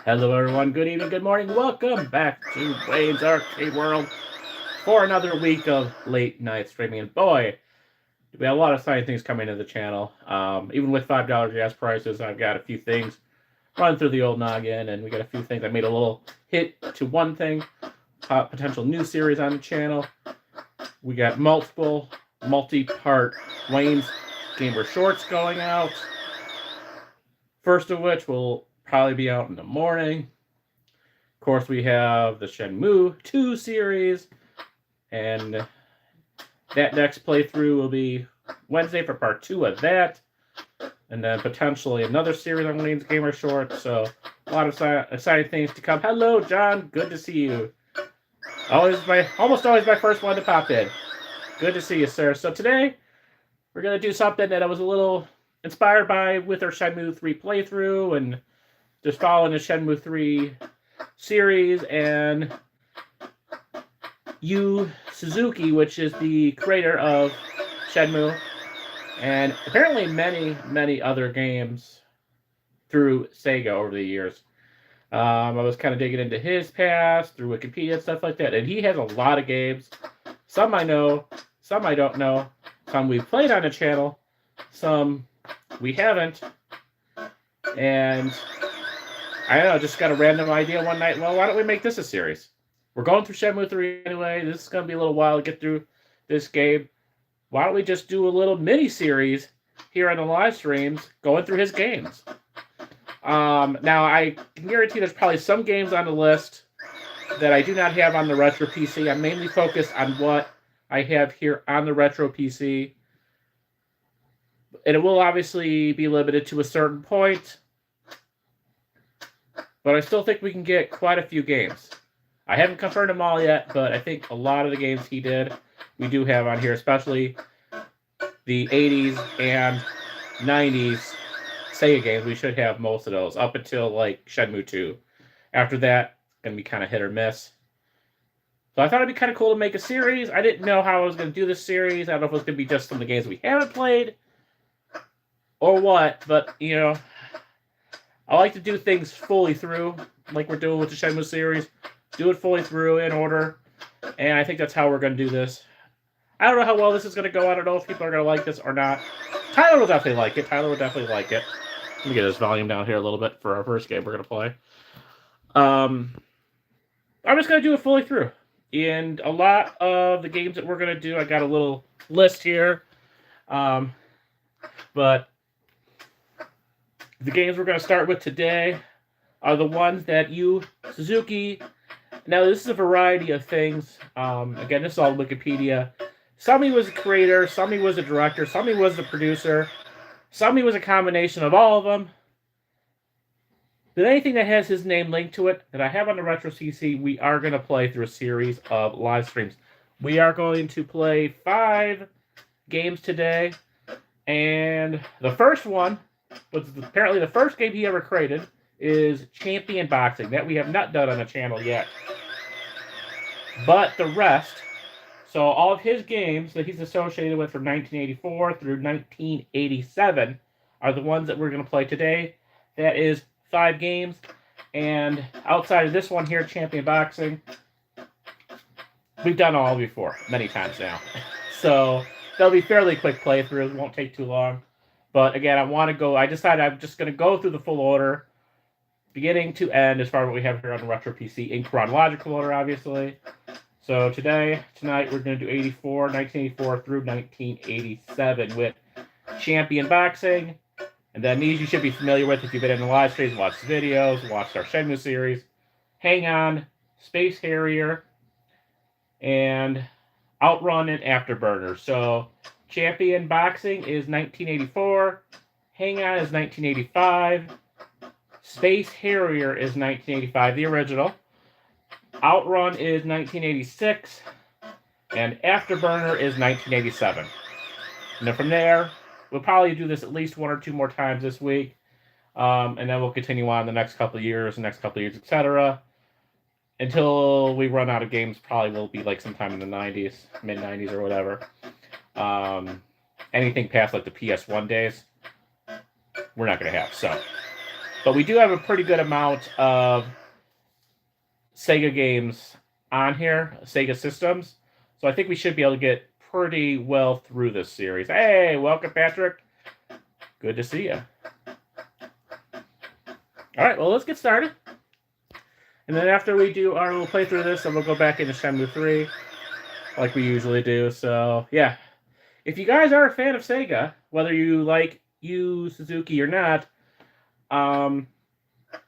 Hello, everyone. Good evening, good morning. Welcome back to Wayne's Arcade World for another week of late night streaming. And boy, we have a lot of exciting things coming to the channel. Even with $5 gas prices, I've got a few things running through the old noggin, and we got a few things. I made a little hit to one thing, potential new series on the channel. We got multiple multi-part Wayne's Gamer Shorts going out. First of which will probably be out in the morning. Of course, we have the Shenmue II series, and that next playthrough will be Wednesday for part 2 of that, and then potentially another series on Wayne's Gamer Shorts. So a lot of exciting things to come. Hello, John. Good to see you. Almost always my first one to pop in. Good to see you, sir. So today we're gonna do something that I was a little inspired by with our Shenmue 3 playthrough, and just following the Shenmue 3 series, and Suzuki, which is the creator of Shenmue, and apparently many other games through Sega over the years. I was kind of digging into his past through Wikipedia and stuff like that, and he has a lot of games. Some I know, some I don't know, some we've played on the channel, some we haven't, and I don't know, just got a random idea one night. Well, why don't we make this a series? We're going through Shenmue 3 anyway. This is going to be a little while to get through this game. Why don't we just do a little mini-series here on the live streams going through his games? Now, I can guarantee there's probably some games on the list that I do not have on the Retro PC. I'm mainly focused on what I have here on the Retro PC. And it will obviously be limited to a certain point, but I still think we can get quite a few games. I haven't confirmed them all yet, but I think a lot of the games he did, we do have on here, especially the 80s and 90s Sega games. We should have most of those, up until, like, Shenmue 2. After that, it's going to be kind of hit or miss. So I thought it'd be kind of cool to make a series. I didn't know how I was going to do this series. I don't know if it was going to be just some of the games we haven't played, or what, but, you know, I like to do things fully through, like we're doing with the Shenmue series. Do it fully through in order, and I think that's how we're going to do this. I don't know how well this is going to go. I don't know if people are going to like this or not. Tyler will definitely like it. Let me get his volume down here a little bit for our first game we're going to play. I'm just going to do it fully through. And a lot of the games that we're going to do, I got a little list here. But the games we're going to start with today are the ones that Suzuki. Now, this is a variety of things. Again, this is all Wikipedia. Some he was a creator, some he was a director, some he was the producer, some he was a combination of all of them. But anything that has his name linked to it that I have on the Retro CC, we are going to play through a series of live streams. We are going to play 5 games today. And the first one, was apparently the first game he ever created, is Champion Boxing. That we have not done on the channel yet. But the rest, so all of his games that he's associated with from 1984 through 1987 are the ones that we're going to play today. That is 5 games. And outside of this one here, Champion Boxing, we've done all before, many times now. So they'll be fairly quick playthroughs, won't take too long. But again, I decided I'm just going to go through the full order, beginning to end, as far as what we have here on the Retro PC, in chronological order, obviously. So tonight, we're going to do 1984 through 1987 with Champion Boxing. And then these you should be familiar with if you've been in the live streams, watched the videos, watched our Shenmue series. Hang On, Space Harrier, and Outrun and Afterburner. So Champion Boxing is 1984. Hang On is 1985. Space Harrier is 1985, the original. Outrun is 1986. And Afterburner is 1987. And then from there, we'll probably do this at least 1 or 2 more times this week. And then we'll continue on the next couple of years, etc. Until we run out of games. Probably will be like sometime in the 90s, mid-90s or whatever. Anything past like the PS1 days, we're not going to have. So But we do have a pretty good amount of Sega games on here, Sega systems. So I think we should be able to get pretty well through this series. Hey, welcome, Patrick. Good to see you. All right, well, let's get started. And then after we do our little playthrough of this, then we'll go back into Shenmue 3 like we usually do. So, yeah. If you guys are a fan of Sega, whether you like Suzuki or not,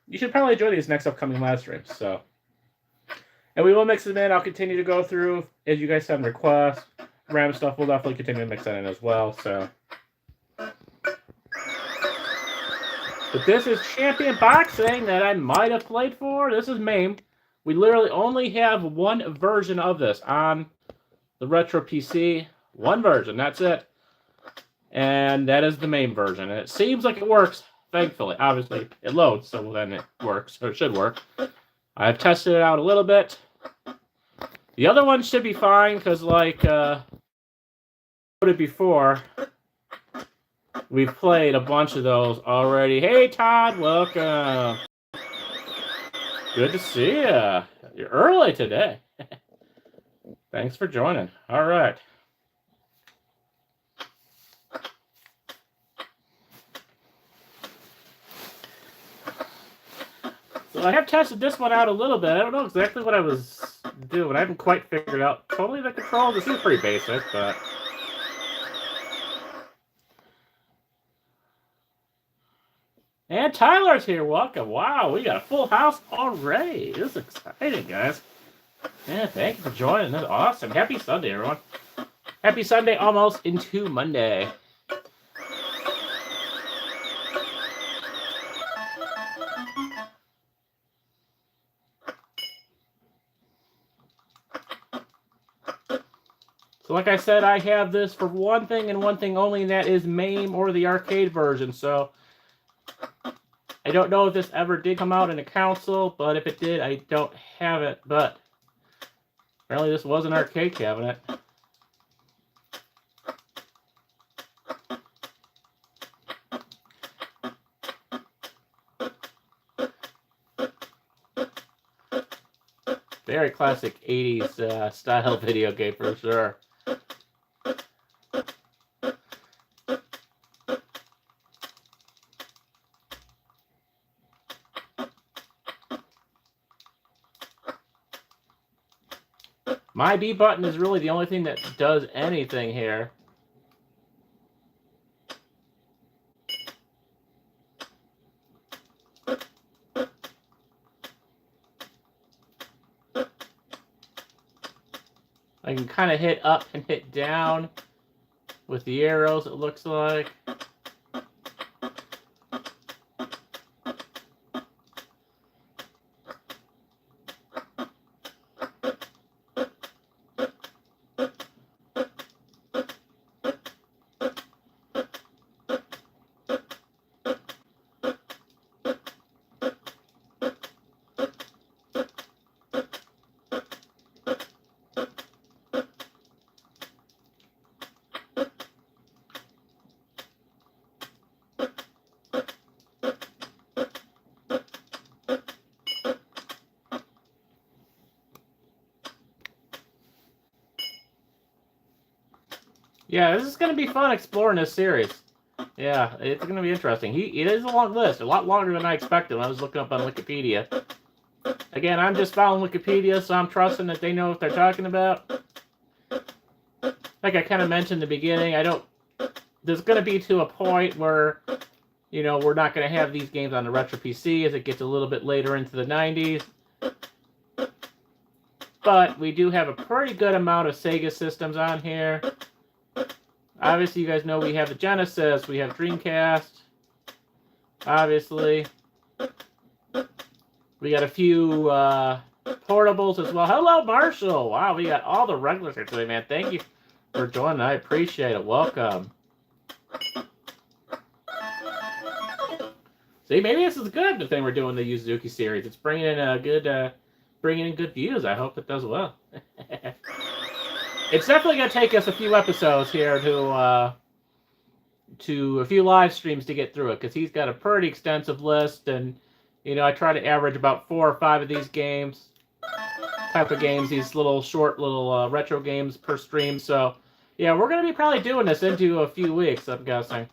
you should probably enjoy these next upcoming live streams. So, and we will mix them in. I'll continue to go through as you guys send requests. RAM stuff, we'll definitely continue to mix that in as well. So, but this is Champion Boxing that I might have played for. This is MAME. We literally only have one version of this on the Retro PC. One version, that's it. And that is the MAME version. And it seems like it works, thankfully. Obviously, it loads, so then it works, or it should work. I've tested it out a little bit. The other one should be fine, because like I put it before, we've played a bunch of those already. Hey, Todd, welcome. Good to see you. You're early today. Thanks for joining. All right. So I have tested this one out a little bit. I don't know exactly what I was doing. I haven't quite figured out totally the controls. This is pretty basic, but... And Tyler's here. Welcome. Wow, we got a full house already. This is exciting, guys. Yeah, thank you for joining. That's awesome. Happy Sunday, everyone. Happy Sunday almost into Monday. So like I said, I have this for one thing and one thing only, and that is MAME or the arcade version. So I don't know if this ever did come out in a console, but if it did, I don't have it. But apparently this was an arcade cabinet. Very classic 80s style video game for sure. My B button is really the only thing that does anything here. I can kind of hit up and hit down with the arrows, it looks like. Yeah, this is going to be fun exploring this series. Yeah, it's going to be interesting. It is a long list, a lot longer than I expected when I was looking up on Wikipedia. Again, I'm just following Wikipedia, so I'm trusting that they know what they're talking about. Like I kind of mentioned in the beginning, there's going to be to a point where, you know, we're not going to have these games on the Retro PC as it gets a little bit later into the 90s. But we do have a pretty good amount of Sega systems on here. Obviously, you guys know we have the Genesis, we have Dreamcast, obviously. We got a few portables as well. Hello, Marshall! Wow, we got all the regulars here today, man. Thank you for joining. I appreciate it. Welcome. See, maybe this is good, the thing we're doing the Suzuki series. It's bringing in good views. I hope it does well. It's definitely going to take us a few episodes here to to a few live streams to get through it, because he's got a pretty extensive list, and I try to average about 4 or 5 of these type of games, these little short little retro games per stream. So yeah, we're gonna be probably doing this into a few weeks, I'm guessing.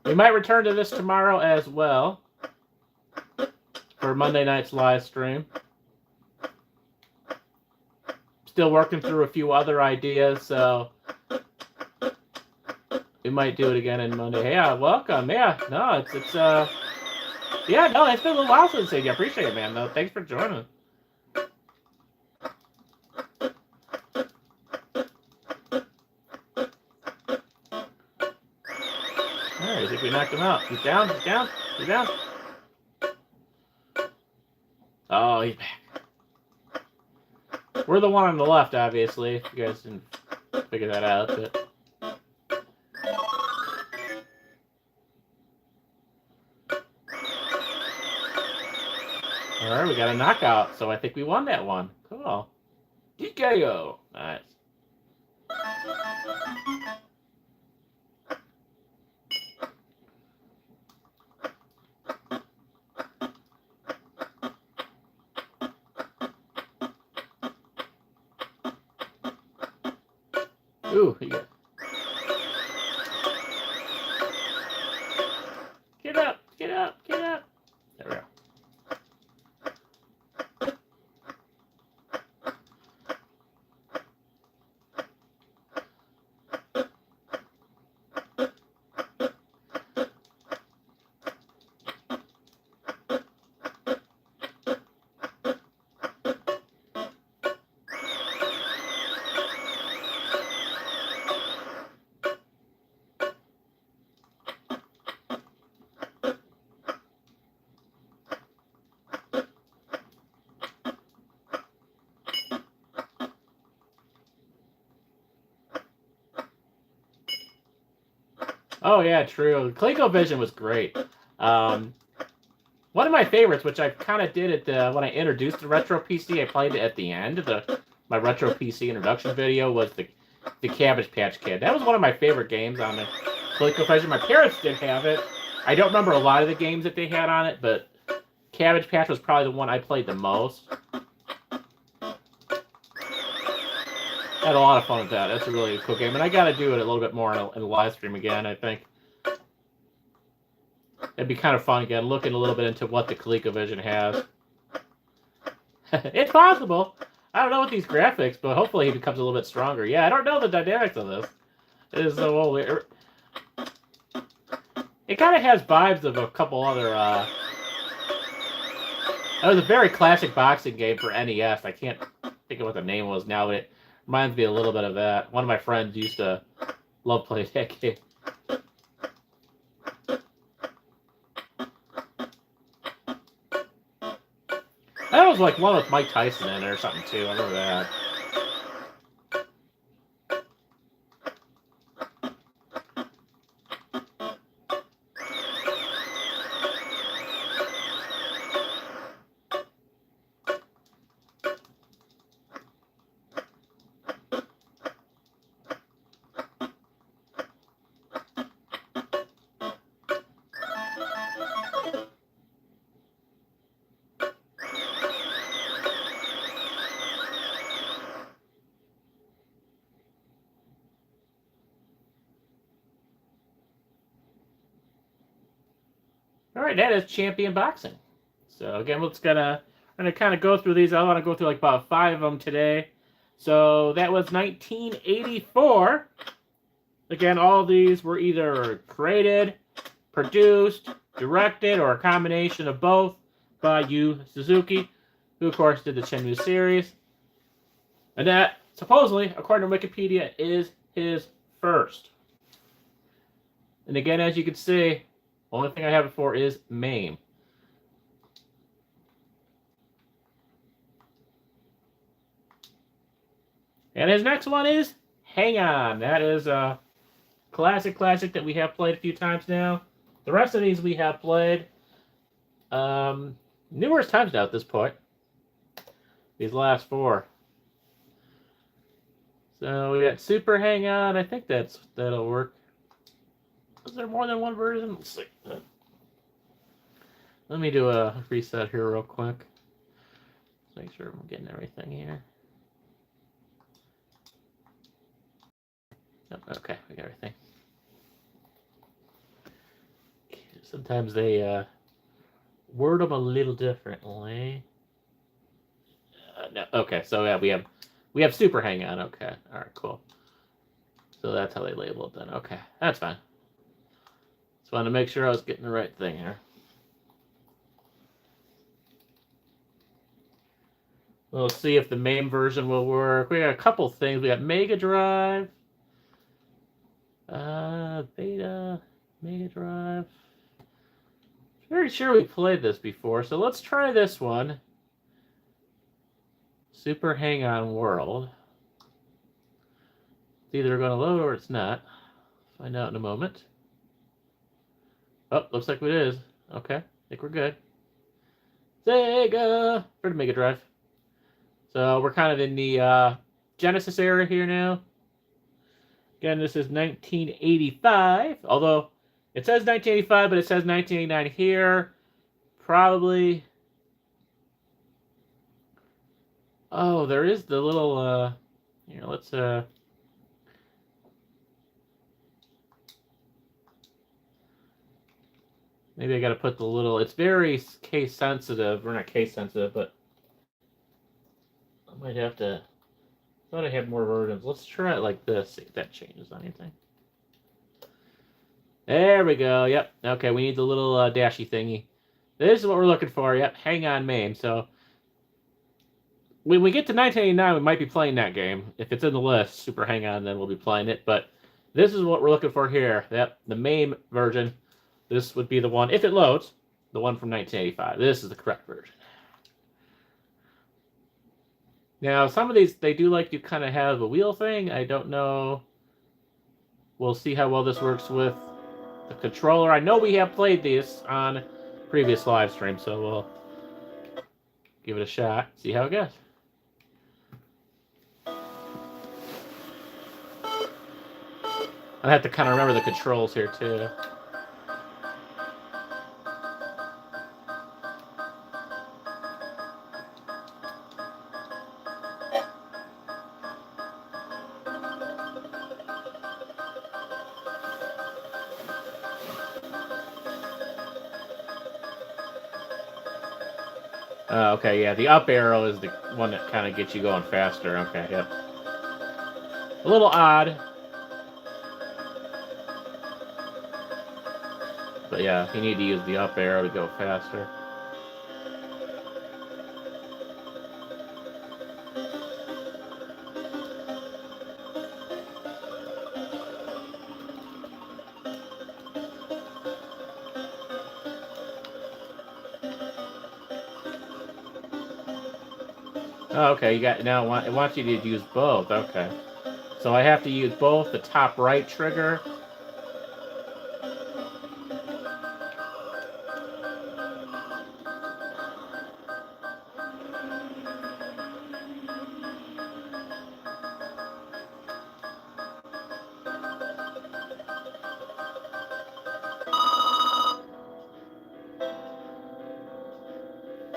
We might return to this tomorrow as well for Monday night's live stream. Still working through a few other ideas, so we might do it again on Monday. Hey, yeah, welcome. Yeah, no, it's yeah, no, it's been a little while since I appreciate it, man. No, thanks for joining. Alright, I think we knocked him out. He's down, he's down, he's down. Oh, he's back. We're the one on the left, obviously, if you guys didn't figure that out, but... Alright, we got a knockout, so I think we won that one. Cool. DKO. Nice. Ooh, he got... Get up, get up, get up. There we go. Oh yeah, true. ColecoVision was great. One of my favorites, which I kind of did when I introduced the Retro PC, I played it at the end of my Retro PC introduction video, was the Cabbage Patch Kid. That was one of my favorite games on the ColecoVision. My parents did have it. I don't remember a lot of the games that they had on it, but Cabbage Patch was probably the one I played the most. I had a lot of fun with that. That's a really cool game, and I got to do it a little bit more in a live stream again, I think. It'd be kind of fun again, looking a little bit into what the ColecoVision has. It's possible. I don't know with these graphics, but hopefully he becomes a little bit stronger. Yeah, I don't know the dynamics of this. It is so old. It kind of has vibes of a couple other... It was a very classic boxing game for NES. I can't think of what the name was now, but it reminds me a little bit of that. One of my friends used to love playing that game. That was like one with Mike Tyson in it or something too. I remember that. All right, that is Champion Boxing. So again, I'm gonna kind of go through these. I want to go through like about 5 of them today. So that was 1984. Again, all of these were either created, produced, directed, or a combination of both by Yu Suzuki, who of course did the Shenmue series. And that, supposedly, according to Wikipedia, is his first. And again, as you can see, only thing I have it for is MAME. And his next one is Hang On. That is a classic that we have played a few times now. The rest of these we have played numerous times now at this point. These last 4. So we got Super Hang On. I think that'll work. Is there more than one version? Let's see. Let me do a reset here real quick. Let's make sure I'm getting everything here. Yep, okay, we got everything. Sometimes they word them a little differently. No, okay, so yeah, we have Super Hang On. Okay, all right, cool. So that's how they label it then. Okay, that's fine. Just wanted to make sure I was getting the right thing here. We'll see if the main version will work. We got a couple things. We got Mega Drive, Beta, Mega Drive. Very sure we played this before, so let's try this one. Super Hang On World. It's either going to load or it's not. Find out in a moment. Oh, looks like it is. Okay, I think we're good. Sega for the Mega Drive. So we're kind of in the Genesis era here now. Again, this is 1985. Although it says 1985, but it says 1989 here. Probably. Oh, there is the little. Here, let's. Maybe I got to put the little. It's very case sensitive. Or not case sensitive, but I might have to. I thought I had more versions. Let's try it like this. See if that changes anything. There we go. Yep. Okay, we need the little dashy thingy. This is what we're looking for. Yep. Hang On MAME. So when we get to 1989, we might be playing that game. If it's in the list, Super Hang On, then we'll be playing it. But this is what we're looking for here. Yep. The MAME version. This would be the one, if it loads, the one from 1985. This is the correct version. Now, some of these, they do like to kind of have a wheel thing. I don't know. We'll see how well this works with the controller. I know we have played these on previous live streams, so we'll give it a shot, see how it goes. I have to kind of remember the controls here, too. Okay, yeah, the up arrow is the one that kind of gets you going faster. Okay, yep. A little odd. But yeah, you need to use the up arrow to go faster. Oh, okay, you got now. It wants you to use both. Okay, so I have to use both the top right trigger.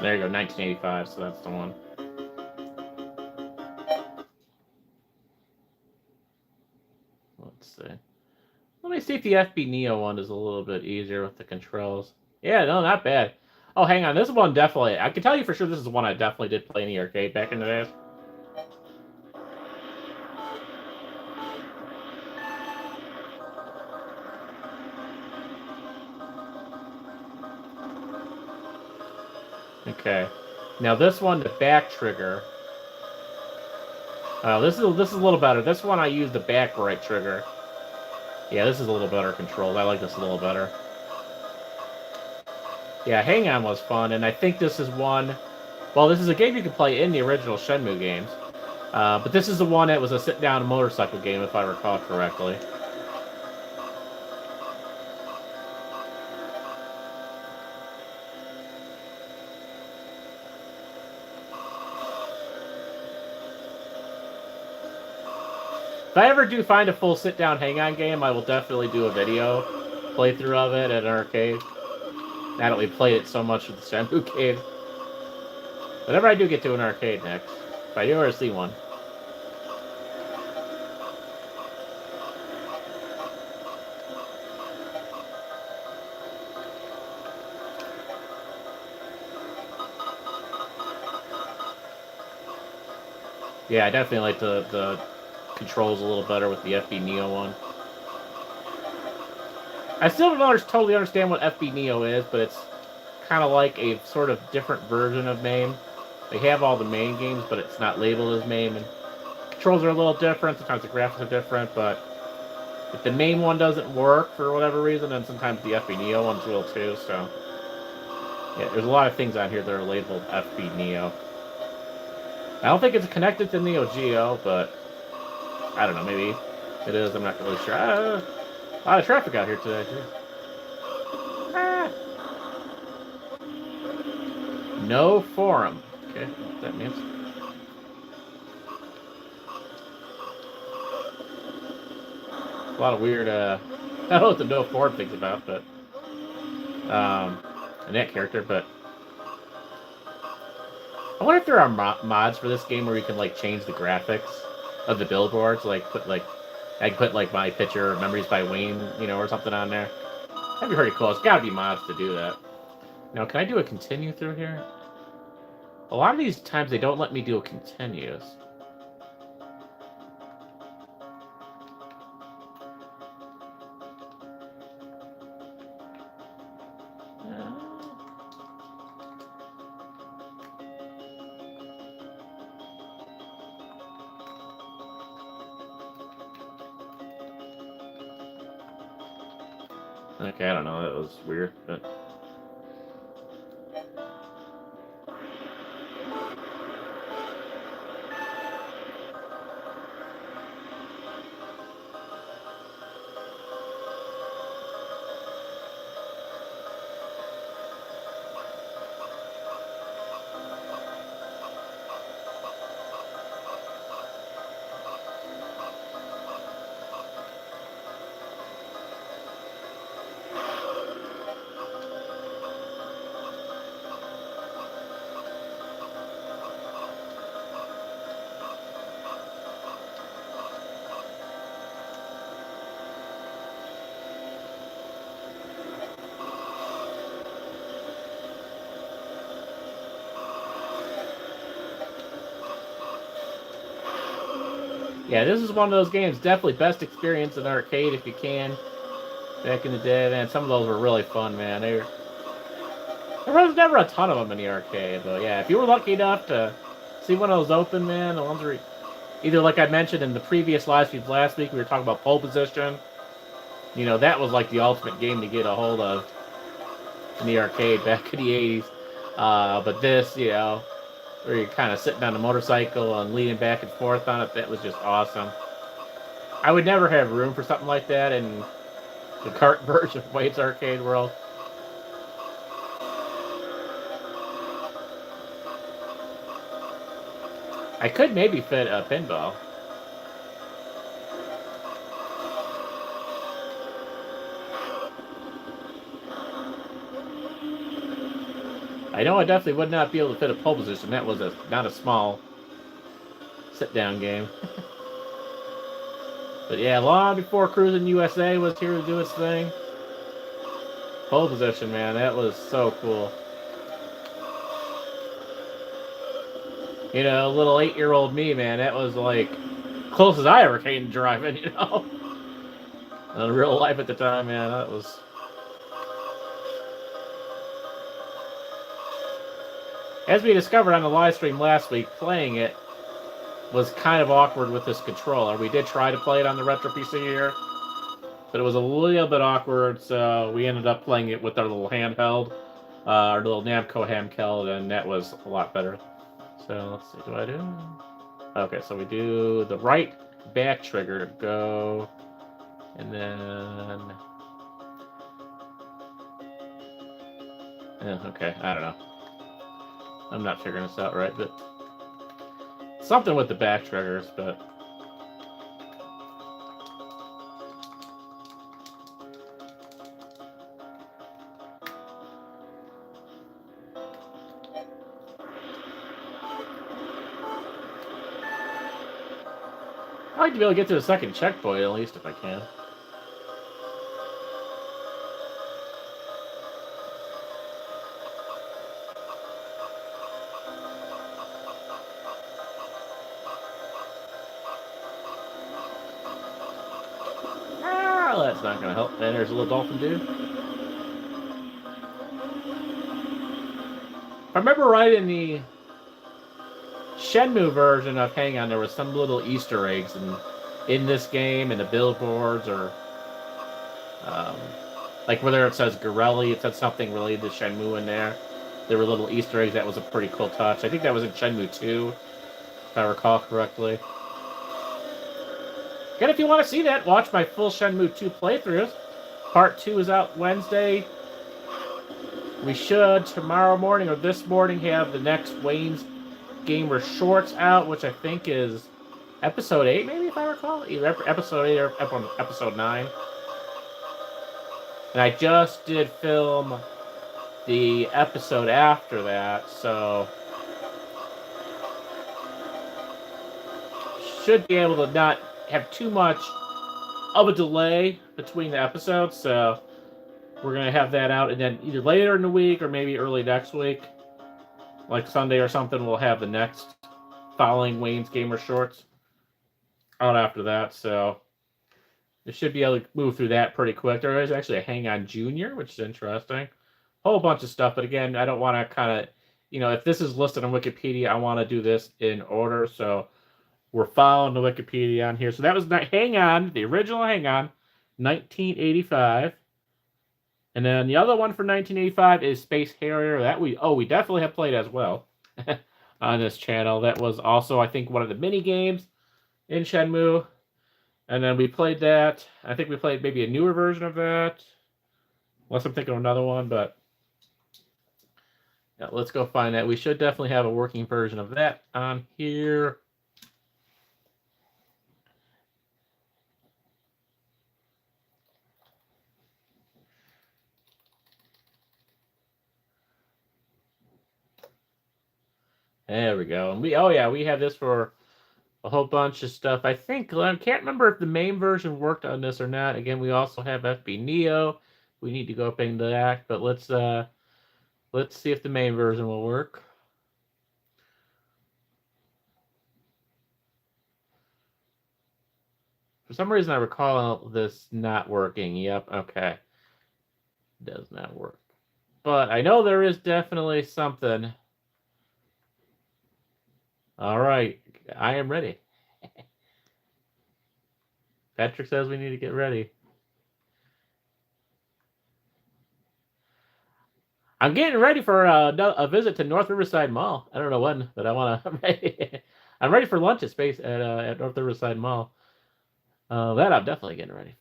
There you go, 1985. So that's the one. Let's see. Let me see if the FB Neo one is a little bit easier with the controls. Yeah, no, not bad. Oh, hang on. This one definitely... I can tell you for sure this is one I definitely did play in the arcade back in the days. Okay. Now this one, the back trigger... this is a little better. This one I use the back right trigger. Yeah, this is a little better controlled. I like this a little better. Yeah, Hang On was fun, and I think this is one... Well, this is a game you can play in the original Shenmue games. But this is the one that was a sit-down motorcycle game, if I recall correctly. I ever do find a full sit-down hang-on game, I will definitely do a video playthrough of it at an arcade. Now that we played it so much with the Shenmue games. Whenever I do get to an arcade next, if I do ever see one. Yeah, I definitely like the controls a little better with the FB Neo one. I still don't totally understand what FB Neo is, but it's kind of like a sort of different version of MAME. They have all the main games, but it's not labeled as MAME. And controls are a little different. Sometimes the graphics are different, but if the main one doesn't work for whatever reason, then sometimes the FB Neo ones will too. So yeah, there's a lot of things on here that are labeled FB Neo. I don't think it's connected to Neo Geo, but I don't know, maybe it is. I'm not really sure. A lot of traffic out here today, too. Ah. No forum. Okay, what that means. A lot of weird, I don't know what the no forum thing's about, but, in that character, but I wonder if there are mods for this game where you can, like, change the graphics of the billboards, like, I can put, like, my picture, Memories by Wayne, you know, or something on there. That'd be pretty cool. It's gotta be mods to do that. Now, can I do a continue through here? A lot of these times, they don't let me do a continues. Okay, I don't know, that was weird, but... Yeah, this is one of those games, definitely best experience in arcade if you can. Back in the day, man, some of those were really fun, man. There was never a ton of them in the arcade, but yeah, if you were lucky enough to see one of those open, man, the ones where either, like I mentioned in the previous live streams last week, we were talking about pole position. You know, that was like the ultimate game to get a hold of in the arcade back in the 80s. But this, you know, where you're kind of sitting on a motorcycle and leaning back and forth on it, that was just awesome. I would never have room for something like that in the cart version of Wade's Arcade World. I could maybe fit a pinball. I know I definitely would not be able to fit a pole position. That was not a small sit-down game. But yeah, long before Cruis'n USA was here to do its thing. Pole position, man, that was so cool. You know, little 8-year-old me, man, that was like closest I ever came to driving, you know? In real life at the time, man, that was... As we discovered on the live stream last week, playing it was kind of awkward with this controller. We did try to play it on the Retro PC here, but it was a little bit awkward, so we ended up playing it with our little handheld, our little Namco handheld, and that was a lot better. So let's see, do I do? Okay, so we do the right back trigger to go, and then... okay, I don't know. I'm not figuring this out right, but something with the back triggers, but I'd like to be able to get to the second checkpoint, at least, if I can. Ah, that's not going to help. And there's a little dolphin dude. If I remember right, in the Shenmue version of Hang On, there was some little Easter eggs in this game, and the billboards, or like whether it says Gorelli, it said something related to Shenmue in there. There were little Easter eggs. That was a pretty cool touch. I think that was in Shenmue 2, if I recall correctly. And if you want to see that, watch my full Shenmue 2 playthroughs. Part 2 is out Wednesday. We should, tomorrow morning or this morning, have the next Wayne's Gamer Shorts out, which I think is episode 8, maybe, if I recall. Either episode 8 or episode 9. And I just did film the episode after that, so should be able to not have too much of a delay between the episodes, so we're going to have that out, and then either later in the week or maybe early next week, like Sunday or something, we'll have the next following Wayne's Gamer Shorts out after that, so you should be able to move through that pretty quick. There is actually a Hang On Junior, which is interesting. Whole bunch of stuff, but again, I don't want to kind of, if this is listed on Wikipedia, I want to do this in order, so we're following the Wikipedia on here. So that was Hang On, the original Hang On, 1985. And then the other one for 1985 is Space Harrier. That we definitely have played as well on this channel. That was also, I think, one of the mini games in Shenmue. And then we played that. I think we played maybe a newer version of that. Unless I'm thinking of another one, but yeah, let's go find that. We should definitely have a working version of that on here. There we go. And we have this for a whole bunch of stuff. I think, I can't remember if the main version worked on this or not. Again, we also have FB Neo. We need to go up into that, but let's see if the main version will work. For some reason, I recall this not working. Yep, okay. Does not work. But I know there is definitely something. All right, I am ready. Patrick says we need to get ready. I'm getting ready for a visit to North Riverside Mall. I don't know when, but I want to. I'm ready for lunch at North Riverside Mall. That I'm definitely getting ready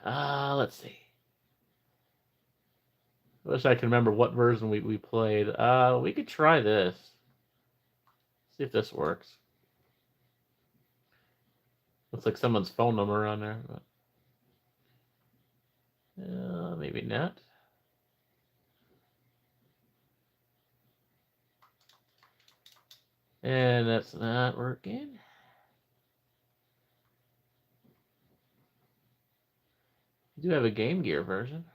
for. Let's see. I wish I can remember what version we played. We could try this. See if this works. Looks like someone's phone number on there, but maybe not. And that's not working. You do have a Game Gear version.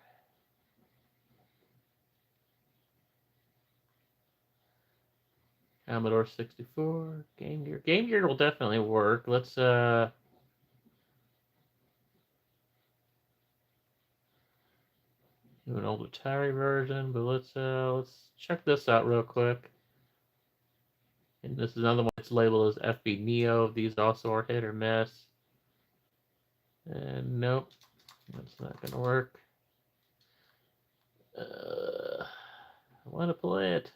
Commodore 64, Game Gear. Game Gear will definitely work. Let's do an old Atari version, but let's check this out real quick. And this is another one that's labeled as FB Neo. These also are hit or miss. And nope, that's not gonna work. I want to play it.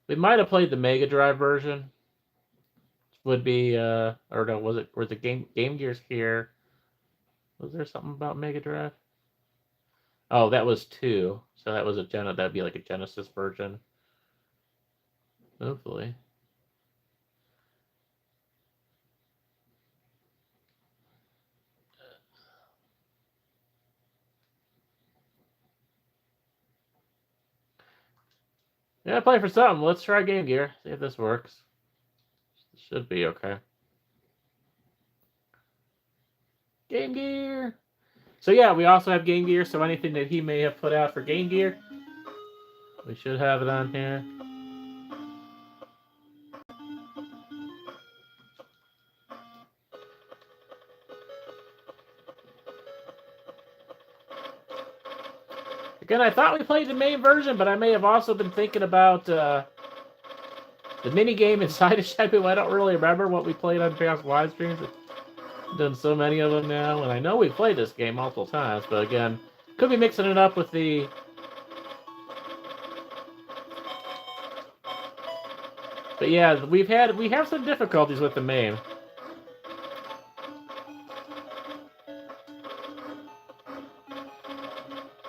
We might have played the Mega Drive version. Would be or no, was the Game Gear's here? Was there something about Mega Drive? Oh, that was 2. So that was that'd be like a Genesis version. Hopefully. Yeah, play for something. Let's try Game Gear. See if this works. Should be okay. Game Gear. So yeah, we also have Game Gear, so anything that he may have put out for Game Gear, we should have it on here. Again, I thought we played the main version, but I may have also been thinking about the mini game inside of Shenmue. I don't really remember what we played on past live streams. I've done so many of them now, and I know we played this game multiple times, but again, could be mixing it up with the... But yeah, we have some difficulties with the MAME.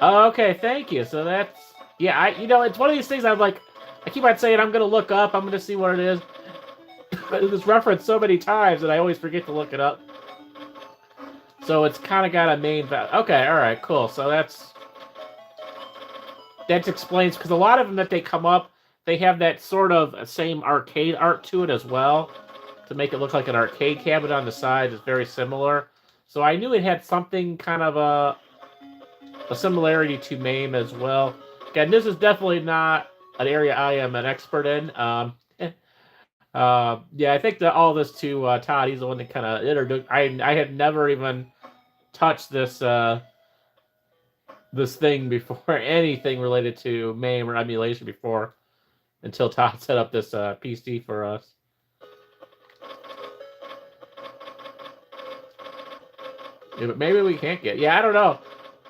Oh, okay, thank you. So that's... Yeah, it's one of these things I keep on saying I'm going to look up, I'm going to see what it is. It's referenced so many times that I always forget to look it up. So it's kind of got a main value. Okay, alright, cool. So that explains, because a lot of them that they come up, they have that sort of same arcade art to it as well, to make it look like an arcade cabinet on the side. It's very similar. So I knew it had something kind of a similarity to MAME as well. Again, this is definitely not an area I am an expert in. Yeah, I think that all this to Todd. He's the one that kind of introduced. I had never even touched this this thing before, anything related to MAME or emulation before, until Todd set up this PC for us. Yeah, but maybe we can't get. Yeah, I don't know.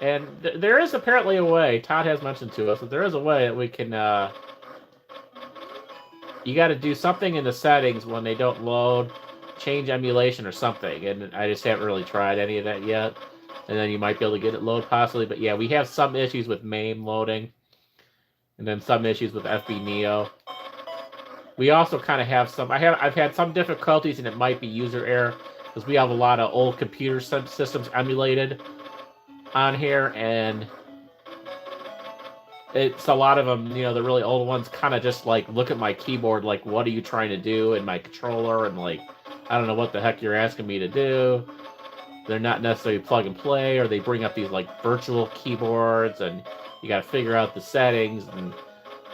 And there is apparently a way, Todd has mentioned to us, that there is a way that we can, you got to do something in the settings when they don't load, change emulation or something, and I just haven't really tried any of that yet. And then you might be able to get it load possibly, but yeah, we have some issues with MAME loading, and then some issues with FB Neo. We also kind of have some, I've had some difficulties, and it might be user error, because we have a lot of old computer systems emulated on here, and it's a lot of them, the really old ones kind of just like look at my keyboard like, what are you trying to do, and my controller, and like, I don't know what the heck you're asking me to do. They're not necessarily plug and play, or they bring up these like virtual keyboards, and you got to figure out the settings, and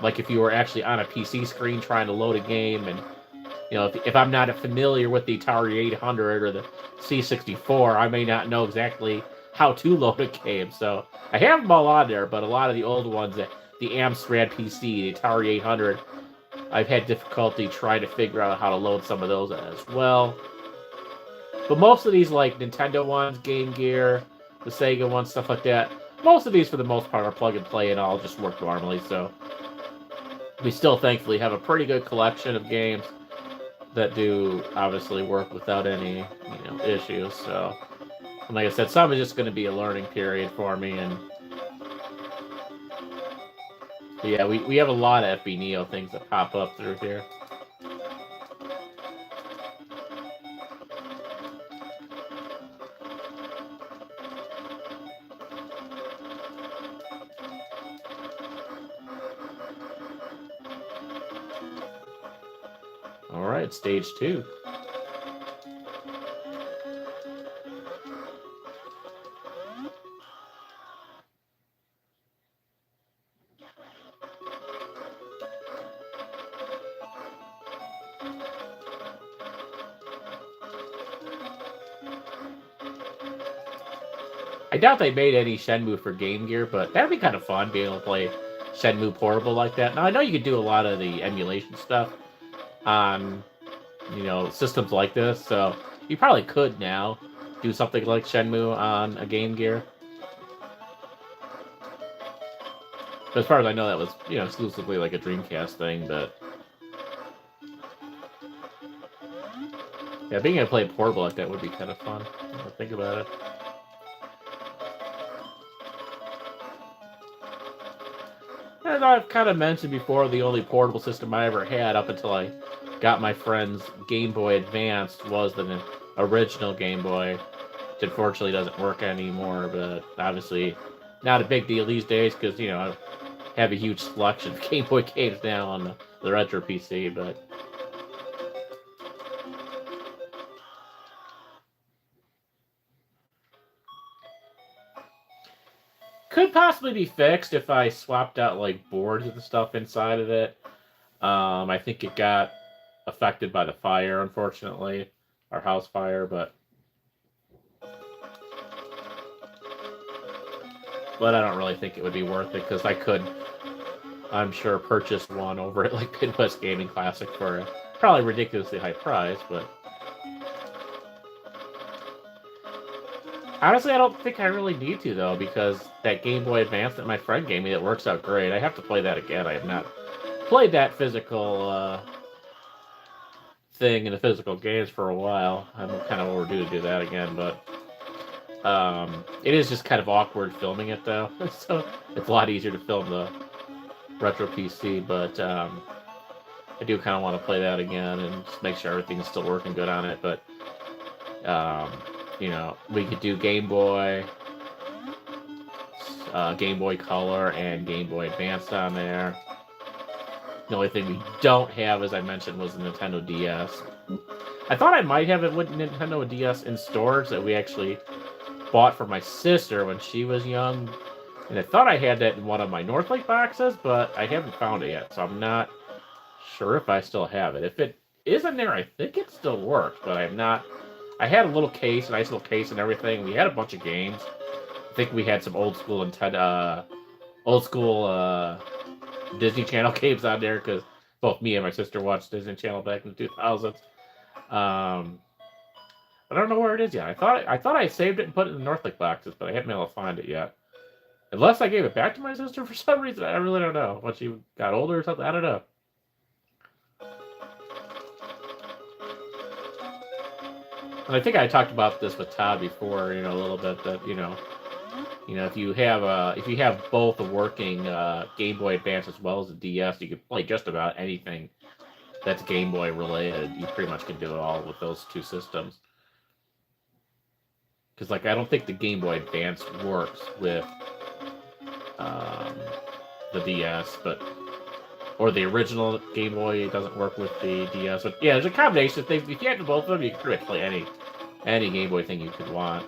like if you were actually on a PC screen trying to load a game, and if I'm not familiar with the Atari 800 or the C64, I may not know exactly how to load a game. So I have them all on there, but a lot of the old ones, the Amstrad PC, the Atari 800, I've had difficulty trying to figure out how to load some of those as well. But most of these, like Nintendo ones, Game Gear, the Sega ones, stuff like that, most of these for the most part are plug and play and all just work normally. So we still thankfully have a pretty good collection of games that do obviously work without any issues. So, and like I said, some is just going to be a learning period for me, and yeah, we have a lot of FB Neo things that pop up through here. All right, stage 2. I doubt they made any Shenmue for Game Gear, but that'd be kind of fun, being able to play Shenmue portable like that. Now, I know you could do a lot of the emulation stuff on, systems like this, so you probably could now do something like Shenmue on a Game Gear. But as far as I know, that was, exclusively like a Dreamcast thing, but yeah, being able to play portable like that would be kind of fun. Think about it. As I've kind of mentioned before, the only portable system I ever had up until I got my friend's Game Boy Advance was the original Game Boy, which unfortunately doesn't work anymore, but obviously not a big deal these days because, I have a huge selection of Game Boy games now on the Retro PC, but could possibly be fixed if I swapped out like boards and stuff inside of it. I think it got affected by the fire, unfortunately, our house fire, but I don't really think it would be worth it because I could, I'm sure, purchase one over at like Midwest Gaming Classic for a probably ridiculously high price, but honestly, I don't think I really need to though, because that Game Boy Advance that my friend gave me, it works out great. I have to play that again. I have not played that physical thing in the physical games for a while. I'm kind of overdue to do that again, but it is just kind of awkward filming it though. So it's a lot easier to film the retro PC, but I do kind of want to play that again and just make sure everything's still working good on it. But you know, we could do Game Boy, Game Boy Color, and Game Boy Advanced on there. The only thing we don't have, as I mentioned, was the Nintendo DS. I thought I might have a Nintendo DS in stores that we actually bought for my sister when she was young. And I thought I had that in one of my Northlake boxes, but I haven't found it yet, so I'm not sure if I still have it. If it is in there, I think it still works, but I'm not. I had a little case, a nice little case and everything. We had a bunch of games. I think we had some old school Disney Channel games on there because both me and my sister watched Disney Channel back in the 2000s. I don't know where it is yet. I thought I saved it and put it in the Northlake boxes, but I haven't been able to find it yet. Unless I gave it back to my sister for some reason. I really don't know. When she got older or something, I don't know. And I think I talked about this with Todd before, you know, a little bit that, you know, if you have both a working Game Boy Advance as well as a DS, you can play just about anything that's Game Boy related. You pretty much can do it all with those two systems. Because, like, I don't think the Game Boy Advance works with the DS, or the original Game Boy, it doesn't work with the DS. But yeah, there's a combination of things. If you have both of them, you can pretty much play any Game Boy thing you could want.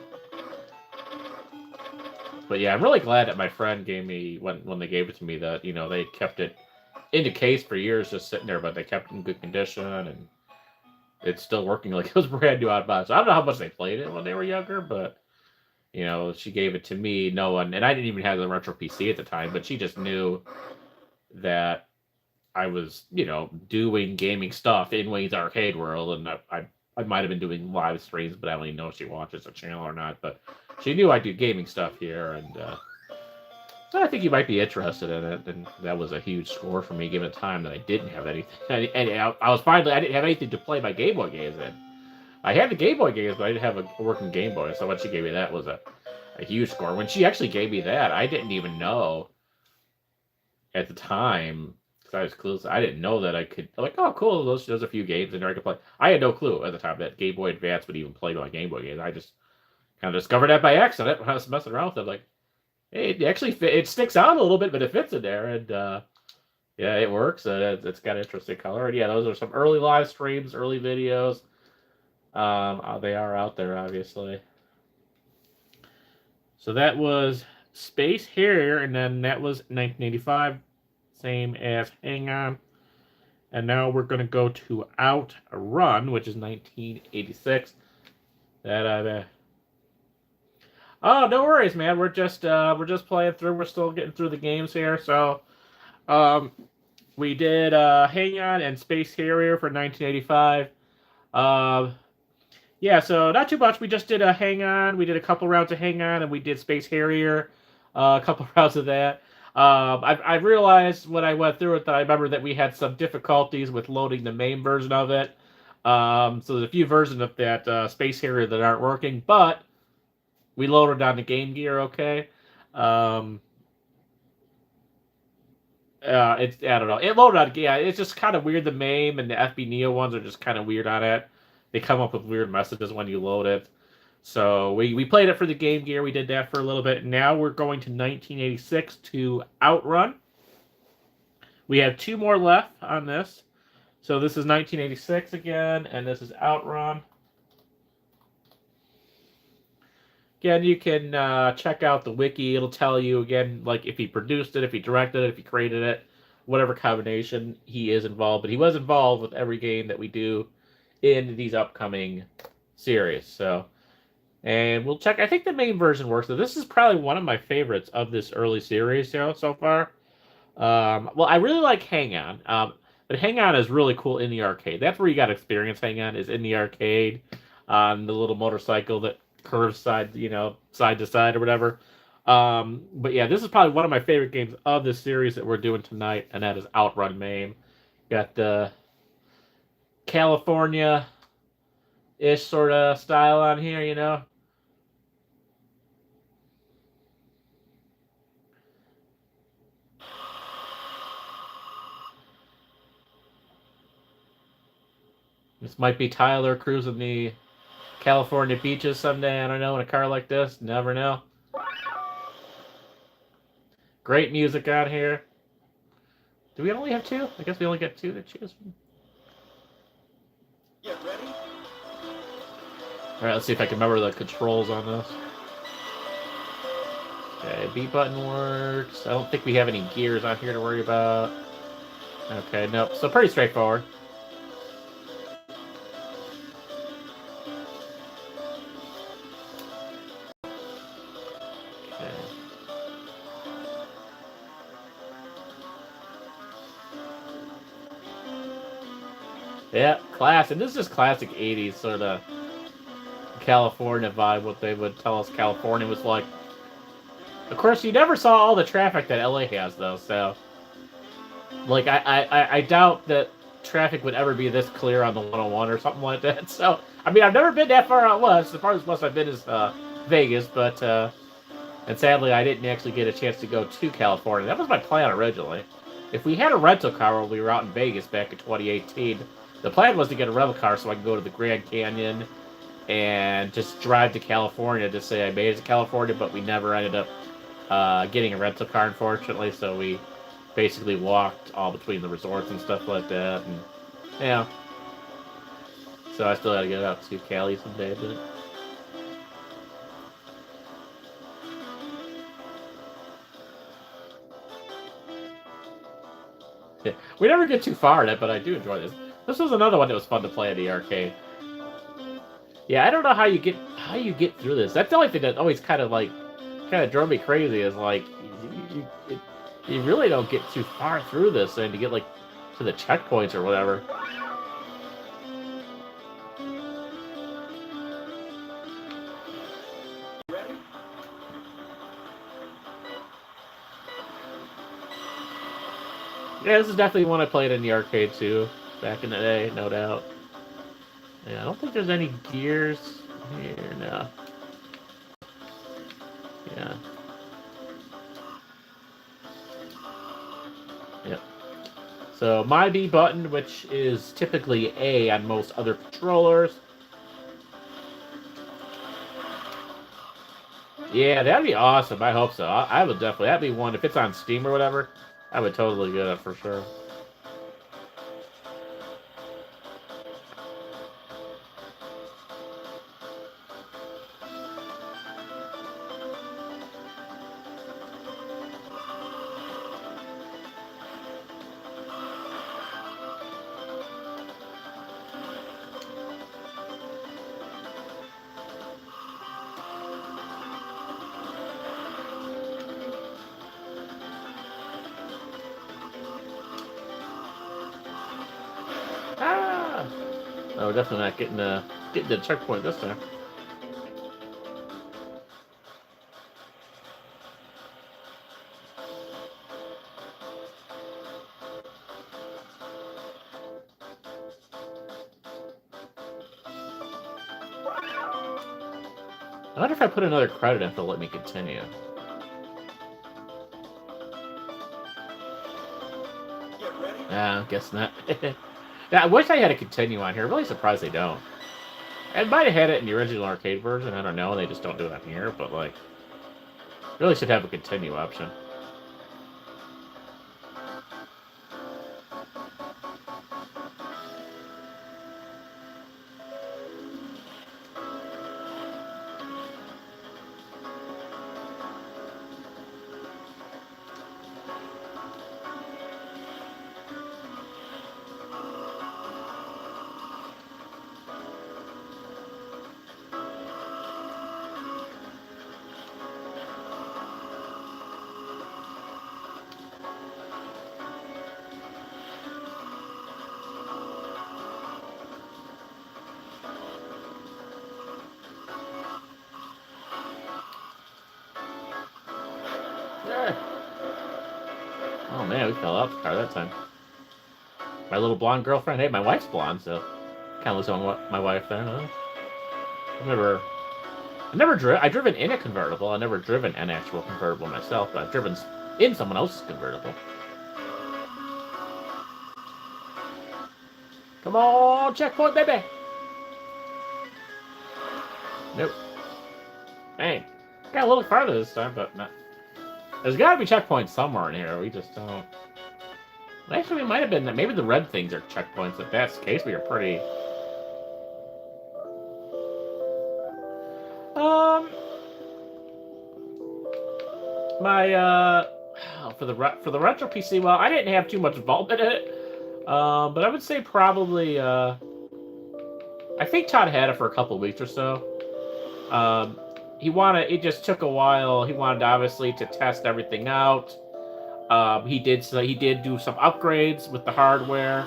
But yeah, I'm really glad that my friend gave me, when they gave it to me, that, you know, they kept it in the case for years just sitting there, but they kept it in good condition, and it's still working like it was brand new out of box. I don't know how much they played it when they were younger, but, you know, she gave it to me, and I didn't even have the retro PC at the time, but she just knew that I was, you know, doing gaming stuff in Wayne's Arcade World, and I might have been doing live streams, but I don't even know if she watches the channel or not, but she knew I do gaming stuff here, and I think you might be interested in it, and that was a huge score for me, given the time that I didn't have anything. I didn't have anything to play my Game Boy games in. I had the Game Boy games, but I didn't have a working Game Boy, so when she gave me that was a huge score. When she actually gave me that, I didn't even know at the time, because I was clueless, I didn't know that I could, like, oh, cool, there's a few games in there I could play. I had no clue at the time that Game Boy Advance would even play my Game Boy games. I just kind of discovered that by accident when I was messing around with it. Like, hey, it actually it sticks out a little bit, but it fits in there, and yeah, it works. It's got interesting color, and yeah, those are some early live streams, early videos. They are out there, obviously. So that was Space Harrier, and then that was 1985, same as Hang On. And now we're going to go to Outrun, which is 1986. Oh, no worries, man. We're just playing through. We're still getting through the games here. So, we did Hang On and Space Harrier for 1985. Yeah, so not too much. We just did a Hang On. We did a couple rounds of Hang On, and we did Space Harrier, a couple rounds of that. I realized when I went through it that I remember that we had some difficulties with loading the main version of it. So there's a few versions of that Space Harrier that aren't working, but we loaded on the Game Gear, okay. I don't know. It loaded on, yeah. It's just kind of weird. The MAME and the FB Neo ones are just kind of weird on it. They come up with weird messages when you load it. So we played it for the Game Gear. We did that for a little bit. Now we're going to 1986 to Outrun. We have two more left on this. So this is 1986 again, and this is Outrun. Again, you can check out the wiki. It'll tell you again, like if he produced it, if he directed it, if he created it, whatever combination he is involved. But he was involved with every game that we do in these upcoming series. So, and we'll check. I think the main version works. So this is probably one of my favorites of this early series, so far. Well, I really like Hang On. But Hang On is really cool in the arcade. That's where you got to experience Hang On is in the arcade on the little motorcycle that curves side to side or whatever. But yeah, this is probably one of my favorite games of the series that we're doing tonight, and that is Outrun Maine. Got the California ish sort of style on here. This might be Tyler cruising the California beaches someday. I don't know, in a car like this. Never know. Great music on here. Do we only have two? I guess we only got two to choose from. Get ready. Alright, let's see if I can remember the controls on this. Okay, B button works. I don't think we have any gears on here to worry about. Okay, nope. So pretty straightforward. Okay. Yeah, classic. This is classic 80s sort of California vibe, what they would tell us California was like. Of course, you never saw all the traffic that LA has, though, so. Like, I doubt that traffic would ever be this clear on the 101 or something like that. So, I mean, I've never been that far out west. The farthest west I've been is Vegas, but, and sadly, I didn't actually get a chance to go to California. That was my plan originally. If we had a rental car while we were out in Vegas back in 2018, the plan was to get a rental car so I could go to the Grand Canyon and just drive to California to say I made it to California, but we never ended up getting a rental car, unfortunately, so we basically walked all between the resorts and stuff like that, and yeah. So I still had to get out to Cali someday, but yeah. We never get too far in it, but I do enjoy this. This was another one that was fun to play in the arcade. Yeah, I don't know how you get through this. That's the only thing that always kind of drove me crazy is like you really don't get too far through this and to get like to the checkpoints or whatever. Ready? Yeah, this is definitely one I played in the arcade too, back in the day, no doubt. Yeah, I don't think there's any gears here, no. Yeah. Yep. So my B button, which is typically A on most other controllers. Yeah, that'd be awesome. I hope so. I would definitely. That'd be one if it's on Steam or whatever. I would totally get it for sure. Ah! Oh, definitely not getting the checkpoint this time. I wonder if I put another credit in, if it'll let me continue. Get ready. I guess not. Yeah, I wish I had a continue on here. Really surprised they don't. I might have had it in the original arcade version. I don't know. They just don't do it on here. But like, really should have a continue option. Oh man, we fell out the car that time. My little blonde girlfriend. Hey, my wife's blonde, so kind of looks like my wife there. Huh? I never driven in a convertible. I never driven an actual convertible myself, but I've driven in someone else's convertible. Come on, checkpoint, baby. Nope. Hey, got a little farther this time, but not. There's got to be checkpoints somewhere in here. We just don't. Actually, we might have been. Maybe the red things are checkpoints. If that's the case, we are pretty. For the retro PC. Well, I didn't have too much involvement in it. But I would say probably. I think Todd had it for a couple of weeks or so. It just took a while. He wanted obviously to test everything out. He did do some upgrades with the hardware,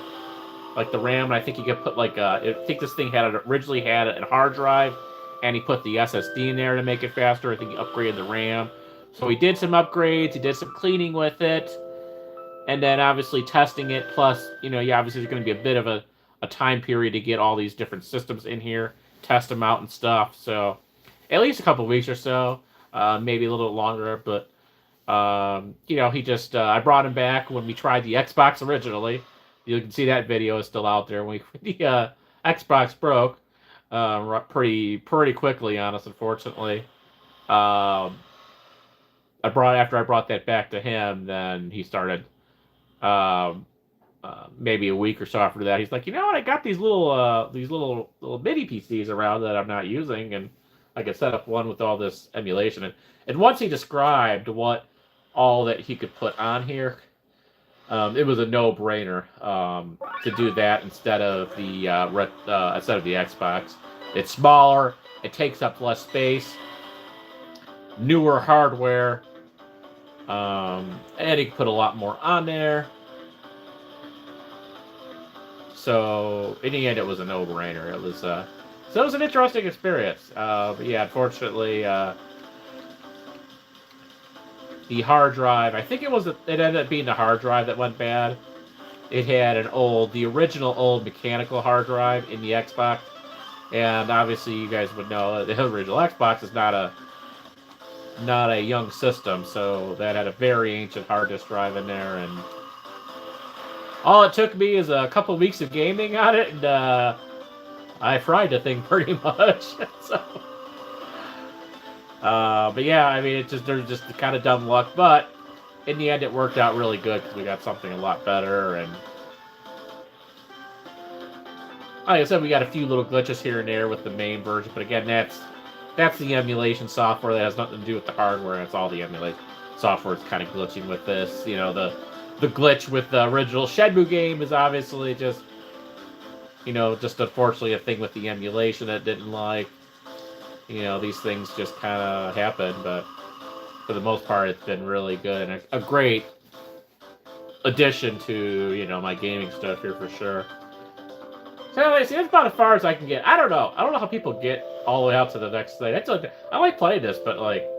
like the RAM. And I think he could put I think this thing originally had a hard drive, and he put the SSD in there to make it faster. I think he upgraded the RAM. So he did some upgrades. He did some cleaning with it, and then obviously testing it. Plus, obviously there's going to be a bit of a time period to get all these different systems in here, test them out and stuff. So at least a couple weeks or so, maybe a little longer. But he just I brought him back when we tried the Xbox originally. You can see that video is still out there. When the Xbox broke pretty quickly on us, unfortunately. After I brought that back to him, then he started. Maybe a week or so after that, he's like, you know what? I got these little mini PCs around that I'm not using, and I could set up one with all this emulation. And once he described what all that he could put on here, it was a no-brainer to do that instead of the Xbox. It's smaller, it takes up less space, newer hardware, and he could put a lot more on there. So in the end, it was a no-brainer. It was so it was an interesting experience. But yeah, unfortunately, the hard drive. I think it ended up being the hard drive that went bad. It had the original old mechanical hard drive in the Xbox, and obviously you guys would know that the original Xbox is not a young system, so that had a very ancient hard disk drive in there, and all it took me is a couple weeks of gaming on it, and I fried the thing pretty much. So, but yeah, I mean, there's just kind of dumb luck, but in the end, it worked out really good because we got something a lot better, and like I said, we got a few little glitches here and there with the main version, but again, that's the emulation software. That has nothing to do with the hardware. It's all the emulation software is kind of glitching with this. The glitch with the original Shenmue game is obviously just unfortunately a thing with the emulation that didn't like. These things just kind of happen, but for the most part, it's been really good and a great addition to, my gaming stuff here for sure. So, see, that's about as far as I can get. I don't know how people get all the way out to the next thing. I like playing this, but like,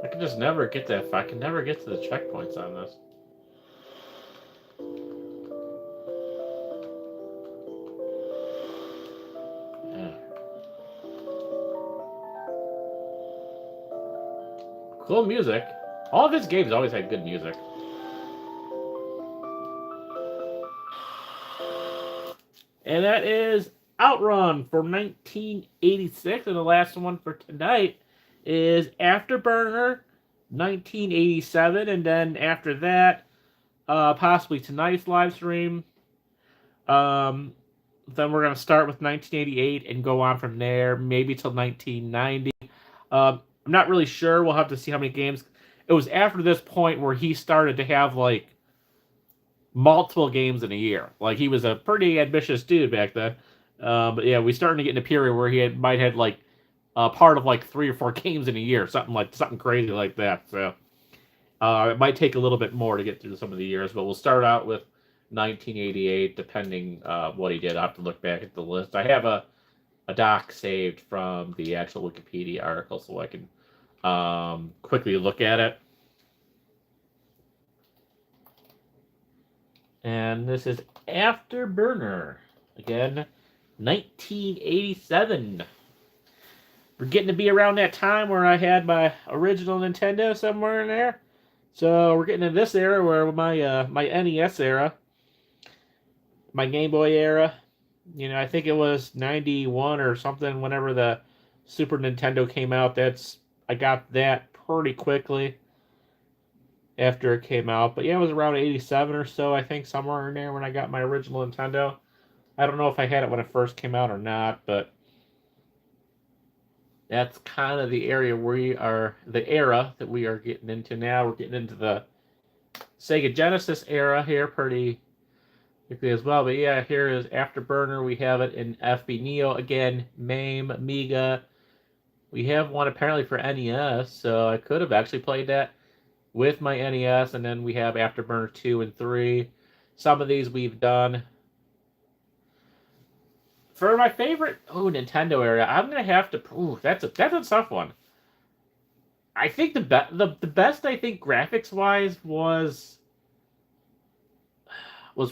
I can just never get that. I can never get to the checkpoints on this. Yeah. Cool music. All of his games always had good music. And that is Outrun for 1986, and the last one for tonight is Afterburner 1987, and then after that, possibly tonight's live stream. Then we're going to start with 1988 and go on from there, maybe till 1990. I'm not really sure. We'll have to see how many games. It was after this point where he started to have, like, multiple games in a year. Like, he was a pretty ambitious dude back then. But yeah, we started to get in a period where he might have, like, part of, like, 3 or 4 games in a year. Something crazy like that. So, it might take a little bit more to get through some of the years. But we'll start out with 1988, depending what he did. I'll have to look back at the list. I have a doc saved from the actual Wikipedia article so I can quickly look at it. And this is Afterburner. Again, 1987. We're getting to be around that time where I had my original Nintendo somewhere in there. So we're getting into this era where my NES era, my Game Boy era, I think it was 91 or something whenever the Super Nintendo came out. I got that pretty quickly after it came out. But yeah, it was around 87 or so, I think, somewhere in there when I got my original Nintendo. I don't know if I had it when it first came out or not, but that's kind of the era that we are getting into now. We're getting into the Sega Genesis era here pretty quickly as well. But yeah, here is Afterburner. We have it in FB Neo again, MAME, Amiga. We have one apparently for NES, so I could have actually played that with my NES. And then we have Afterburner 2 and 3. Some of these we've done. For my favorite Nintendo area, I'm gonna have to. That's a tough one. I think the best I think graphics wise was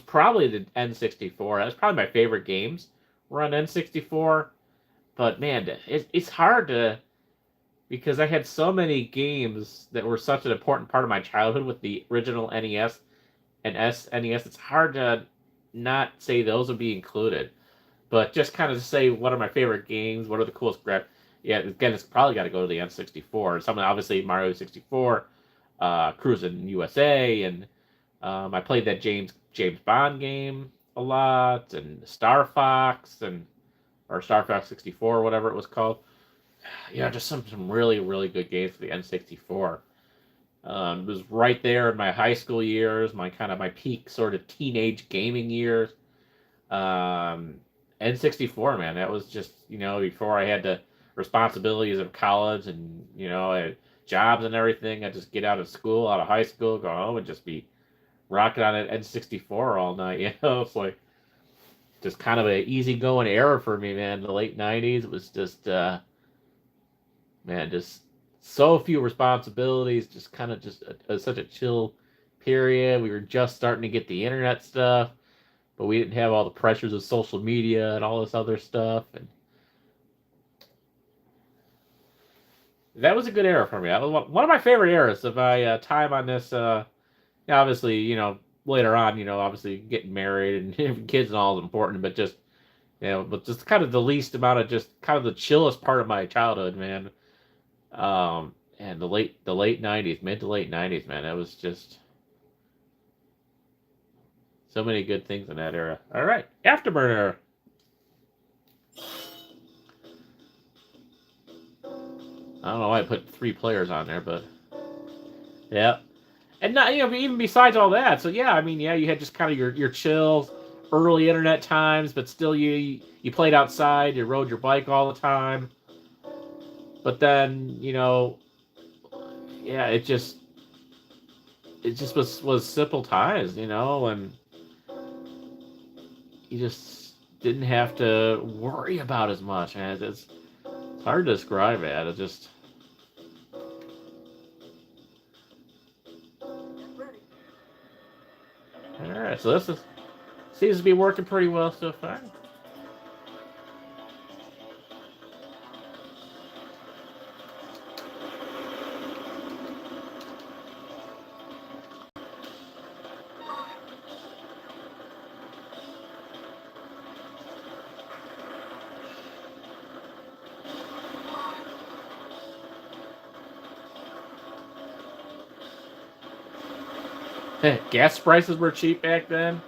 probably the N64. That's probably my favorite games were on N64. But man, it's hard to, because I had so many games that were such an important part of my childhood with the original NES and SNES. It's hard to not say those would be included. But just kind of to say what are my favorite games, what are the coolest yeah, again, it's probably got to go to the N64. Some obviously Mario 64, Cruising USA, and I played that James Bond game a lot, and Star Fox, or Star Fox 64, whatever it was called. Yeah, just some really, really good games for the N64. It was right there in my high school years, my peak sort of teenage gaming years. N64, man, that was just, before I had the responsibilities of college and, I had jobs and everything. I'd just get out of high school, go home and just be rocking on an N64 all night, It's like just kind of an easygoing era for me, man. The late 90s, it was just, just so few responsibilities, just kind of such a chill period. We were just starting to get the internet stuff, but we didn't have all the pressures of social media and all this other stuff. And that was a good era for me. That was one of my favorite eras of my time on this. Obviously, later on, obviously getting married and having kids and all is important, but just, but just kind of the least amount of just kind of the chillest part of my childhood, man. And the late 90s, mid to late 90s, man, that was just so many good things in that era. All right, Afterburner. I don't know why I put 3 players on there, but yeah. And not, even besides all that, so yeah, you had just kind of your chill, early internet times, but still you played outside, you rode your bike all the time. But then, yeah, it just was simple times, and you just didn't have to worry about as much. And it's hard to describe it. It just. Alright, so this seems to be working pretty well so far. Gas prices were cheap back then.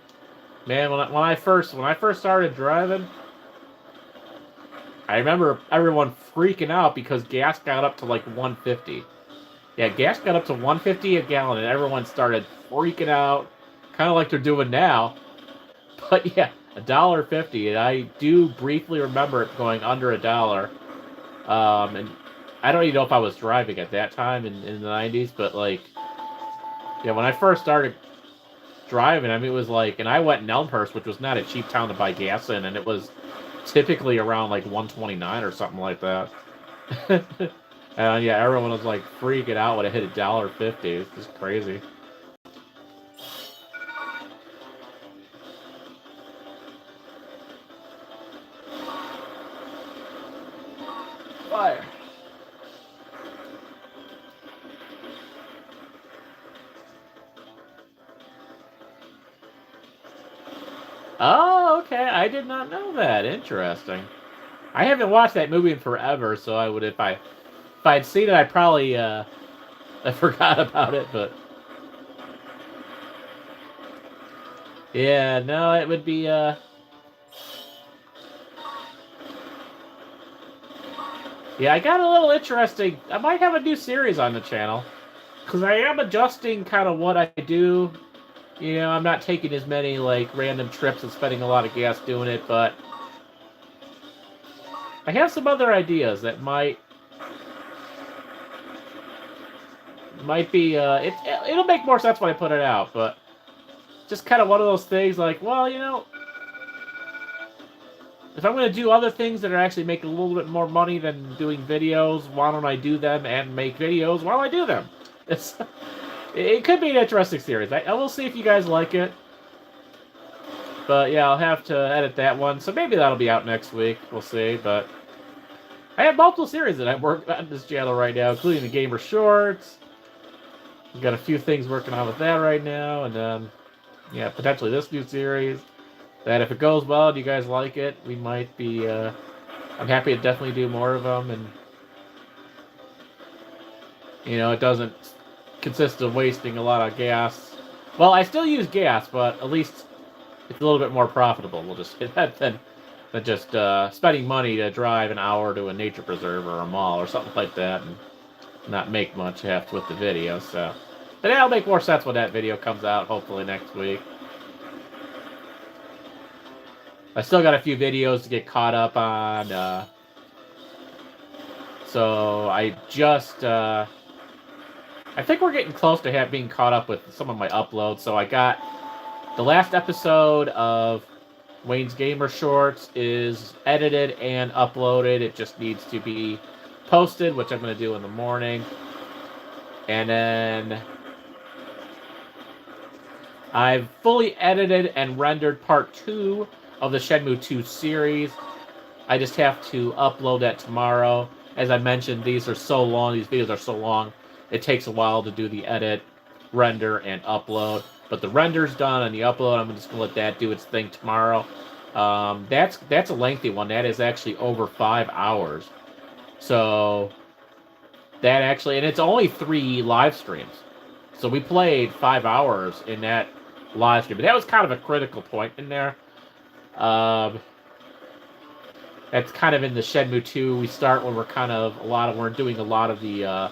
Man, when I first started driving, I remember everyone freaking out because gas got up to like 150. Yeah, gas got up to 150 a gallon, and everyone started freaking out, kind of like they're doing now. But yeah, $1.50, and I do briefly remember it going under $1. And I don't even know if I was driving at that time in the 90s, but like, yeah, when I first started driving, it was like, and I went in Elmhurst, which was not a cheap town to buy gas in, and it was typically around like 129 or something like that. And yeah, everyone was like freaking out when it hit $1.50. It's just crazy. Fire. Oh, okay. I did not know that. Interesting. I haven't watched that movie in forever, so I would if I'd seen it, I probably I forgot about it, but yeah, no, it would be yeah, I got a little interesting. I might have a new series on the channel because I am adjusting kind of what I do. You know, I'm not taking as many like random trips and spending a lot of gas doing it, but I have some other ideas that might be it'll make more sense when I put it out, but just kind of one of those things like, well, you know, if I'm going to do other things that are actually making a little bit more money than doing videos, why don't I do them and make videos while I do them? It could be an interesting series. I will see if you guys like it. But yeah, I'll have to edit that one, so maybe that'll be out next week. We'll see, but I have multiple series that I'm working on this channel right now, including the Gamer Shorts. We've got a few things working on with that right now, and then, yeah, potentially this new series. That if it goes well and you guys like it, we might be, I'm happy to definitely do more of them, and, you know, it doesn't consist of wasting a lot of gas. Well, I still use gas, but at least it's a little bit more profitable. We'll just say that than just spending money to drive an hour to a nature preserve or a mall or something like that and not make much after with the video. So, but that'll make more sense when that video comes out, hopefully next week. I still got a few videos to get caught up on. So I just, I think we're getting close to being caught up with some of my uploads. So I got the last episode of Wayne's Gamer Shorts is edited and uploaded. It just needs to be posted, which I'm going to do in the morning. And then I've fully edited and rendered part 2 of the Shenmue II series. I just have to upload that tomorrow. As I mentioned, these are so long, these videos are so long, it takes a while to do the edit, render, and upload. But the render's done and the upload, I'm just going to let that do its thing tomorrow. That's a lengthy one. That is actually over 5 hours. So that actually, and it's only 3 live streams. So we played 5 hours in that live stream. But that was kind of a critical point in there. That's kind of in the Shenmue 2. We start when we're doing a lot of the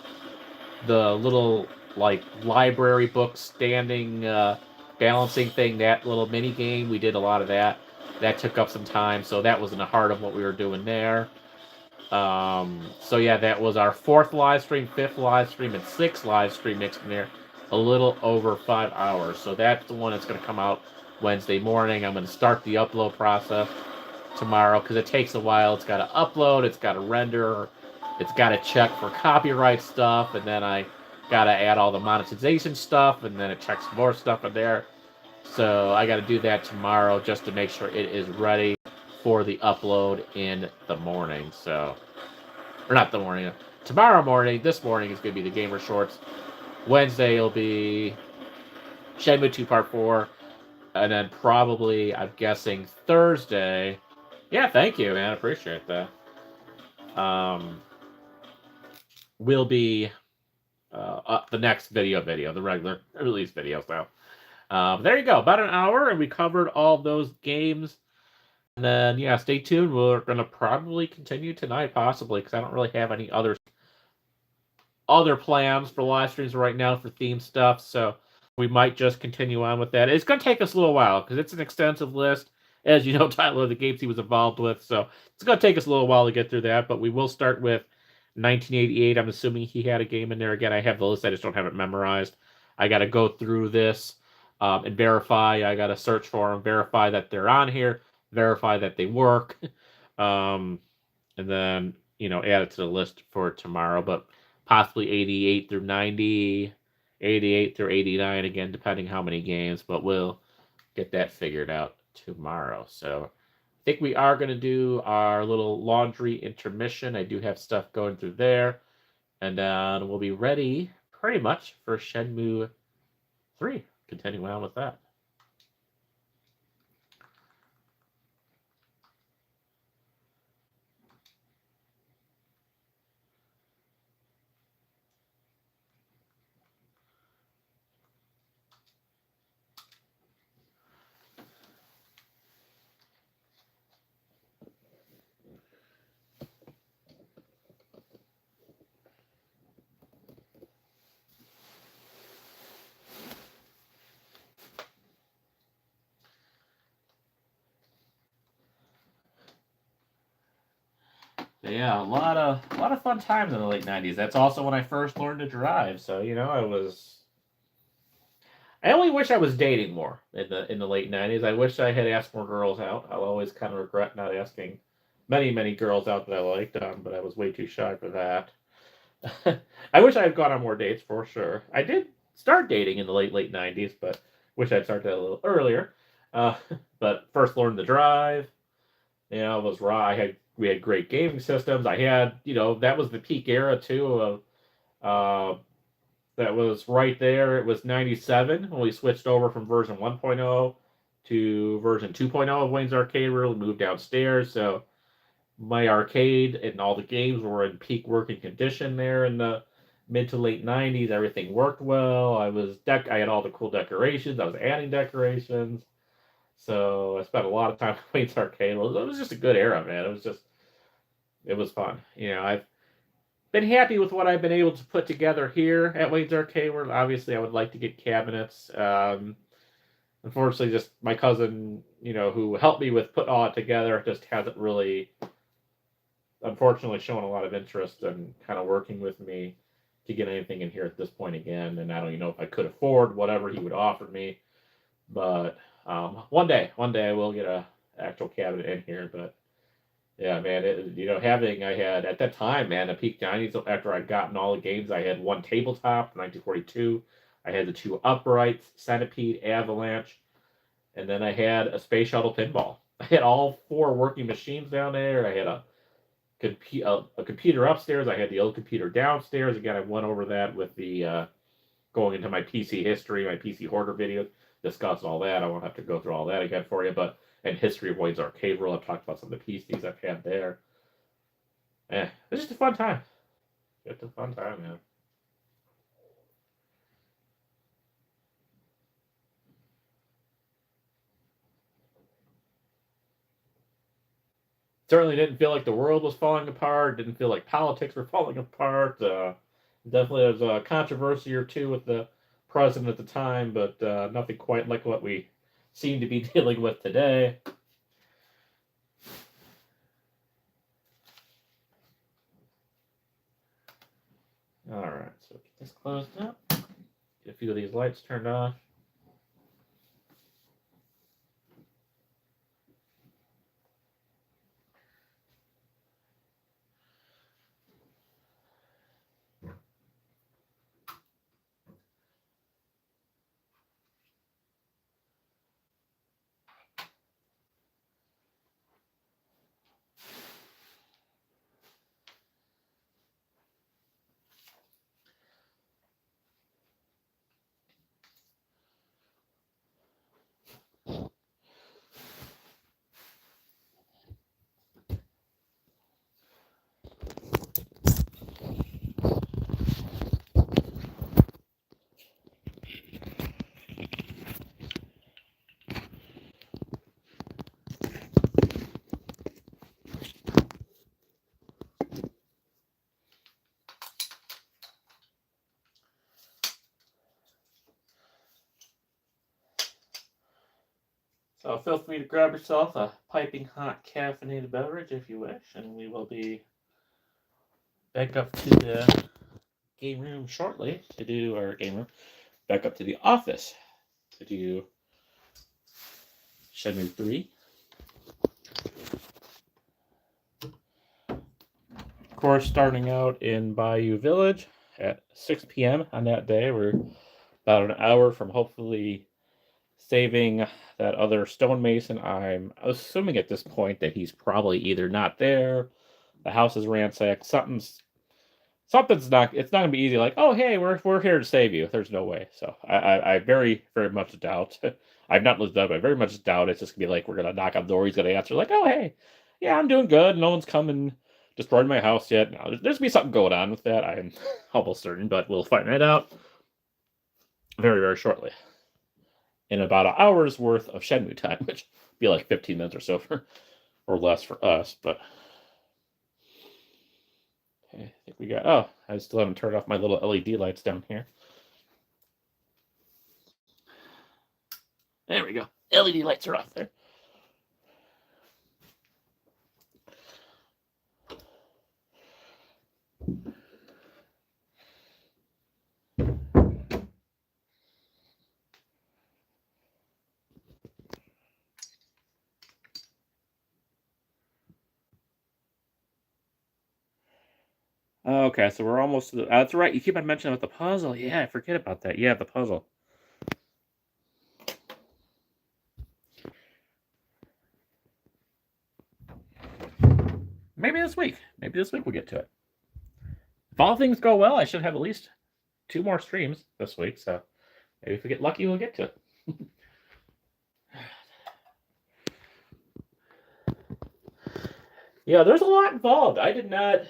little like library book standing balancing thing, that little mini game. We did a lot of that. That took up some time, so that was in the heart of what we were doing there. So yeah, that was our 4th live stream, 5th live stream, and 6th live stream mixed in there. A little over 5 hours. So that's the one that's going to come out Wednesday morning. I'm going to start the upload process tomorrow because it takes a while. It's got to upload, it's got to render, it's got to check for copyright stuff, and then I got to add all the monetization stuff, and then it checks more stuff in there. So I got to do that tomorrow just to make sure it is ready for the upload in the morning. So, or not the morning, tomorrow morning. This morning is going to be the Gamer Shorts. Wednesday will be Shenmue 2 Part 4. And then probably, I'm guessing, Thursday. Yeah, thank you, man. I appreciate that. Will be the next video, the regular release video. So there you go. About an hour, and we covered all those games. And then, yeah, stay tuned. We're going to probably continue tonight, possibly, because I don't really have any other plans for live streams right now for theme stuff. So we might just continue on with that. It's going to take us a little while because it's an extensive list, as you know, Tyler, the games he was involved with. So it's going to take us a little while to get through that, but we will start with 1988. I'm assuming he had a game in there. Again, I have the list. I just don't have it memorized. I got to go through this and verify. I got to search for them, verify that they're on here, verify that they work. And then, add it to the list for tomorrow, but possibly 88 through 90, 88 through 89 again, depending how many games, but we'll get that figured out tomorrow. So I think we are going to do our little laundry intermission. I do have stuff going through there, and we'll be ready pretty much for Shenmue 3. Continuing on with that. Yeah, a lot of fun times in the late '90s. That's also when I first learned to drive. So I only wish I was dating more in the late '90s. I wish I had asked more girls out. I'll always kind of regret not asking many girls out that I liked, but I was way too shy for that. I wish I had gone on more dates for sure. I did start dating in the late '90s, but wish I'd started that a little earlier. Uh, but first learned to drive. It was raw. We had great gaming systems. I had that was the peak era too of that was right there. It was 97 when we switched over from version 1.0 to version 2.0 of Wayne's Arcade. We moved downstairs, so my arcade and all the games were in peak working condition there in the mid to late 90s. Everything worked well. I had all the cool decorations. I was adding decorations. So I spent a lot of time at Wayne's Arcade. It was just a good era, man. It was fun. I've been happy with what I've been able to put together here at Wayne's Arcade. Where obviously I would like to get cabinets. Unfortunately, just my cousin, who helped me with putting all it together, just hasn't really, unfortunately, shown a lot of interest in kind of working with me to get anything in here at this point again. And I don't even know if I could afford whatever he would offer me. But one day I will get a actual cabinet in here. But yeah, man, I had at that time, man, the peak '90s. After I'd gotten all the games, I had one tabletop, 1942. I had the two uprights, Centipede, Avalanche, and then I had a space shuttle pinball. I had all four working machines down there. I had a computer upstairs. I had the old computer downstairs. Again, I went over that with the going into my PC history, my PC hoarder videos, discuss all that. I won't have to go through all that again for you, but and history of Wayne's Arcade World, I've talked about some of the PCs I've had there. It's just a fun time. It's a fun time, man. Certainly didn't feel like the world was falling apart. Didn't feel like politics were falling apart. Definitely there was a controversy or two with the president at the time, but nothing quite like what we seem to be dealing with today. All right, so get this closed up. Get a few of these lights turned off. So feel free to grab yourself a piping hot caffeinated beverage if you wish, and we will be back up to the game room shortly to do our game room. Back up to the office to do Shenmue 3. course, starting out in Bayou Village at 6 p.m. on that day. We're about an hour from hopefully saving that other stonemason. I'm assuming at this point that he's probably either not there, the house is ransacked, something's not. It's not gonna be easy. Like, oh hey, we're here to save you. There's no way. So I very very much doubt. I've not lived up. I very much doubt it's just gonna be like we're gonna knock on the door. He's gonna answer like, oh hey, yeah, I'm doing good. No one's come and destroyed my house yet. No, there's gonna be something going on with that. I'm almost certain, but we'll find that out very very shortly. In about an hour's worth of Shenmue time, which would be like 15 minutes or so or less for us, but. Okay, I think we got. Oh, I still haven't turned off my little LED lights down here. There we go. LED lights are off there. Okay, so we're almost to the. That's right. You keep on mentioning about the puzzle. Yeah, I forget about that. Yeah, the puzzle. Maybe this week. Maybe this week we'll get to it. If all things go well, I should have at least 2 more streams this week. So maybe if we get lucky, we'll get to it. Yeah, there's a lot involved. I did not.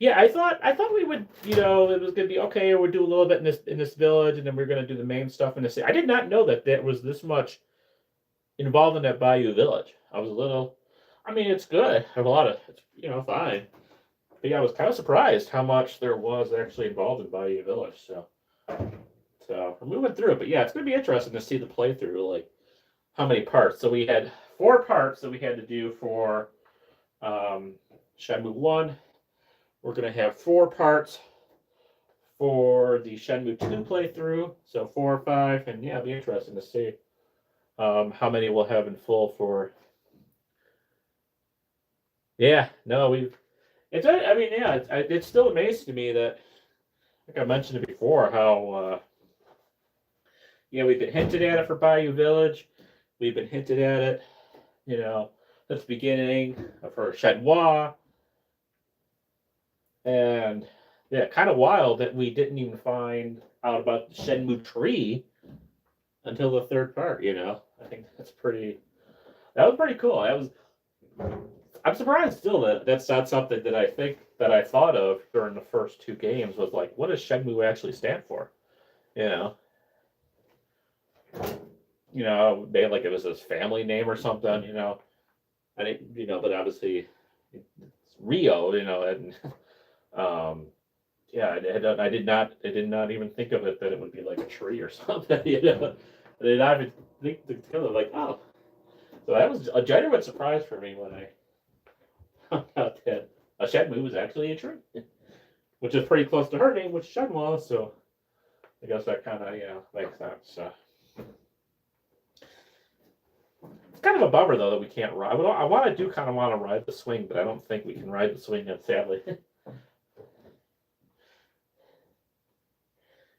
Yeah, I thought we would, it was gonna be okay. We'd do a little bit in this village, and then we're gonna do the main stuff in the city. I did not know that there was this much involved in that Bayou Village. I was a little. I mean, it's good. I have a lot of. It's fine. But yeah, I was kind of surprised how much there was actually involved in Bayou Village. So we're moving through it. But yeah, it's gonna be interesting to see the playthrough, like how many parts. So we had 4 parts that we had to do for Shenmue 1. We're going to have 4 parts for the Shenmue 2 playthrough. So 4 or 5. And yeah, it'll be interesting to see how many we'll have in full for. Yeah, no, it's still amazing to me that, like I mentioned it before, how, we've been hinted at it for Bayou Village. We've been hinted at it, at the beginning for Shenmue. And yeah, kind of wild that we didn't even find out about Shenmue III until the 3rd part. I think that was pretty cool. I'm surprised still that that's not something that I thought of during the first 2 games was like, what does Shenmue actually stand for? Maybe like it was his family name or something. I didn't, but obviously it's Rio. And. I did not even think of it that it would be like a tree or something. I did not even think together like, oh. So that was a genuine surprise for me when I found out that a Shenmue was actually a tree, which is pretty close to her name, which is Shenmue. So I guess that kind of makes sense. It's kind of a bummer though that we can't ride. I want to ride the swing, but I don't think we can ride the swing yet, sadly.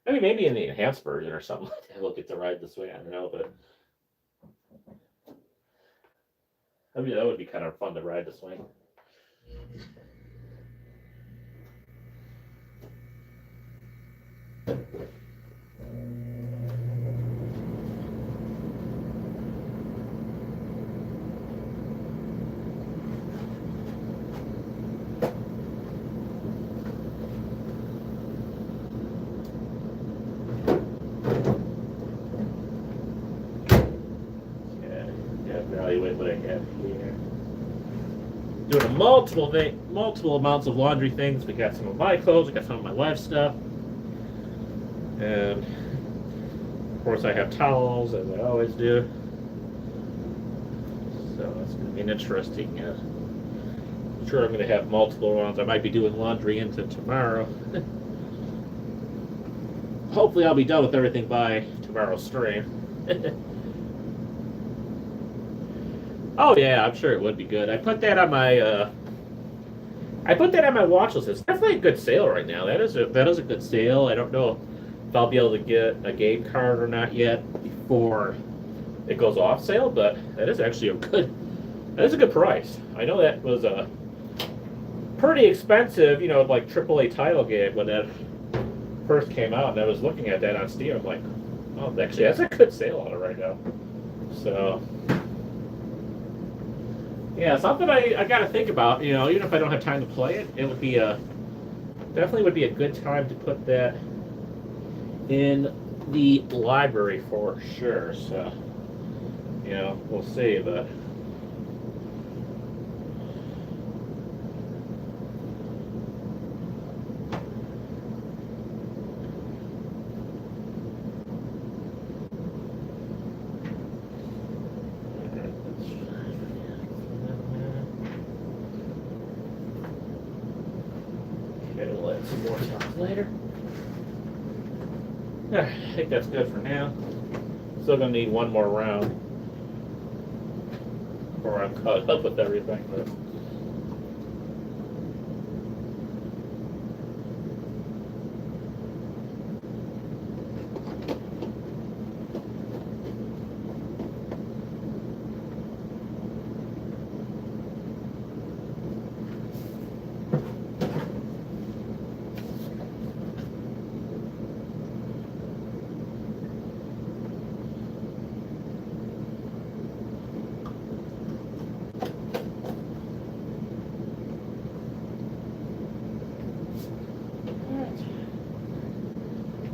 I mean, maybe in the enhanced version or something like that, we'll get to ride the swing. I don't know, but that would be kind of fun to ride the swing. Evaluate what I have here. Doing multiple amounts of laundry things. We got some of my clothes, we got some of my wife's stuff, and of course I have towels as I always do. So it's going to be an interesting. I'm sure I'm going to have multiple ones. I might be doing laundry into tomorrow. Hopefully I'll be done with everything by tomorrow's stream. Oh yeah, I'm sure it would be good. I put that on my I put that on my watch list. It's definitely a good sale right now. That is a good sale. I don't know if I'll be able to get a game card or not yet before it goes off sale, but that is actually a good price. I know that was a pretty expensive, like AAA title game when that first came out, and I was looking at that on Steam. I'm like, oh, actually, that's a good sale on it right now. So, yeah, something I got to think about. Even if I don't have time to play it, it would be definitely would be a good time to put that in the library for sure. So, we'll see, but. We'll add some more stuff later. I think that's good for now. Still gonna need one more round before I'm caught up with everything. But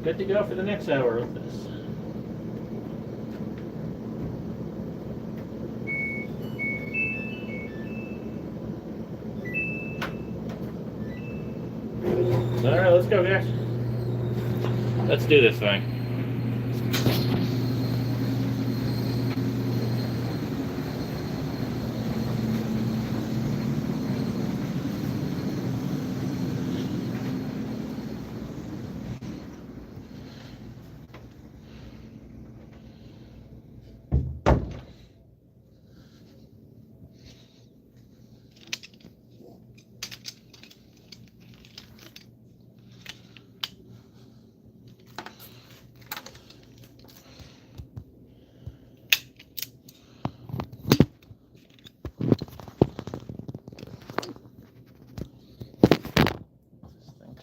good to go for the next hour with this. All right, let's go, guys. Let's do this thing.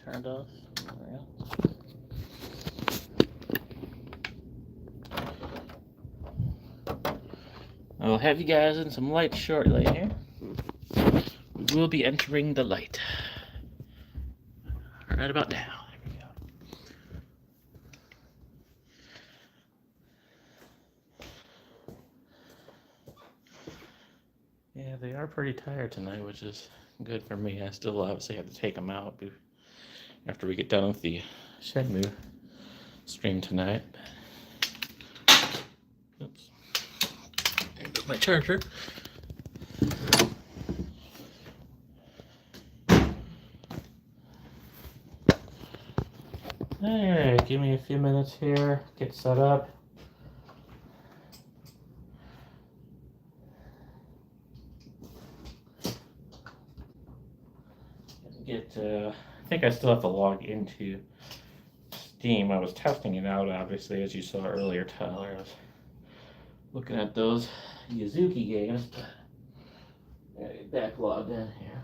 Turned off. I'll have you guys in some light shortly here. We will be entering the light. Right about now. There we go. Yeah, they are pretty tired tonight, which is good for me. I still obviously have to take them out after we get done with the Shenmue stream tonight. Oops. There goes my charger. Alright, give me a few minutes here, get set up. I think I still have to log into Steam. I was testing it out, obviously, as you saw earlier, Tyler. I was looking at those Suzuki games, but I gotta get back logged in here.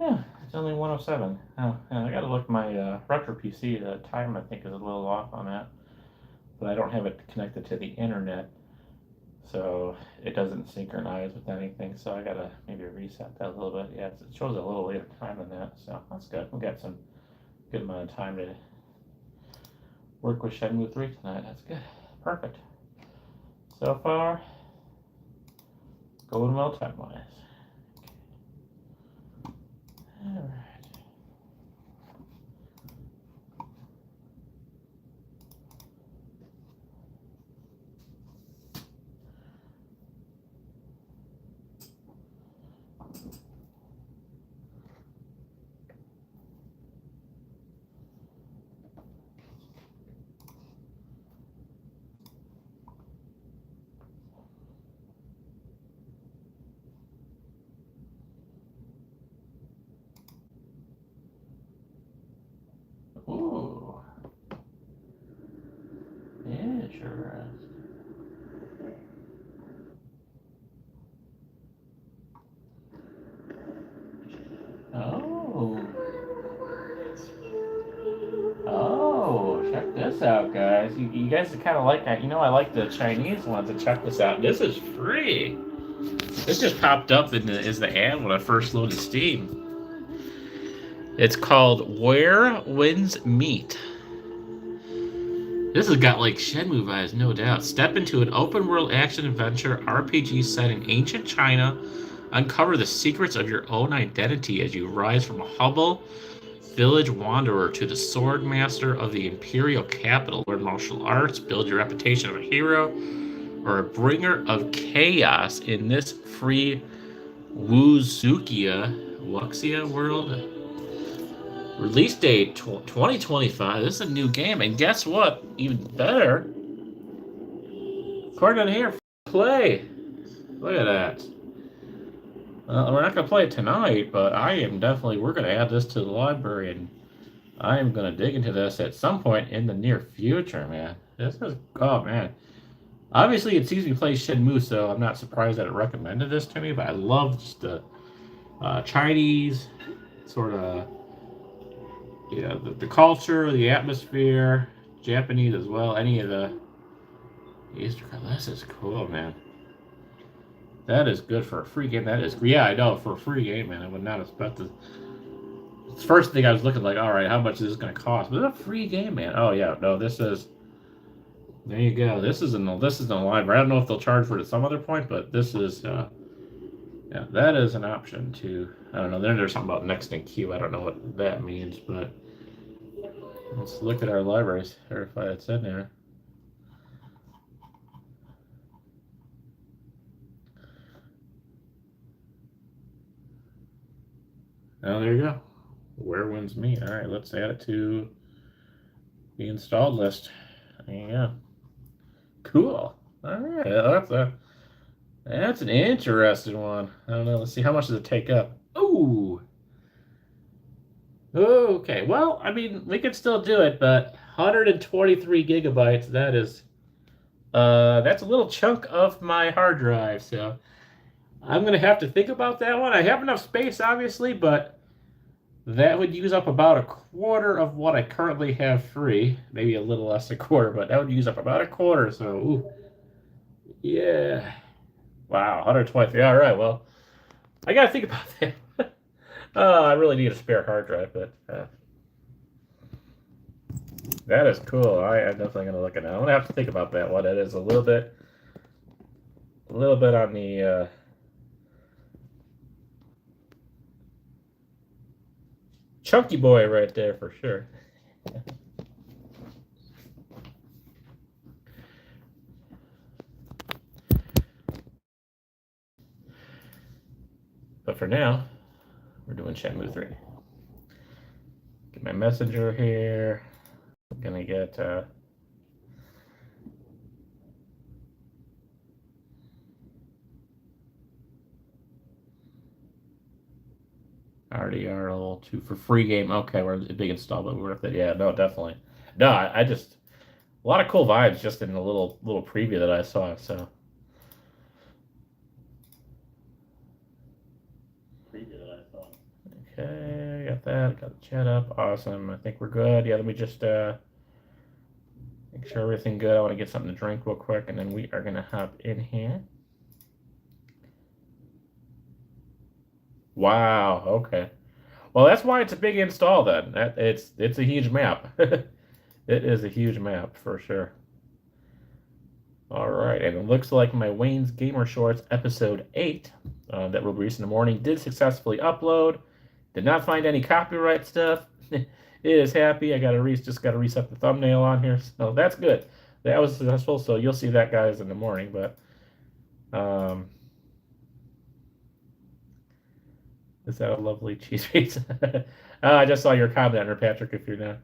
Yeah, it's only 107. Oh, and I gotta look at my retro PC. The time I think is a little off on that, but I don't have it connected to the internet, so it doesn't synchronize with anything. So I gotta maybe reset that a little bit. Yeah, it shows a little later time than that, so that's good. We got some good amount of time to work with Shenmue III tonight. That's good. Perfect. So far, going well time-wise. Alright. Oh. Oh, check this out, guys. You guys kind of like that. You know, I like the Chinese ones. And check this out. This is free. This just popped up as the ad when I first loaded Steam. It's called Where Winds Meet. This has got like Shenmue vibes, no doubt. Step into an open-world action-adventure RPG set in ancient China. Uncover the secrets of your own identity as you rise from a humble village wanderer to the sword master of the imperial capital. Learn martial arts, build your reputation of a hero, or a bringer of chaos in this free Wuxia world. Release date 2025. This is a new game, and guess what? Even better. According to here, play. Look at that. We're not going to play it tonight, but we're going to add this to the library, and I am going to dig into this at some point in the near future, man. Oh, man. Obviously, it sees me play Shenmue, so I'm not surprised that it recommended this to me, but I love just the Chinese sort of, the culture, the atmosphere, Japanese as well, any of the Easter. This is cool, man. That is good for a free game. Yeah, I know, for a free game, man. I would not expect this. It's the first thing I was looking like, all right, how much is this going to cost? But it's a free game, man. Oh, yeah, no, there you go. This is in the library. I don't know if they'll charge for it at some other point, but this is, yeah, that is an option too. I don't know. Then there's something about next in queue. I don't know what that means, but let's look at our libraries, verify it's in there. Oh, there you go. Where Winds Meet. All right, let's add it to the installed list. There you go. Cool. All right, that's an interesting one. I don't know. Let's see, how much does it take up? Ooh. Okay. Well, I mean, we could still do it, but 123 gigabytes. That's a little chunk of my hard drive. So I'm gonna have to think about that one. I have enough space, obviously, but that would use up about a quarter of what I currently have free. Maybe a little less than a quarter, but that would use up about a quarter. So, ooh. Yeah. Wow, 123. All right, well, I got to think about that. I really need a spare hard drive, but that is cool. I'm definitely going to look at it. I'm going to have to think about that one. It is a little bit on the chunky boy right there for sure. But for now, we're doing Shenmue 3. Get my messenger here. I'm gonna get RDR level 2 for free game. Okay, we're a big install, but worth it. Yeah, no, definitely. No, I just a lot of cool vibes just in the little preview that I saw. So. Okay, got that. Got the chat up. Awesome. I think we're good. Yeah, let me just make sure everything good. I want to get something to drink real quick, and then we are gonna hop in here. Wow. Okay. Well, that's why it's a big install then. It's a huge map. It is a huge map for sure. All right, and it looks like my Wayne's Gamer Shorts episode 8 that will be released in the morning did successfully upload. Did not find any copyright stuff. It is happy. I just got to reset the thumbnail on here, so that's good. That was successful. So you'll see that, guys, in the morning. But is that a lovely cheese pizza? I just saw your comment under Patrick. If you're not,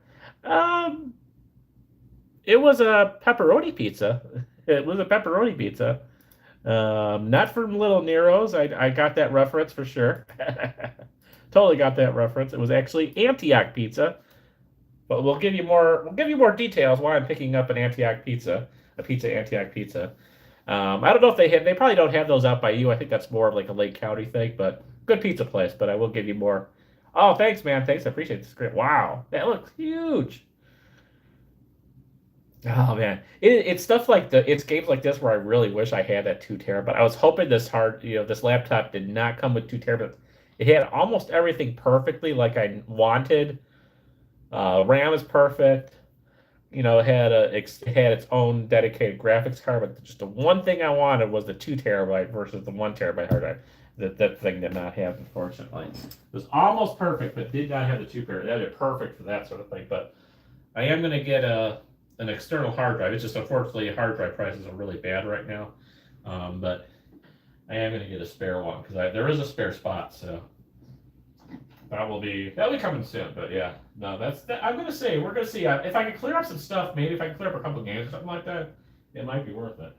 it was a pepperoni pizza. It was a pepperoni pizza. Not from Little Nero's. I got that reference for sure. Totally got that reference. It was actually Antioch pizza. But we'll give you more details why I'm picking up an Antioch pizza a pizza, Antioch Pizza. I don't know if they probably don't have those out by you. I think that's more of like a Lake County thing, but good pizza place. But I will give you more. Oh, thanks, man. Thanks. I appreciate this. Great. Wow. That looks huge. Oh man, it's stuff like it's games like this where I really wish I had that 2 terabyte. I was hoping this laptop did not come with 2 terabytes. It had almost everything perfectly like I wanted. RAM is perfect. It had its own dedicated graphics card, but just the one thing I wanted was the 2 terabyte versus the 1 terabyte hard drive. That thing did not have, unfortunately. It was almost perfect, but did not have the 2 terabyte. That'd be perfect for that sort of thing. But I am going to get an external hard drive. It's just unfortunately hard drive prices are really bad right now. But I am going to get a spare one because there is a spare spot. So that'll be coming soon. But yeah, no, I'm going to say we're going to see if I can clear up some stuff. Maybe if I can clear up a couple games or something like that, it might be worth it.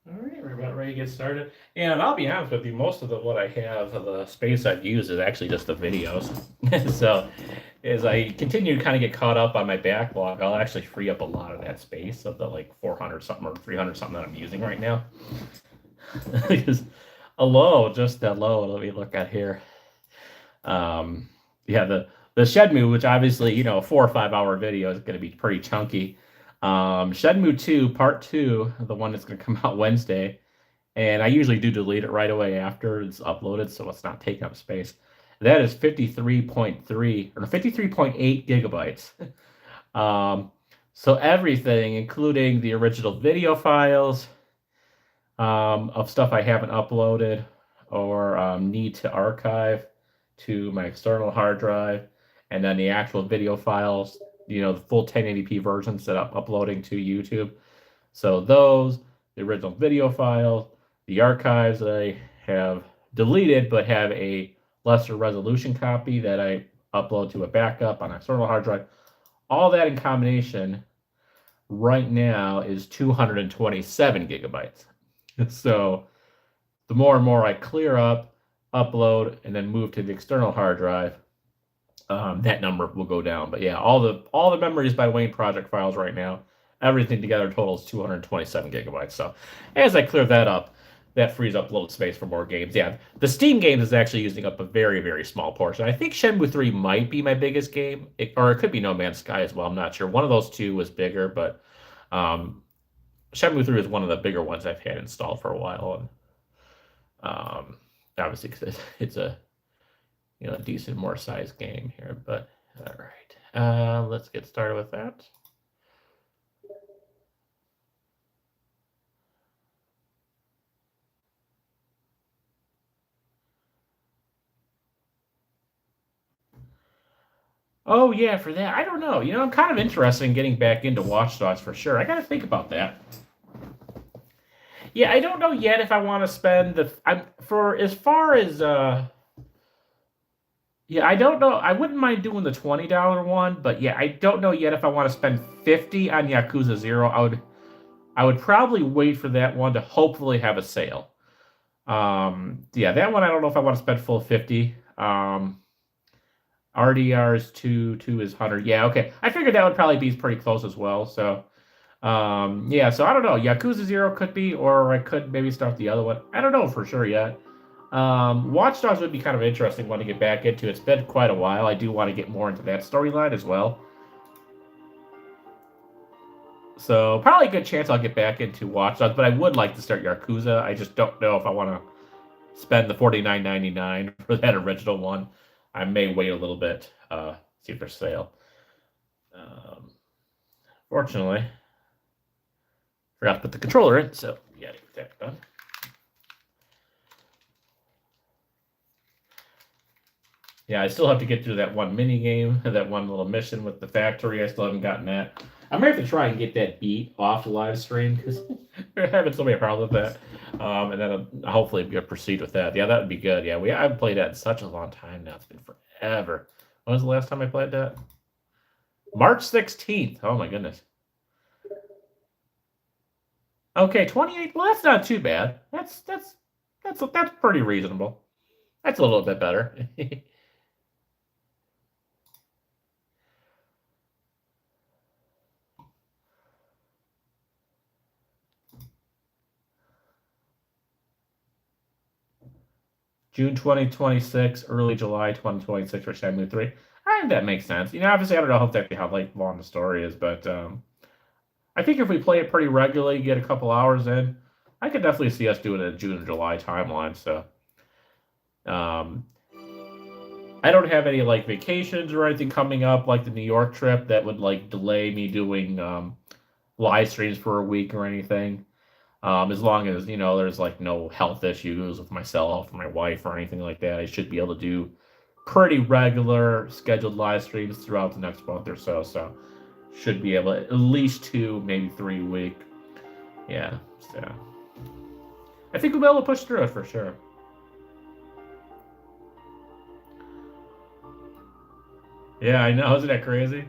All right, we're about ready to get started. And I'll be honest with you, most of what I have of the space I've used is actually just the videos. So as I continue to kind of get caught up on my backlog, I'll actually free up a lot of that space of the like 400 something or 300 something that I'm using right now. Because just that low, let me look at here. Yeah, the Shenmue, which obviously, a 4 or 5 hour video is going to be pretty chunky. Shenmue 2 Part 2, the one that's going to come out Wednesday, and I usually do delete it right away after it's uploaded, so it's not taking up space. That is 53.3 or 53.8 gigabytes. So everything, including the original video files of stuff I haven't uploaded or need to archive to my external hard drive, and then the actual video files, the full 1080p versions that I'm uploading to YouTube. So those, the original video files, the archives that I have deleted but have a lesser resolution copy that I upload to a backup on an external hard drive, all that in combination right now is 227 gigabytes. So the more and more I clear up, upload, and then move to the external hard drive, that number will go down. But yeah, all the memories by Wayne project files right now, everything together totals 227 gigabytes. So as I clear that up, that frees up load space for more games. Yeah, the Steam games is actually using up a very, very small portion. I think Shenmue 3 might be my biggest game, or it could be No Man's Sky as well. I'm not sure. One of those two was bigger, but Shenmue 3 is one of the bigger ones I've had installed for a while. And obviously, because it's a decent, more sized game here. But all right, let's get started with that. Oh yeah, for that, I don't know. I'm kind of interested in getting back into Watch Dogs for sure. I got to think about that. Yeah, I don't know yet if I want to spend as far as yeah, I don't know. I wouldn't mind doing the $20 one, but yeah, I don't know yet if I want to spend 50 on Yakuza 0. I would probably wait for that one to hopefully have a sale. Yeah, that one I don't know if I want to spend full 50. RDR is 2, 2 is 100. Yeah, okay. I figured that would probably be pretty close as well. So, yeah, so I don't know. Yakuza 0 could be, or I could maybe start the other one. I don't know for sure yet. Watch Dogs would be kind of interesting one to get back into. It's been quite a while. I do want to get more into that storyline as well. So probably a good chance I'll get back into Watch Dogs, but I would like to start Yakuza. I just don't know if I want to spend the $49.99 for that original one. I may wait a little bit, see if there's sale. Fortunately, forgot to put the controller in, so yeah, get that done. Yeah, I still have to get through that one mini game, that one little mission with the factory. I still haven't gotten that. I might have to try and get that beat off the live stream because we're having so many problems with that. And then hopefully we'll proceed with that. Yeah, that would be good. Yeah, I haven't played that in such a long time now. It's been forever. When was the last time I played that? March 16th. Oh my goodness. Okay, 28. Well, that's not too bad. That's pretty reasonable. That's a little bit better. June 2026, early July 2026 for Shenmue 3. I think that makes sense. Obviously, I don't know exactly how long the story is, but I think if we play it pretty regularly, get a couple hours in, I could definitely see us doing a June and July timeline. So, I don't have any vacations or anything coming up, like the New York trip that would delay me doing live streams for a week or anything. As long as there's no health issues with myself or my wife or anything like that, I should be able to do pretty regular scheduled live streams throughout the next month or so. So should be able to, at least 2, maybe 3 a week. Yeah, so I think we'll be able to push through it for sure. Yeah, I know. Isn't that crazy?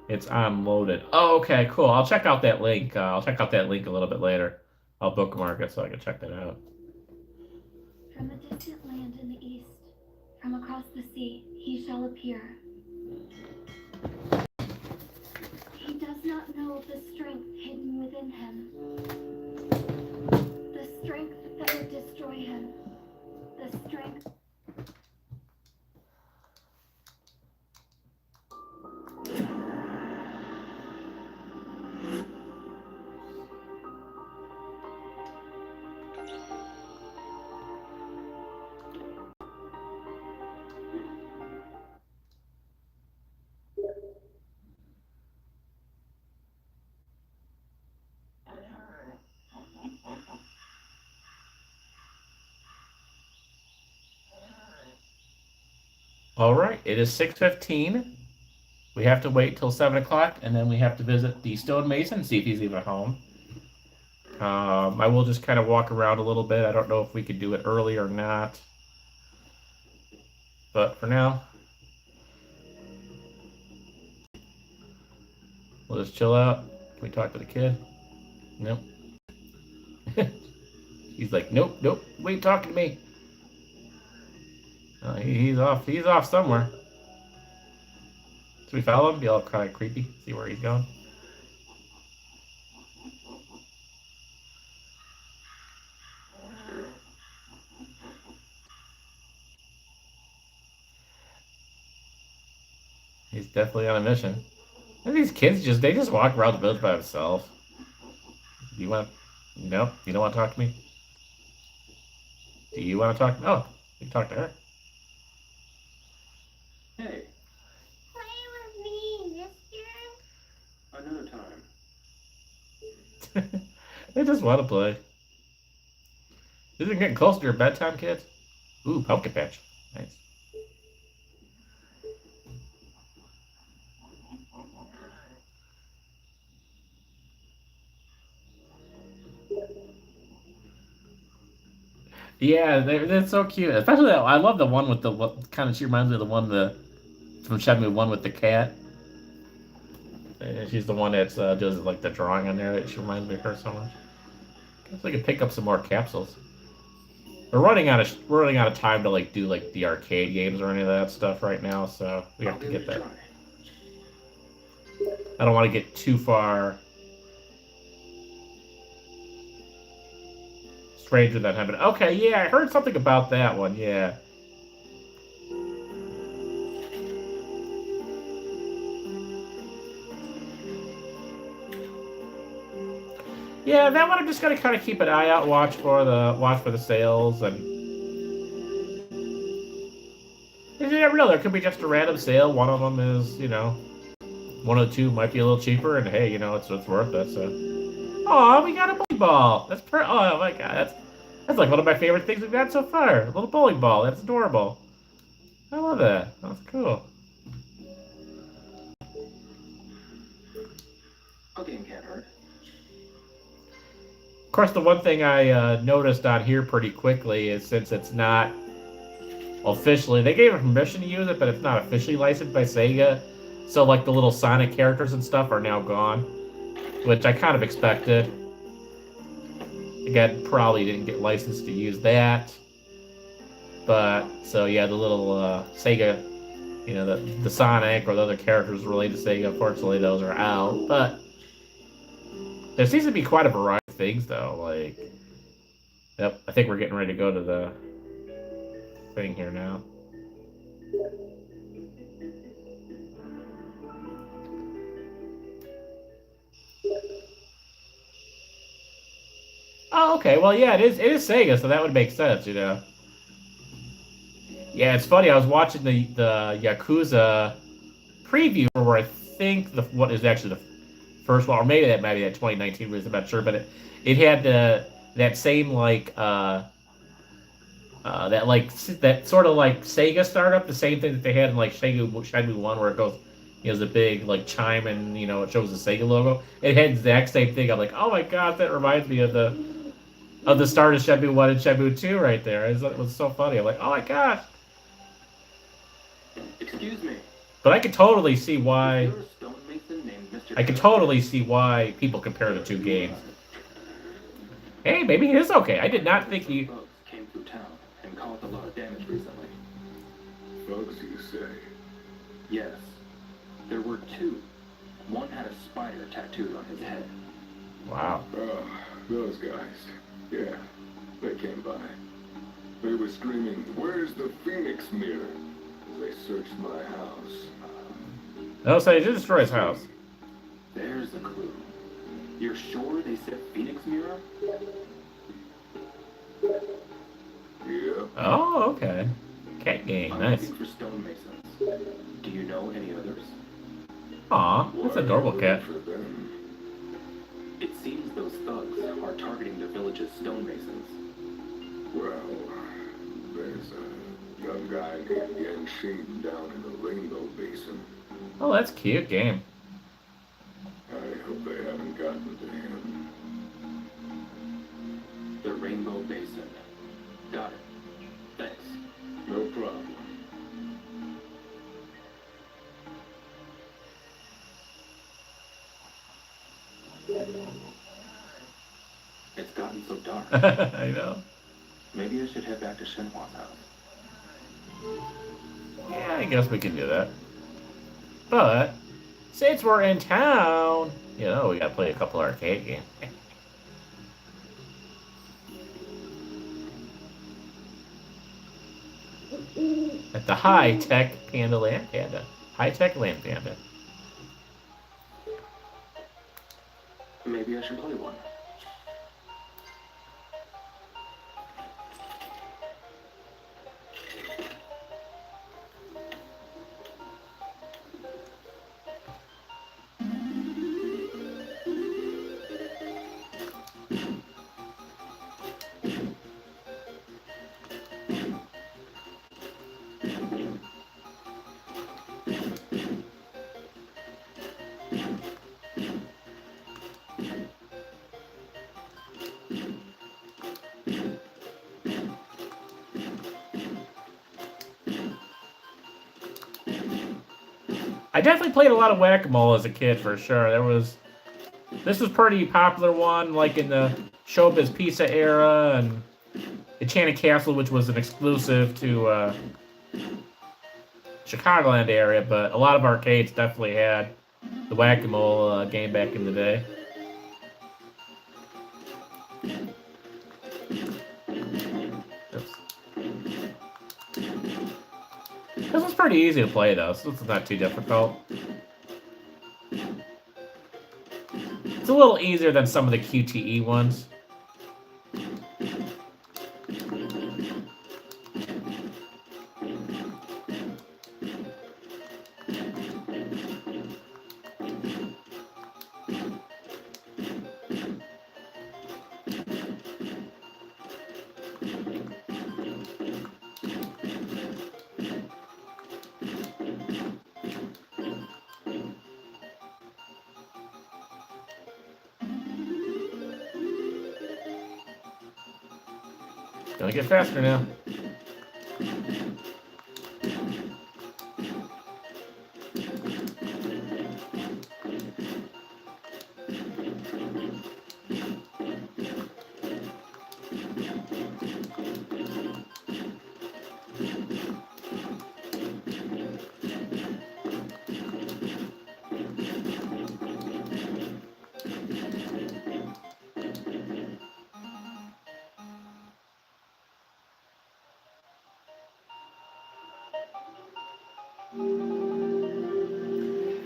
It's unloaded. Oh, okay, cool. I'll check out that link. I'll check out that link a little bit later. I'll bookmark it so I can check that out. From a distant land in the east, from across the sea, he shall appear. He does not know the strength hidden within him. The strength that would destroy him. The strength... All right, it is 6:15. We have to wait till 7 o'clock, and then we have to visit the Stonemason, see if he's even home. I will just kind of walk around a little bit. I don't know if we could do it early or not. But for now, we'll just chill out. Can we talk to the kid? Nope. He's like, nope, wait, talking to me. He's off somewhere. Should we follow him? Be all kind of creepy. See where he's going. He's definitely on a mission. And these kids they just walk around the village by themselves. Do you want? Nope. You don't want to talk to me. Do you want to talk? Oh, you can talk to her. Hey. Play with me, mister. Another time. They just want to play. Is it getting close to your bedtime, kids? Ooh, pumpkin patch. Nice. Yeah, they're so cute. Especially that, I love the one with the what kind of. She reminds me of the one from Shenmue 1 with the cat. She's the one that does the drawing on there. She reminds me of her so much. Guess we could pick up some more capsules. We're running out of time to like do like the arcade games or any of that stuff right now, so we have to get that. I don't want to get too far. Stranger than heaven. Okay, yeah, I heard something about that one. Yeah. Yeah, that one I'm just gonna kind of keep an eye out, watch for the sales, and you never know. There could be just a random sale. One of them is, one of the two might be a little cheaper, and hey, it's worth it. So, oh, we got a bowling ball. Oh my god, that's like one of my favorite things we've got so far. A little bowling ball. That's adorable. I love that. That's cool. A game can't hurt. Of course, the one thing I noticed on here pretty quickly is since it's not officially, they gave it permission to use it, but it's not officially licensed by Sega. So, like, the little Sonic characters and stuff are now gone, which I kind of expected. Again, probably didn't get licensed to use that. But, so yeah, the little Sega, the Sonic or the other characters related to Sega, unfortunately, those are out. But there seems to be quite a variety of things, though. Like, yep, I think we're getting ready to go to the thing here now. Oh, okay. Well, yeah, it is Sega, so that would make sense, Yeah, it's funny. I was watching the Yakuza preview where I think what is actually the first one, or maybe that might be that 2019 release. I'm not sure, but it had that same that sort of like Sega startup, the same thing that they had in like Shenmue 1, where it goes, the big like chime and it shows the Sega logo. It had the exact same thing. I'm like, oh my god, that reminds me of the start of Shenmue 1 and Shenmue 2 right there. It was so funny. I'm like, oh my gosh. Excuse me. But I could totally see why. I could totally see why people compare the two games. Hey, maybe he is okay. I did not think he came through town and caused a lot of damage recently. Bugs, you say? Yes. There were two. One had a spider tattooed on his head. Wow. Those guys. Yeah, they came by. They were screaming, "Where's the Phoenix Mirror?" as they searched my house. No, so he did destroy his house. There's a clue. You're sure they said Phoenix Mirror? Yeah. Oh, okay. Cat game, nice. I'm looking for Stonemasons. Do you know any others? Aw, that's a adorable cat. For them? It seems those thugs are targeting the village's Stonemasons. Well, there's a young guy named Genshin down in the Rainbow Basin. Oh, that's cute game. I hope they haven't gotten to him. The Rainbow Basin. Got it. Thanks. No problem. It's gotten so dark. I know. Maybe I should head back to Shenhua's house. Yeah, I guess we can do that. But since we're in town, we gotta play a couple arcade games. At the high-tech Land Panda. High-tech Land Panda. Maybe I should play one. I definitely played a lot of Whack-A-Mole as a kid, for sure. This was pretty popular one, like in the Showbiz Pizza era, and Enchanted Castle, which was an exclusive to Chicagoland area, but a lot of arcades definitely had the Whack-A-Mole game back in the day. Oops. This one's pretty easy to play, though, so it's not too difficult. It's a little easier than some of the QTE ones. Gonna get faster now.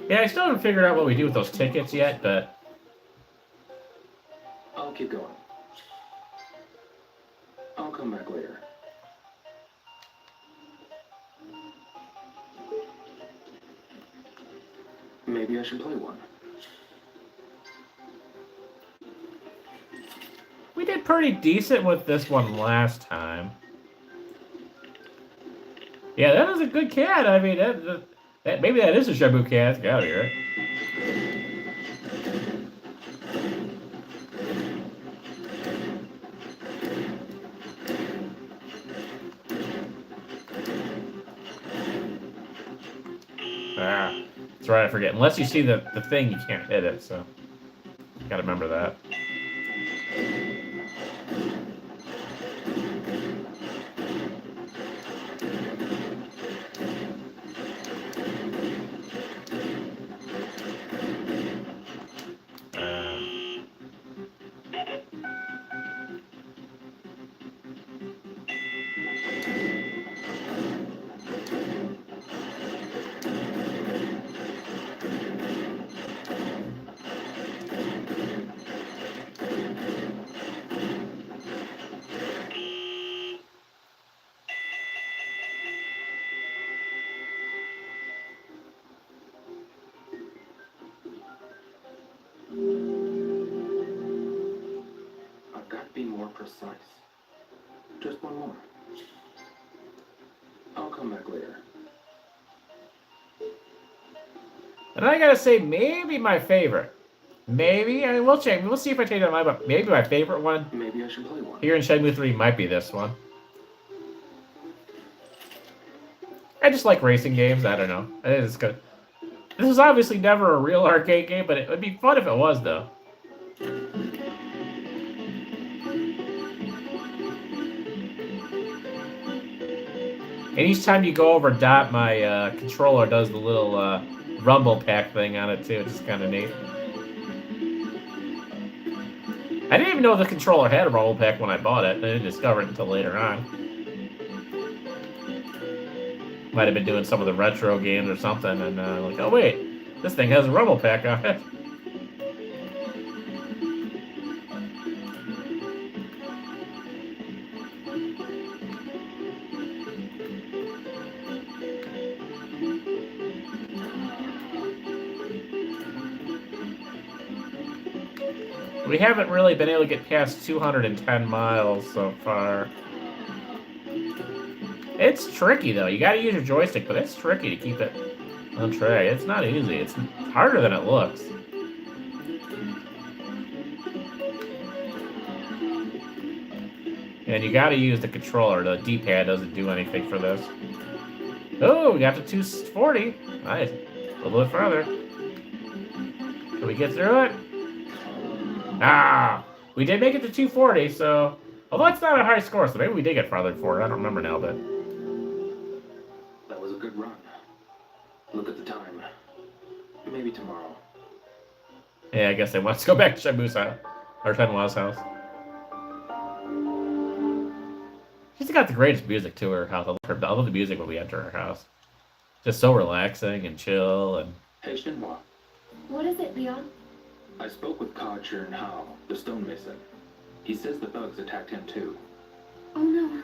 Yeah, I still haven't figured out what we do with those tickets yet, but... I'll keep going. I'll come back later. Maybe I should play one. We did pretty decent with this one last time. Yeah, that was a good cat. I mean, maybe that is a Shenmue cat. Get out of here. Ah, that's right, I forget. Unless you see the thing, you can't hit it, so... Gotta remember that. I've got to be more precise. Just one more. I'll come back later. And I gotta say, maybe my favorite. Maybe, I mean, we'll check. We'll see if I change my mind, but maybe my favorite one Maybe I should play one. here in Shenmue III might be this one. I just like racing games. I don't know. It's good. This is obviously never a real arcade game, but it would be fun if it was, though. And each time you go over dot, my controller does the little rumble pack thing on it, too. It's just kind of neat. I didn't even know the controller had a rumble pack when I bought it. I didn't discover it until later on. Might have been doing some of the retro games or something, and like, oh wait, this thing has a rumble pack on it. We haven't really been able to get past 210 miles so far. It's tricky, though. You gotta use your joystick, but it's tricky to keep it on track. It's not easy. It's harder than it looks. And you gotta use the controller. The D-pad doesn't do anything for this. Oh, we got to 240. Nice. A little bit further. Can we get through it? Ah! We did make it to 240, so Although it's not a high score, so maybe we did get farther than 4. I don't remember now, but... That was a good run. Look at the time. Maybe tomorrow. Yeah, I guess they want us to go back to Shenmue's house. Or Shenmue's house. She's got the greatest music to her house. I love the music when we enter her house. Just so relaxing and chill and... Hey, Shenhua. What is it, Leon? I spoke with Ka Chern Hao, the Stonemason. He says the thugs attacked him too. Oh no.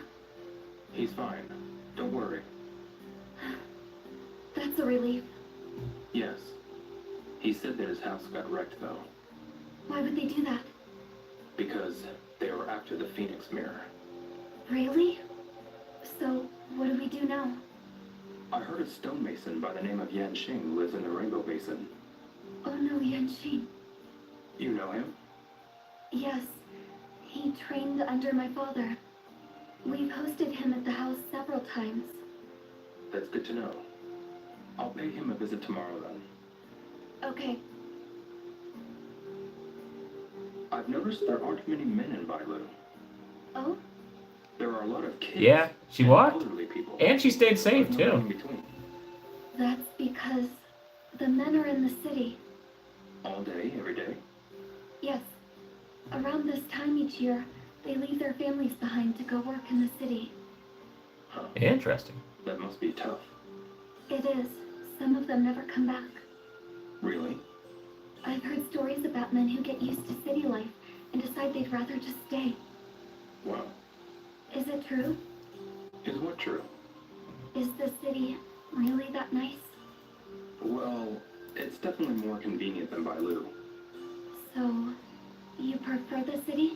He's fine. Don't worry. That's a relief. Yes. He said that his house got wrecked though. Why would they do that? Because they were after the Phoenix Mirror. Really? So, what do we do now? I heard a stonemason by the name of Yan Xing lives in the Rainbow Basin. Oh no, Yanxin. You know him? Yes. He trained under my father. We've hosted him at the house several times. That's good to know. I'll pay him a visit tomorrow then. Okay. I've noticed there aren't many men in Bailu. Oh? There are a lot of kids. Yeah, she and walked. elderly people. And she stayed safe, But no one in too. between. That's because the men are in the city. All day, every day. Yes. Around this time each year, they leave their families behind to go work in the city. Huh. Interesting. That must be tough. It is. Some of them never come back. Really? I've heard stories about men who get used to city life and decide they'd rather just stay. Wow. Is it true? Is what true? Is the city really that nice? Well, it's definitely more convenient than Bailu. So, you prefer the city?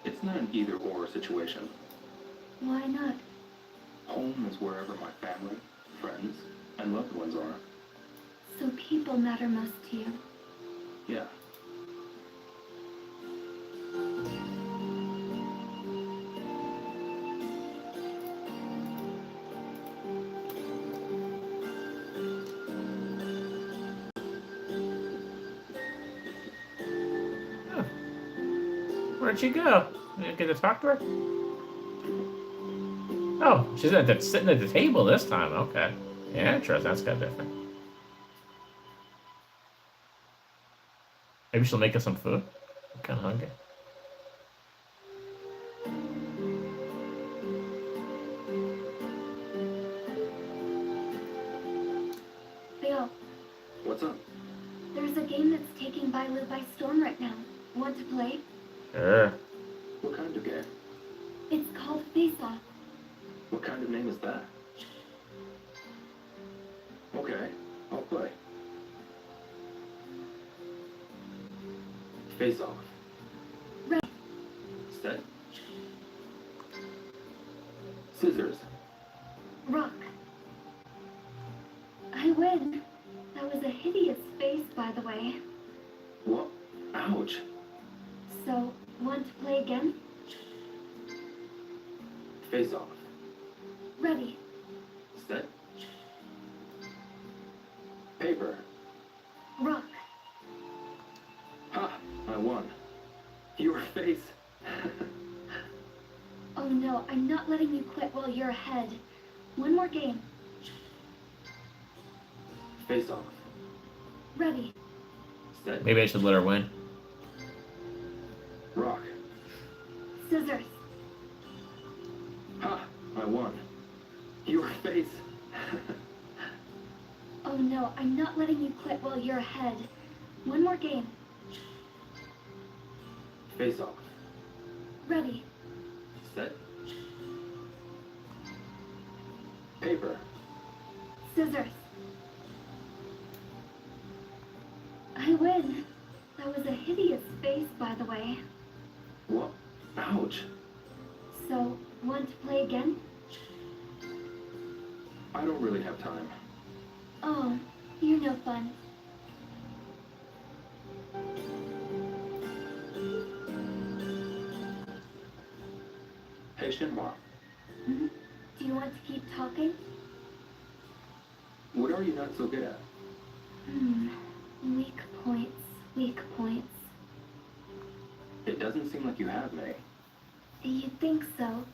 It's not an either-or situation. Why not? Home is wherever my family, friends, and loved ones are. So people matter most to you. Yeah. Huh. Where'd she go? Did you get to talk to her? Oh, she's sitting at the table this time. Okay. Yeah, interesting. That's kind of different. Maybe she'll make us some food. I'm kind of hungry. Leo, What's up? there's a game that's taking Bailu by storm right now. Want to play? Sure. What kind of game? It's called Face Off. What kind of name is that? Okay, I'll play. Face off. Right. Set. Scissors. Rock. I win. That was a hideous face, by the way. What? Ouch. So, want to play again? Face off. Ready. Set. Paper. Rock. Ha! I won. Your face. Oh no, I'm not letting you quit while you're ahead. One more game. Face off. Ready. Set. Maybe I should let her win. Rock. Scissors. Ha! I won. Your face. Oh no, I'm not letting you quit while you're ahead. One more game. Face off. Ready. Set. Paper. Scissors. I win. That was a hideous face, by the way. What? Ouch. So, want to play again? I don't really have time. Oh, you're no fun. Hey, Shenhua. Do you want to keep talking? What are you not so good at? Weak points. Weak points. It doesn't seem like you have many. You'd think so,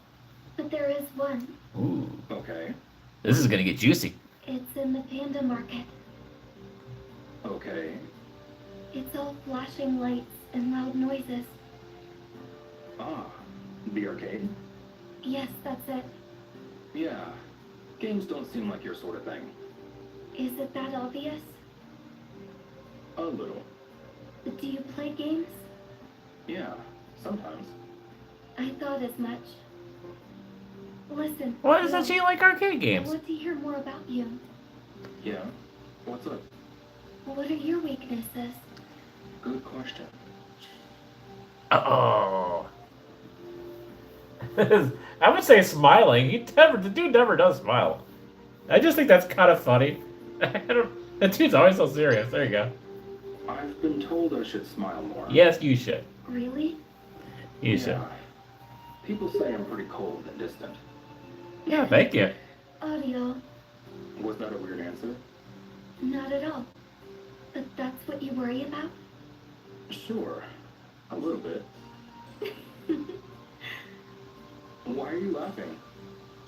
but there is one. Ooh, Okay. this is gonna get juicy. It's in the panda market. Okay. It's all flashing lights and loud noises. Ah, the arcade? Yes, that's it. Yeah. Games don't seem like your sort of thing. Is it that obvious? A little. Do you play games? Yeah, sometimes. I thought as much. Listen. Why doesn't Will, she like arcade I games? want to hear more about you. Yeah? What's up? What are your weaknesses? Good question. Oh. I would say smiling. The dude never does smile. I just think that's kind of funny. The dude's always so serious. There you go. I've been told I should smile more. Yes, you should. Really? You should. People say I'm pretty cold and distant. Yeah, thank you. Audio. Was that a weird answer? Not at all. But that's what you worry about? Sure. A little bit. Why are you laughing?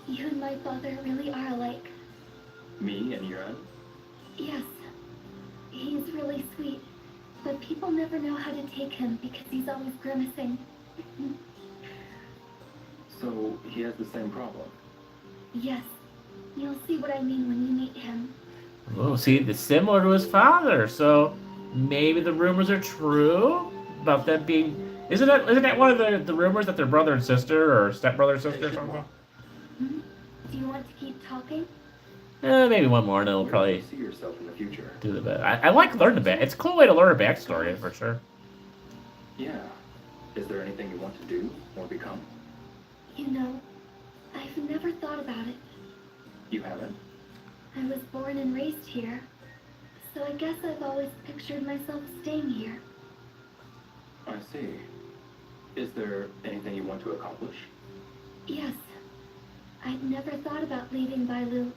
You and my father really are alike. Me and Yuan? Yes. He's really sweet, but people never know how to take him because he's always grimacing. So he has the same problem. Yes. You'll see what I mean when you meet him. Oh, see, it's similar to his father. So maybe the rumors are true about that being. Isn't that one of the rumors that they're brother and sister or stepbrother and sister or something? Hmm? Do you want to keep talking? Maybe one more, and then we'll Where do probably you see yourself in the future? do the bit. I like learning the back. It's a cool way to learn a backstory for sure. Yeah. Is there anything you want to do or become? You know, I've never thought about it. You haven't? I was born and raised here, so I guess I've always pictured myself staying here. I see. Is there anything you want to accomplish? Yes. I'd never thought about leaving Bailu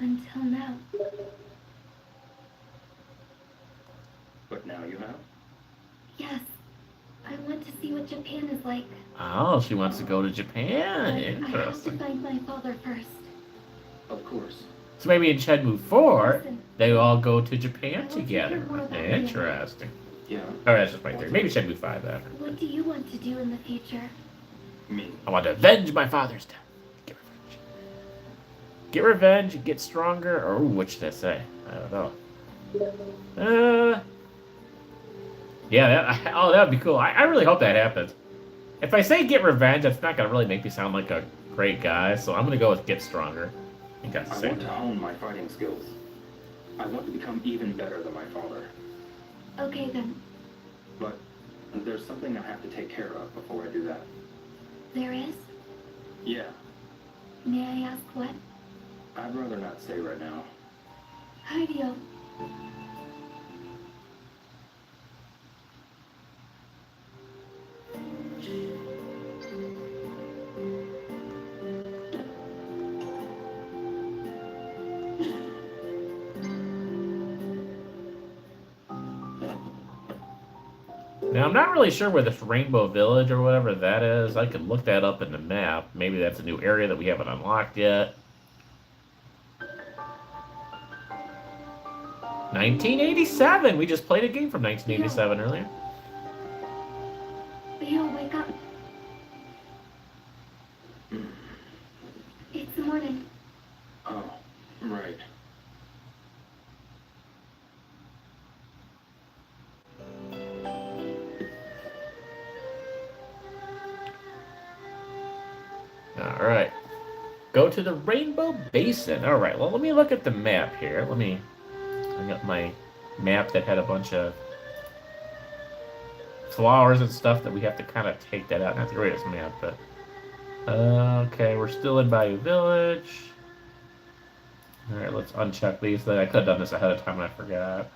until now. But now you have? Yes. I want to see what Japan is like. Oh, she wants to go to But Japan. I have to Interesting. find my father first. Of course. So maybe in Shenmue 4, Listen, they all go to I Japan want to together. hear more about you. Interesting. Yeah. Oh, that's just my theory. Maybe Shenmue 5 then. What do you want to do in the future? Me. I want to avenge my father's death. Get revenge, get stronger, or what should I say? I don't know. Yeah, that would be cool. I really hope that happens. If I say get revenge, that's not going to really make me sound like a great guy, so I'm going to go with get stronger. I think that's the I same. want to hone my fighting skills. I want to become even better than my father. Okay then. But there's something I have to take care of before I do that. There is? Yeah. May I ask what? I'd rather not say right now. Hideo. Now, I'm not really sure where this Rainbow Village or whatever that is. I could look that up in the map. Maybe that's a new area that we haven't unlocked yet. 1987! We just played a game from 1987 earlier. Leo, wake up. It's the morning. Oh, right. Alright. Go to the Rainbow Basin. Alright, well, let me look at the map here. Let me bring up my map that had a bunch of flowers and stuff that we have to kind of take that out. Not the greatest map, but... okay, we're still in Bayou Village. Alright, let's uncheck these. I could have done this ahead of time and I forgot.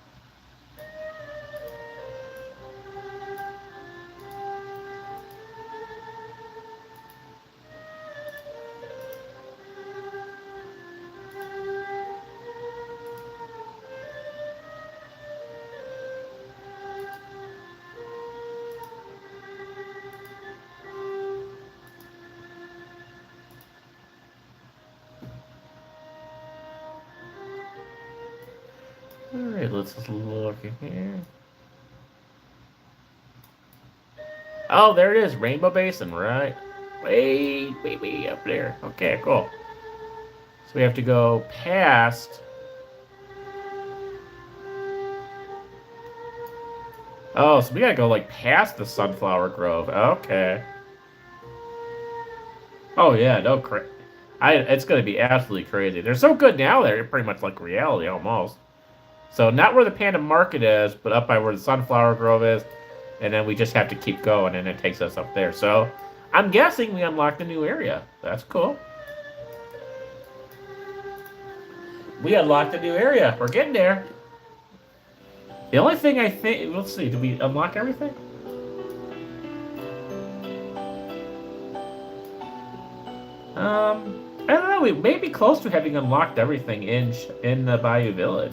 Alright, let's just look in here. Oh, there it is. Rainbow Basin, right? Way up there. Okay, cool. So we have to go past... Oh, so we gotta go, like, past the Sunflower Grove. Okay. Oh, yeah, no it's gonna be absolutely crazy. They're so good now, they're pretty much like reality, almost. So, not where the Panda Market is, but up by where the Sunflower Grove is. And then we just have to keep going, and it takes us up there. So, I'm guessing we unlocked a new area. That's cool. We unlocked a new area. We're getting there. The only thing I think... Let's see. Did we unlock everything? I don't know. We may be close to having unlocked everything in the Bayou Village.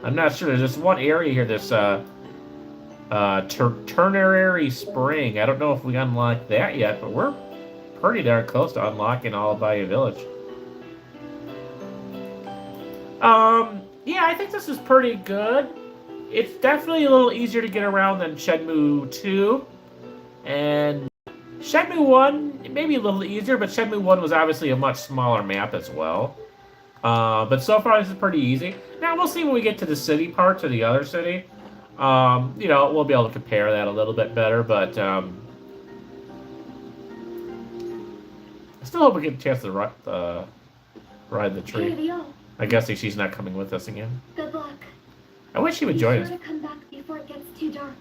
I'm not sure. There's just one area here. There's Ternary Spring. I don't know if we unlocked that yet, but we're pretty darn close to unlocking all of Bayou Village. Yeah, I think this is pretty good. It's definitely a little easier to get around than Shenmue 2. And Shenmue 1, maybe a little easier, but Shenmue 1 was obviously a much smaller map as well. But so far, this is pretty easy. Now, we'll see when we get to the city part, to the other city. You know, we'll be able to compare that a little bit better, but I still hope we get a chance to ride the tree. Here they are. I guess she's not coming with us again. Good luck. I wish she would join Be us. sure to come back before it gets too dark.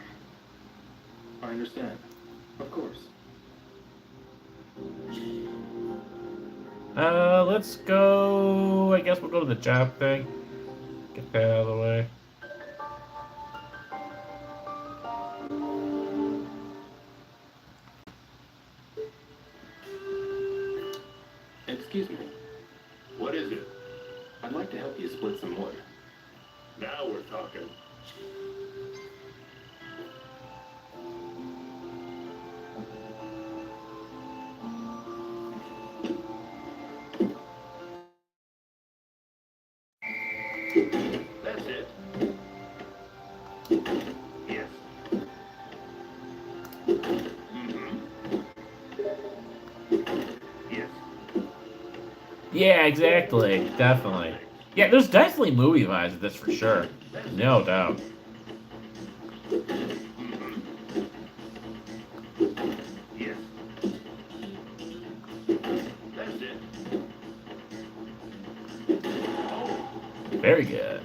I understand. Of course. Let's go... I guess we'll go to the job thing. Get that out of the way. Excuse me. What is it? I'd like to help you split some wood. Now we're talking. That's it. Yes. Mm-hmm. Yes. Yeah, exactly. Definitely. Yeah, there's definitely movie vibes of this for sure. No doubt. Yes. That's it. Very good.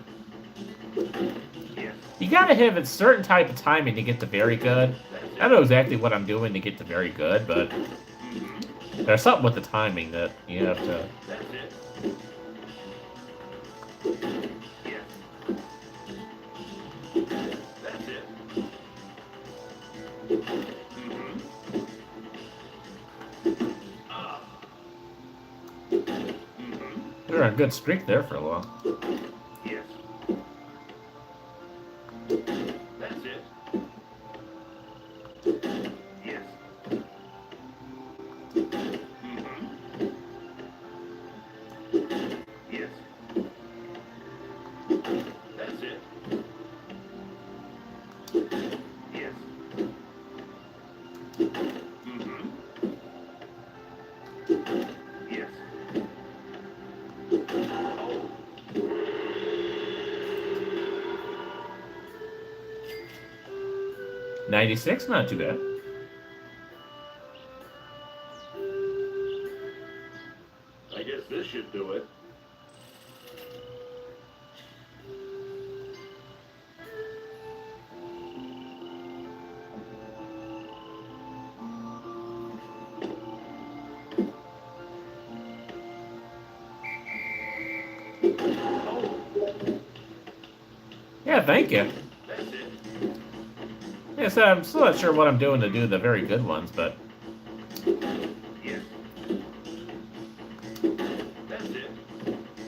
Yes. You gotta have a certain type of timing to get to very good. I don't know exactly what I'm doing to get to very good, but there's something with the timing that you have to... That's it. Yes. That's it. Mm-hmm. Ah. Mm-hmm. We're on a good streak there for a while. Yes. That's it. Yes. Mm-hmm. Yes. That's it. Yes. Mm-hmm. Yes. Oh. 96, not too bad. I guess this should do it. Yeah, thank you. That's it. Yeah, so I'm still not sure what I'm doing to do the very good ones, but... Yes. That's it.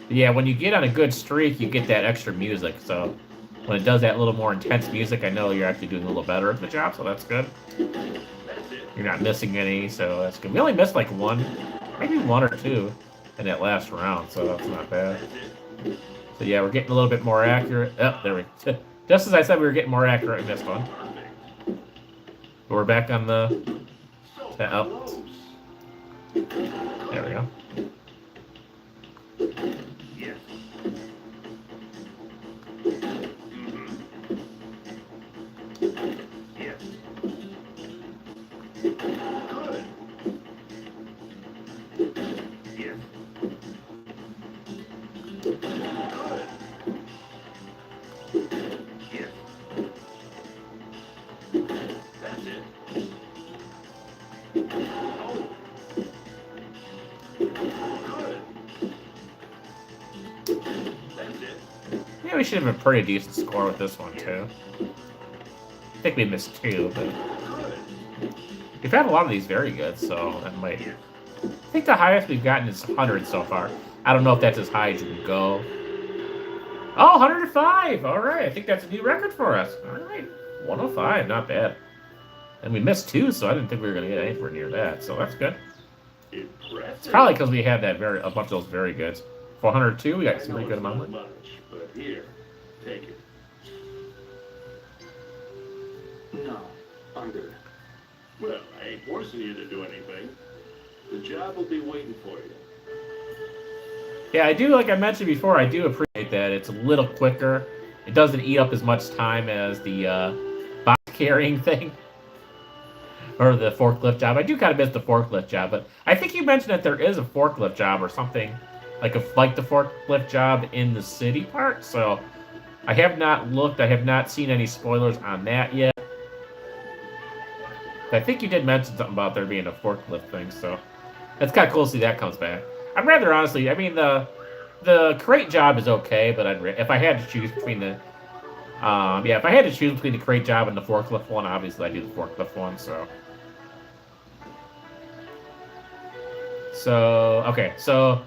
Yeah, when you get on a good streak, you get that extra music, so... When it does that little more intense music, I know you're actually doing a little better at the job, so that's good. That's it. You're not missing any, so that's good. We only missed like one, maybe one or two in that last round, so that's not bad. That's it. But yeah, we're getting a little bit more accurate. Oh, there we go. Just as I said we were getting more accurate in this one. But we're back on the... Oh. There we go. Yes. Yes. Good. Yes. Good. Yes. That's it. Oh. Good. That's it. Yeah, we should have a pretty decent score with this one, too. I think we missed 2, but... We've had a lot of these very good, so that might... I think the highest we've gotten is 100 so far. I don't know if that's as high as you can go. Oh, 105! Alright, I think that's a new record for us. Alright, 105, not bad. And we missed 2, so I didn't think we were going to get anywhere near that, so that's good. It's probably because we had that a bunch of those very goods. 402, we got some pretty good amount of it. But here, take it. No, I'm good. Well, I ain't forcing you to do anything. The job will be waiting for you. Yeah, I do, like I mentioned before, I do appreciate that. It's a little quicker. It doesn't eat up as much time as the box carrying thing. Or the forklift job. I do kind of miss the forklift job, but I think you mentioned that there is a forklift job or something. Like the forklift job in the city part, so I have not looked. I have not seen any spoilers on that yet. I think you did mention something about there being a forklift thing, so it's kind of cool to see that comes back. I'd rather honestly, I mean the crate job is okay, but if I had to choose between the if I had to choose between the crate job and the forklift one, obviously I do the forklift one. So okay, so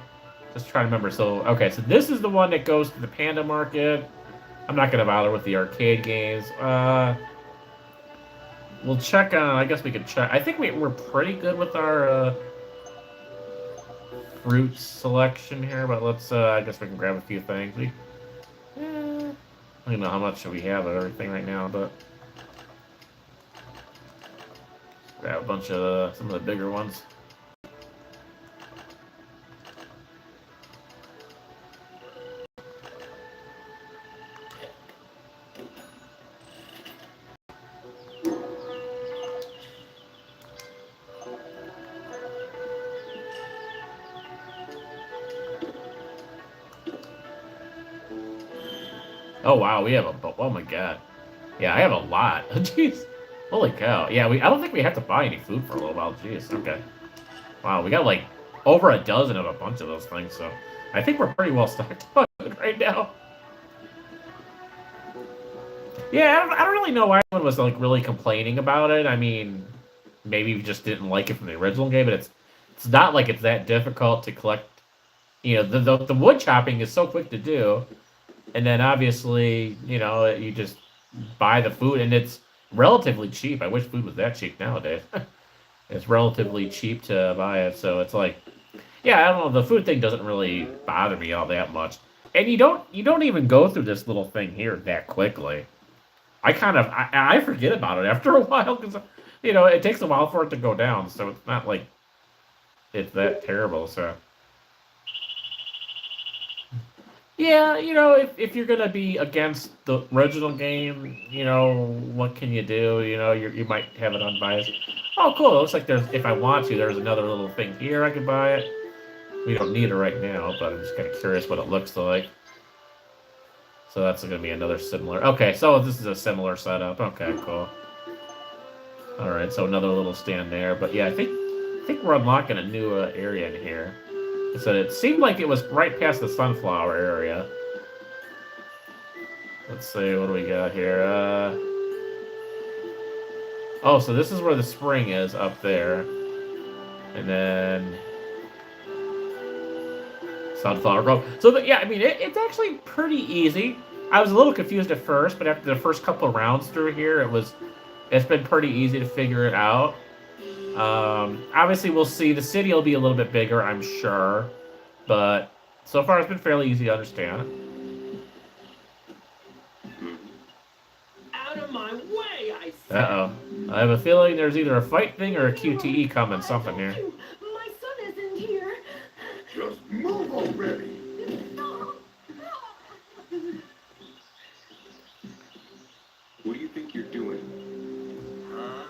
just trying to remember. So okay, so this is the one that goes to the Panda Market. I'm not gonna bother with the arcade games. We'll check on. I guess we could check. I think we're pretty good with our fruit selection here, but let's. I guess we can grab a few things. I don't know how much we have of everything right now, but grab a bunch of some of the bigger ones. Oh wow, we have a. Oh my god, yeah, I have a lot. Jeez, holy cow. Yeah, I don't think we have to buy any food for a little while. Jeez, okay. Wow, we got like over a dozen of a bunch of those things, so I think we're pretty well stocked up right now. Yeah, I don't really know why anyone was like really complaining about it. I mean, maybe we just didn't like it from the original game, but it's not like it's that difficult to collect. You know, the wood chopping is so quick to do. And then obviously, you know, you just buy the food, and it's relatively cheap. I wish food was that cheap nowadays. It's relatively cheap to buy it, so it's like, yeah, I don't know. The food thing doesn't really bother me all that much, and you don't even go through this little thing here that quickly. I forget about it after a while because, you know, it takes a while for it to go down, so it's not like it's that terrible. So. Yeah, you know, if you're gonna be against the original game, you know, what can you do? You know, you might have it unbiased. Oh, cool! It looks like if I want to, there's another little thing here I could buy it. We don't need it right now, but I'm just kind of curious what it looks like. So that's gonna be another similar. Okay, so this is a similar setup. Okay, cool. All right, so another little stand there, but yeah, I think we're unlocking a new area in here. So it seemed like it was right past the sunflower area. Let's see, what do we got here? Oh, so this is where the spring is, up there. And then Sunflower Grove. So, yeah, I mean, it's actually pretty easy. I was a little confused at first, but after the first couple of rounds through here, it's been pretty easy to figure it out. Obviously, we'll see. The city will be a little bit bigger, I'm sure. But so far, it's been fairly easy to understand. Uh-oh. I have a feeling there's either a fight thing or a QTE coming, something here. My son isn't here. Just move already! What do you think you're doing? Huh?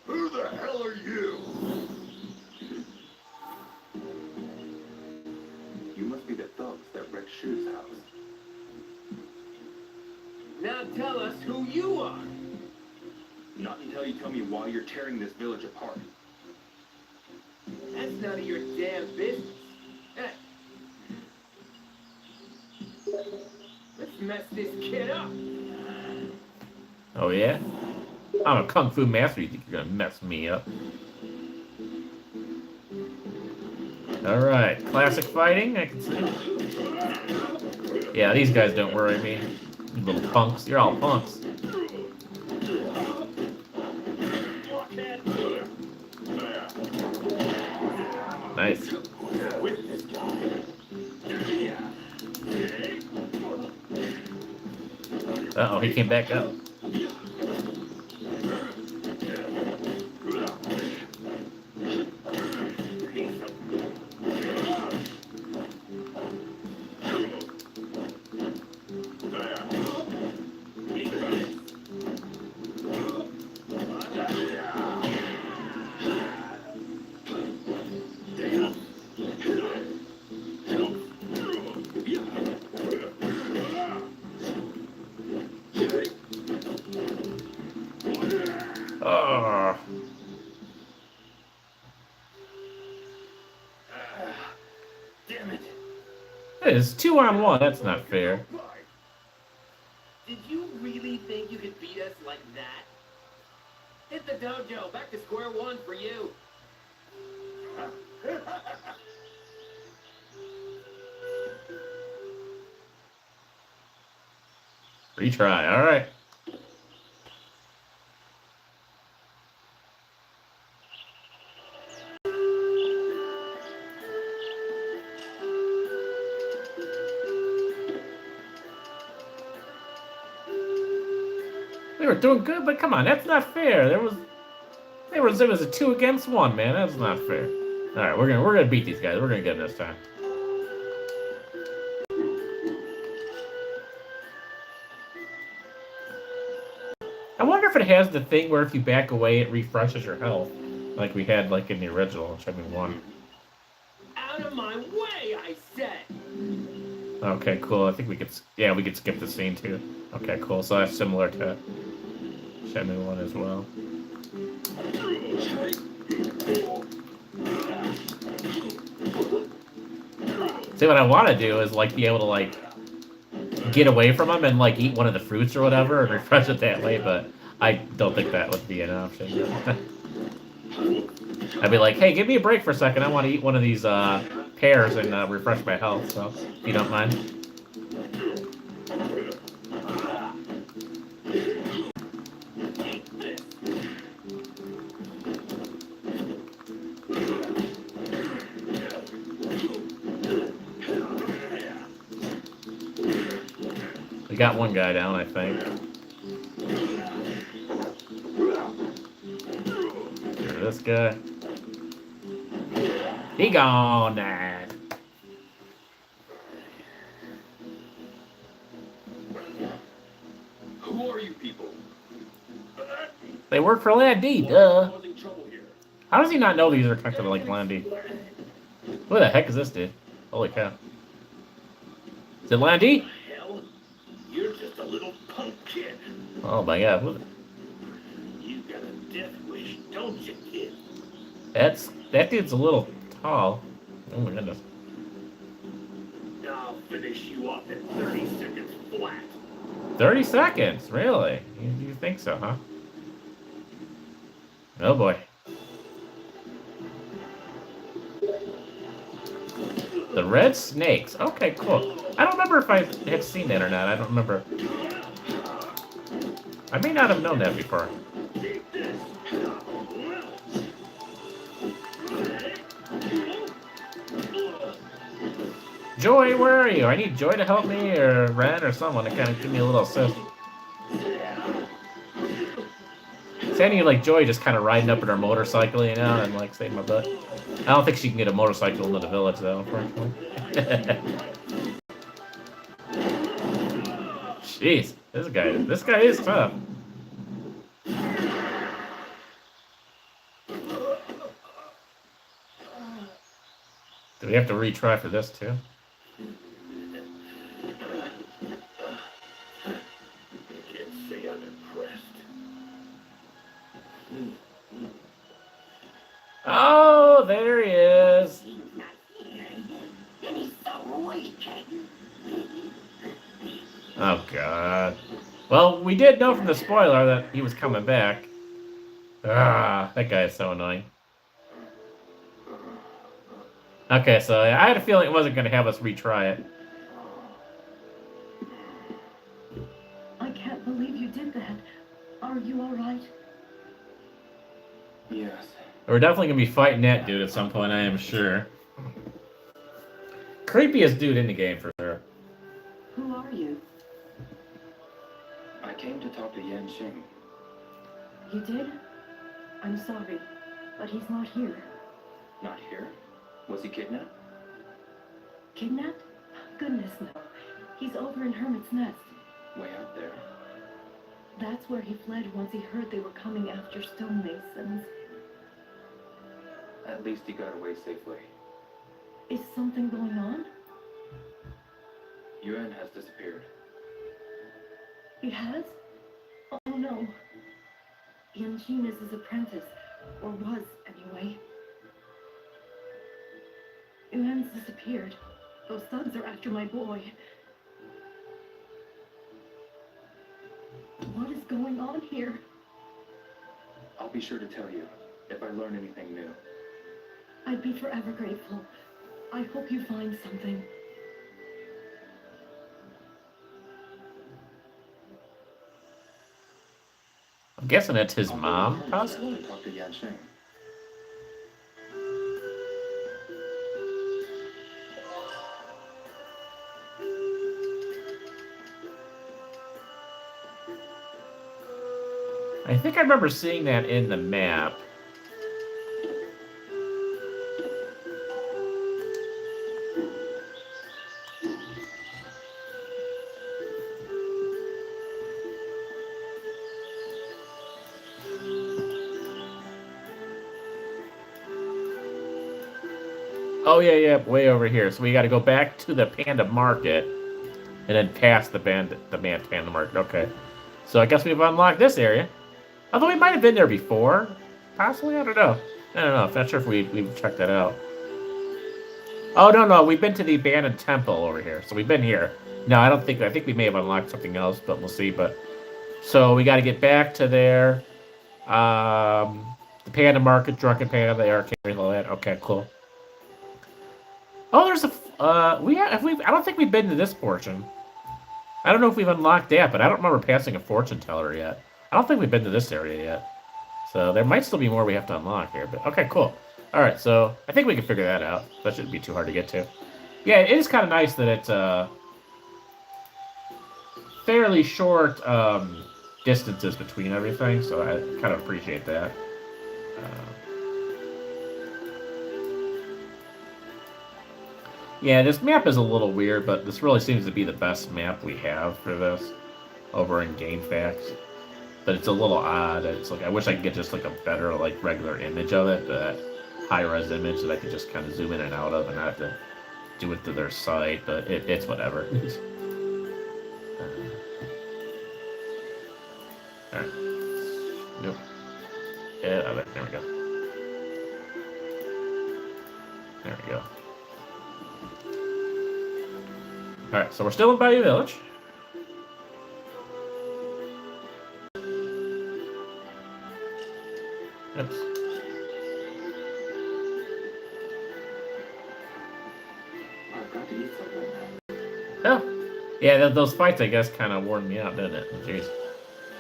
Who the hell are you? You must be the thugs that wrecked Shu's house. Now tell us who you are. Not until you tell me why you're tearing this village apart. That's none of your damn business. Hey. Let's mess this kid up. Oh, yeah? I'm a kung fu master. You think you're gonna mess me up? Alright, classic fighting, I can see. Yeah, these guys don't worry me. You little punks. You're all punks. Nice. Uh-oh, he came back up. Oh. Damn it. It's 2-on-1. That's not fair. Did you really think you could beat us like that? Hit the dojo. Back to square one for you. Retry. All right. We were doing good, but come on, that's not fair. It was a 2-against-1, man. That's not fair. All right, we're gonna beat these guys. We're gonna get them this time. I wonder if it has the thing where if you back away, it refreshes your health, like we had like in the original Shenmue 1. Out of my way, I said. Okay, cool. I think we could skip the scene too. Okay, cool. So that's similar to Shenmue 1 as well. See, what I want to do is like be able to like get away from him and like eat one of the fruits or whatever and refresh it that way, but I don't think that would be an option. I'd be like, hey, give me a break for a second. I want to eat one of these pears and refresh my health, so if you don't mind. We got one guy down, I think. Get rid of this guy. He gone, Dad. Who are you people? They work for Landy, duh. How does he not know these are connected to like Landy? Who the heck is this dude? Holy cow. Is it Landy? Hell, you're just a little punk kid. Oh my god. What? You got a death wish, don't you, kid? That dude's a little tall. Oh my goodness. I'll finish you off in 30 seconds flat. 30 seconds? Really? You think so, huh? Oh boy. The red snakes. Okay, cool. I don't remember if I had seen that or not. I don't remember. I may not have known that before. Joy, where are you? I need Joy to help me, or Ren, or someone to kind of give me a little assist. Sandy like Joy just kind of riding up in her motorcycle, you know, and like saving my butt. I don't think she can get a motorcycle into the village though, unfortunately. Jeez, this guy is tough. Do we have to retry for this too? Can't say I'm impressed. Oh, there he is. Oh, God. Well, we did know from the spoiler that he was coming back. Ah, that guy is so annoying. Okay, so I had a feeling it wasn't going to have us retry it. I can't believe you did that. Are you alright? Yes. We're definitely going to be fighting that dude at some point, I am sure. Creepiest dude in the game, for sure. Who are you? I came to talk to Yan Xing. You did? I'm sorry, but he's not here. Not here? Was he kidnapped? Kidnapped? Goodness, no. He's over in Hermit's Nest. Way out there. That's where he fled once he heard they were coming after Stonemasons. At least he got away safely. Is something going on? Yuan has disappeared. He has? Oh no. Yanjin is his apprentice, or was anyway. Yuan's disappeared. Those thugs are after my boy. What is going on here? I'll be sure to tell you if I learn anything new. I'd be forever grateful. I hope you find something. I'm guessing it's his mom, I possibly? want to talk to Yan Xing. I think I remember seeing that in the map. Oh yeah, way over here. So we got to go back to the Panda Market, and then past the Panda Market. Okay. So I guess we've unlocked this area. Although we might have been there before, possibly. I don't know. I'm not sure if we've checked that out. Oh no, we've been to the abandoned temple over here. So we've been here. No, I think we may have unlocked something else, but we'll see. But so we got to get back to there. The Panda Market, Drunken Panda, the arcade, all that. Okay, cool. Oh, there's a I don't think we've been to this portion. I don't know if we've unlocked that, but I don't remember passing a fortune teller yet. I don't think we've been to this area yet. So there might still be more we have to unlock here, but okay, cool. All right, so I think we can figure that out. That shouldn't be too hard to get to. Yeah, it is kind of nice that it's fairly short distances between everything, so I kind of appreciate that. Yeah, this map is a little weird, but this really seems to be the best map we have for this over in GameFAQs. But it's a little odd. It's like I wish I could get just like a better like regular image of it, that high-res image that I could just kind of zoom in and out of and not have to do it through their site. But it's whatever. All right. Nope. Yeah, there we go. There we go. Alright, so we're still in Bayou Village. Oops. I've got to eat something. Oh. Yeah, those fights, I guess, kind of wore me out, didn't it? Jeez.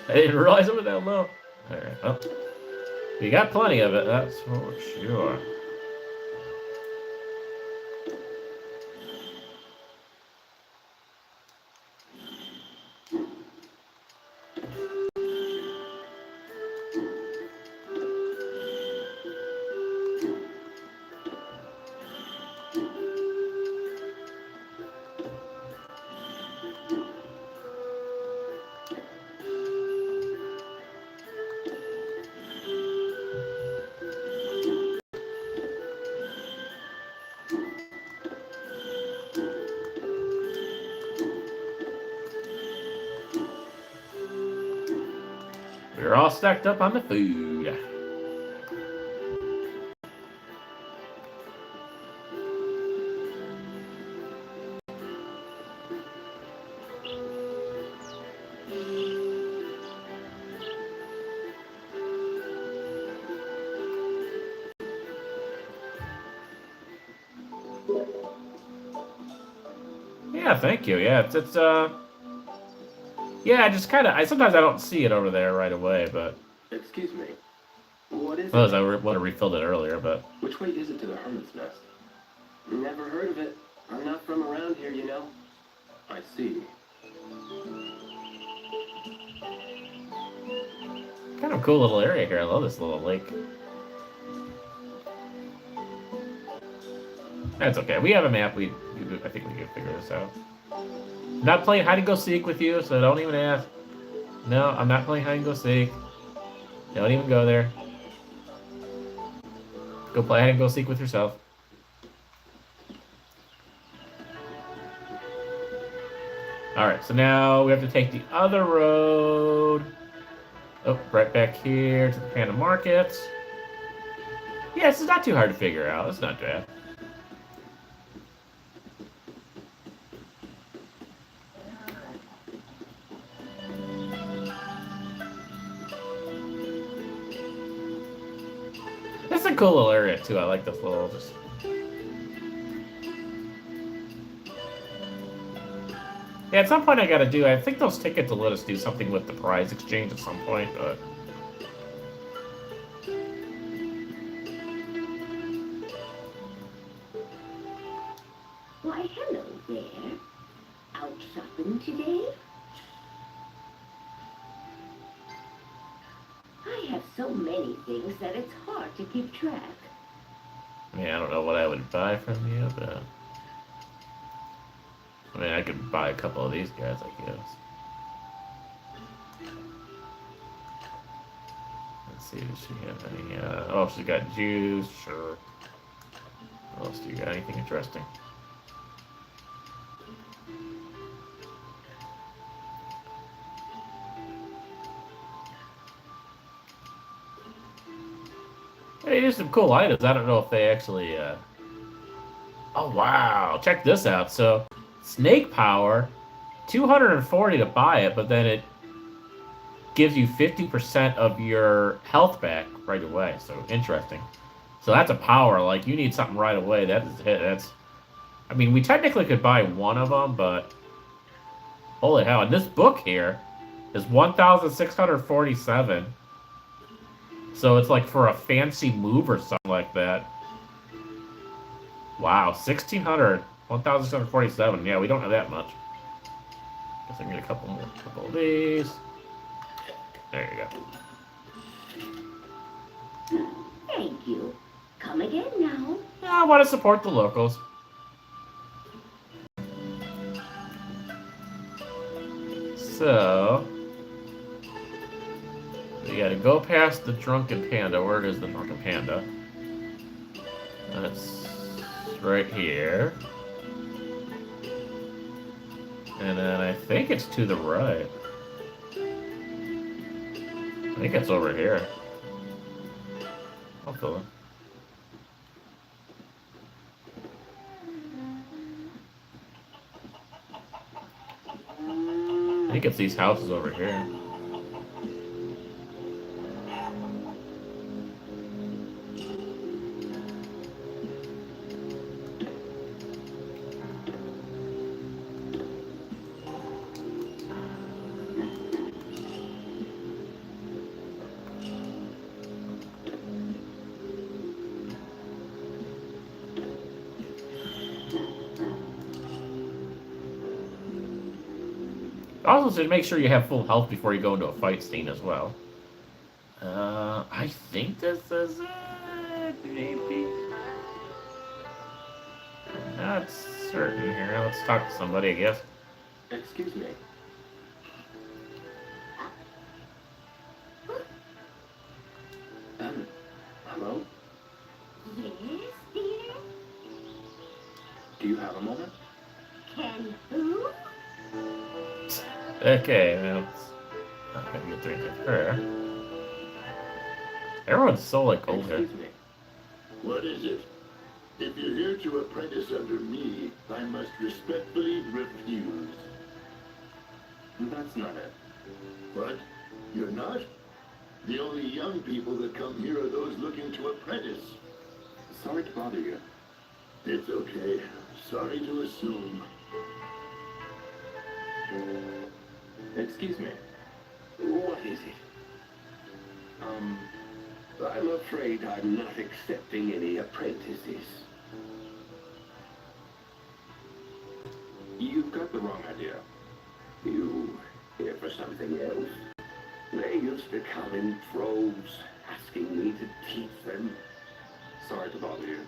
I didn't realize it was that low. Alright, well. We got plenty of it, that's for sure. We're all stacked up on the food. Yeah, thank you. Yeah, it's yeah, just kind of. Sometimes I don't see it over there right away, but Excuse me. What is well, it? I would have refilled it earlier, but Which way is it to the Hermit's Nest? Never heard of it. I'm not from around here, you know. I see. kind of a cool little area here. I love this little lake. That's okay. We have a map. I think we can figure this out. Not playing hide and go seek with you, so don't even ask. No, I'm not playing hide and go seek. Don't even go there. Go play hide and go seek with yourself. Alright, so now we have to take the other road. Oh, right back here to the Panda Market. Yeah, this is not too hard to figure out. It's not bad. This is a cool little area too. I like this little just. Yeah, at some point I gotta do. I think those tickets will let us do something with the prize exchange at some point, but. Why, hello there. Out shopping today? I have so many things that it's hard to keep track. I mean, I don't know what I would buy from you, but. I mean, I could buy a couple of these guys, I guess. Let's see, does she have any, oh, she's got juice, sure. What else do you got? Anything interesting? Hey, there's some cool items. I don't know if they actually, Oh, wow. Check this out. So, snake power, 240 to buy it, but then it gives you 50% of your health back right away. So, interesting. So, that's a power. Like, you need something right away. That is it. That's... I mean, we technically could buy one of them, but... Holy hell. And this book here is 1,647. So, it's like for a fancy move or something like that. Wow, 1,600, 1,747. Yeah, we don't have that much. Guess I can get a couple of these. There you go. Thank you. Come again now. Yeah, I want to support the locals. So, we gotta go past the Drunken Panda. Where is the Drunken Panda? That's right here. And then I think it's to the right. I think it's over here. I'll fill in. I think it's these houses over here. Also, to make sure you have full health before you go into a fight scene as well. I think this is it, maybe. I'm not certain here. Let's talk to somebody, I guess. Excuse me. Hello? Yes, dear? Do you have a moment? Can who? Okay, well, I'm not gonna get drinking her. Everyone's so like old here. Excuse me. What is it? If you're here to apprentice under me, I must respectfully refuse. That's not it. What? You're not? The only young people that come here are those looking to apprentice. Sorry to bother you. It's okay. Sorry to assume. Excuse me. What is it? I'm afraid I'm not accepting any apprentices. You've got the wrong idea. You here for something else? They used to come in droves, asking me to teach them. Sorry to bother you.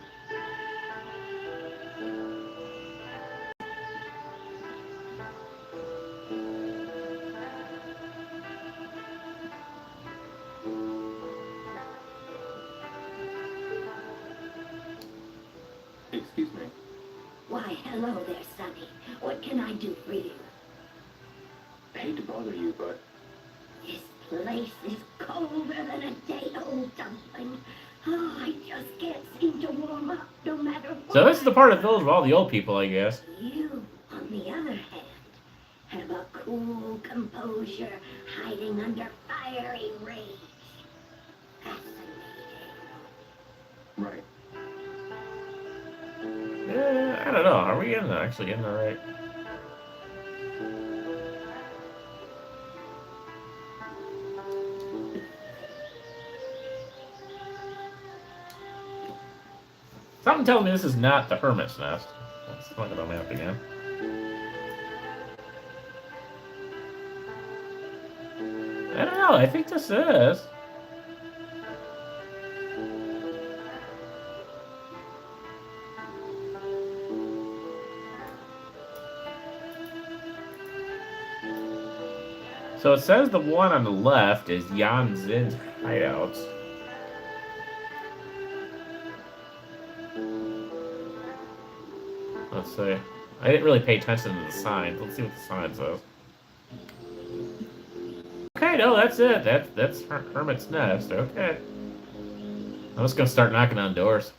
Excuse me. Why, hello there, Sonny. What can I do for you? I hate to bother you, but This place is colder than a day-old dumpling. Oh, I just can't seem to warm up no matter what. So this is the part of the village of all the old people, I guess. You, on the other hand, have a cool composure hiding under fiery rage. Fascinating. right. Yeah, I don't know. Are we actually in the right? Something telling me this is not the Hermit's Nest. Let's look at the map again. I don't know. I think this is. So it says the one on the left is Yan Zin's hideout. Let's see. I didn't really pay attention to the signs. Let's see what the sign says. Okay, no, that's it. That's Hermit's Nest. Okay. I'm just gonna start knocking on doors.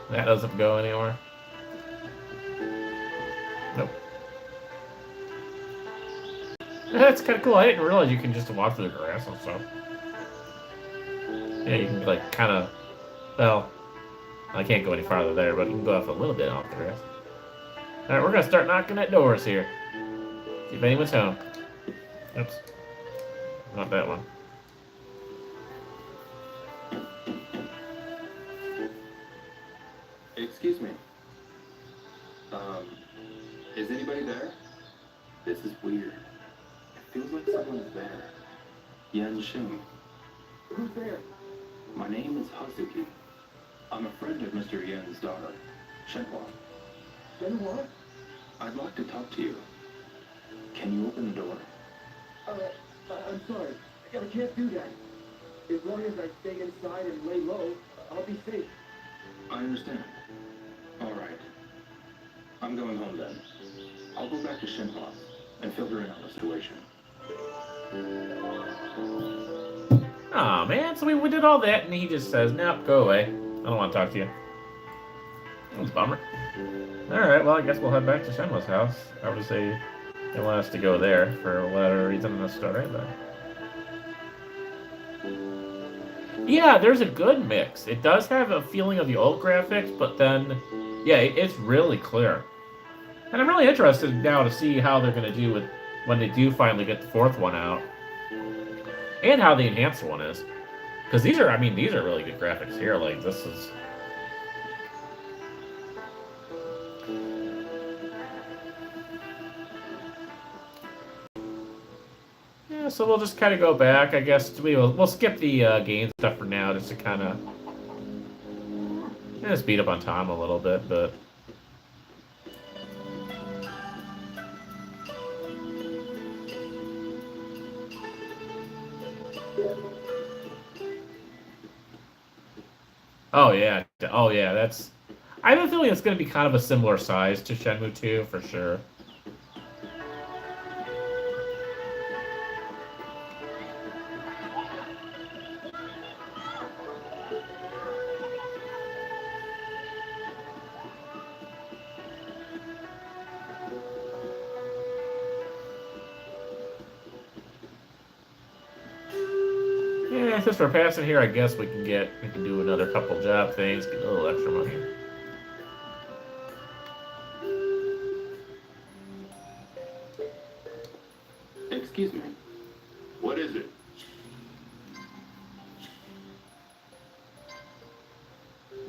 That doesn't go anywhere. Nope. That's kind of cool. I didn't realize you can just walk through the grass and stuff. Yeah, you can like kind of. Well, I can't go any farther there, but you can go off a little bit off the grass. All right, we're gonna start knocking at doors here. See if anyone's home. Oops. Not that one. Excuse me. Is anybody there? This is weird. It feels like someone's there. Yan Shing. Who's there? My name is Suzuki. I'm a friend of Mr. Yan's daughter, Shenhua. Shenhua? I'd like to talk to you. Can you open the door? I'm sorry. I can't do that. As long as I stay inside and lay low, I'll be safe. I understand. All right. I'm going home then. I'll go back to Shenhua and fill her in on the situation. Aw, man, so we did all that, and he just says, nope, go away. I don't want to talk to you. That was a bummer. Alright, well, I guess we'll head back to Shenmue's house. Obviously, they want us to go there for whatever reason in the story, but... Yeah, there's a good mix. It does have a feeling of the old graphics, but then, yeah, it's really clear. And I'm really interested now to see how they're going to do with when they do finally get the fourth one out. And how the enhanced one is. Because these are really good graphics here. Like, this is... Yeah, so we'll just kind of go back, I guess. We'll skip the game stuff for now, just to kind of... just beat up on Tom a little bit, but... Oh yeah, that's... I have a feeling it's going to be kind of a similar size to Shenmue 2, for sure. since we're passing here, I guess we can do another couple job things, get a little extra money. Excuse me. What is it?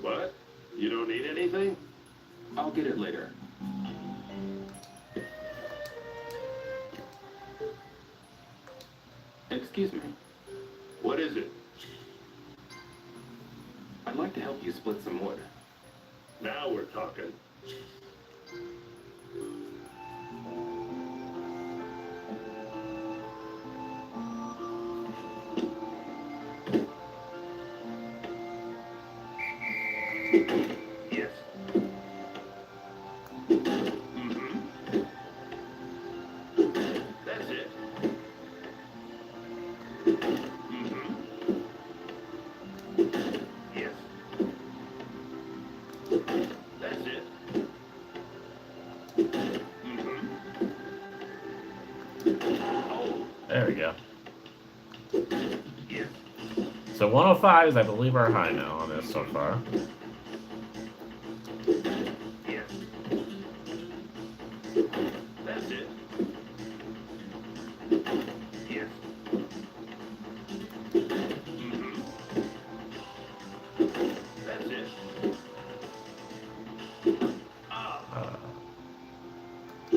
What? You don't need anything? I'll get it later. Excuse me. What is it? I'd like to help you split some wood. Now we're talking. Yes. Mm-hmm. That's it. Mm-hmm. Yes. That's it. Mm-hmm. Oh, There we go. yes. So 105 is, I believe, our high now on this so far. Yes. That's it. Yes. Mm-hmm. That's it. Ah.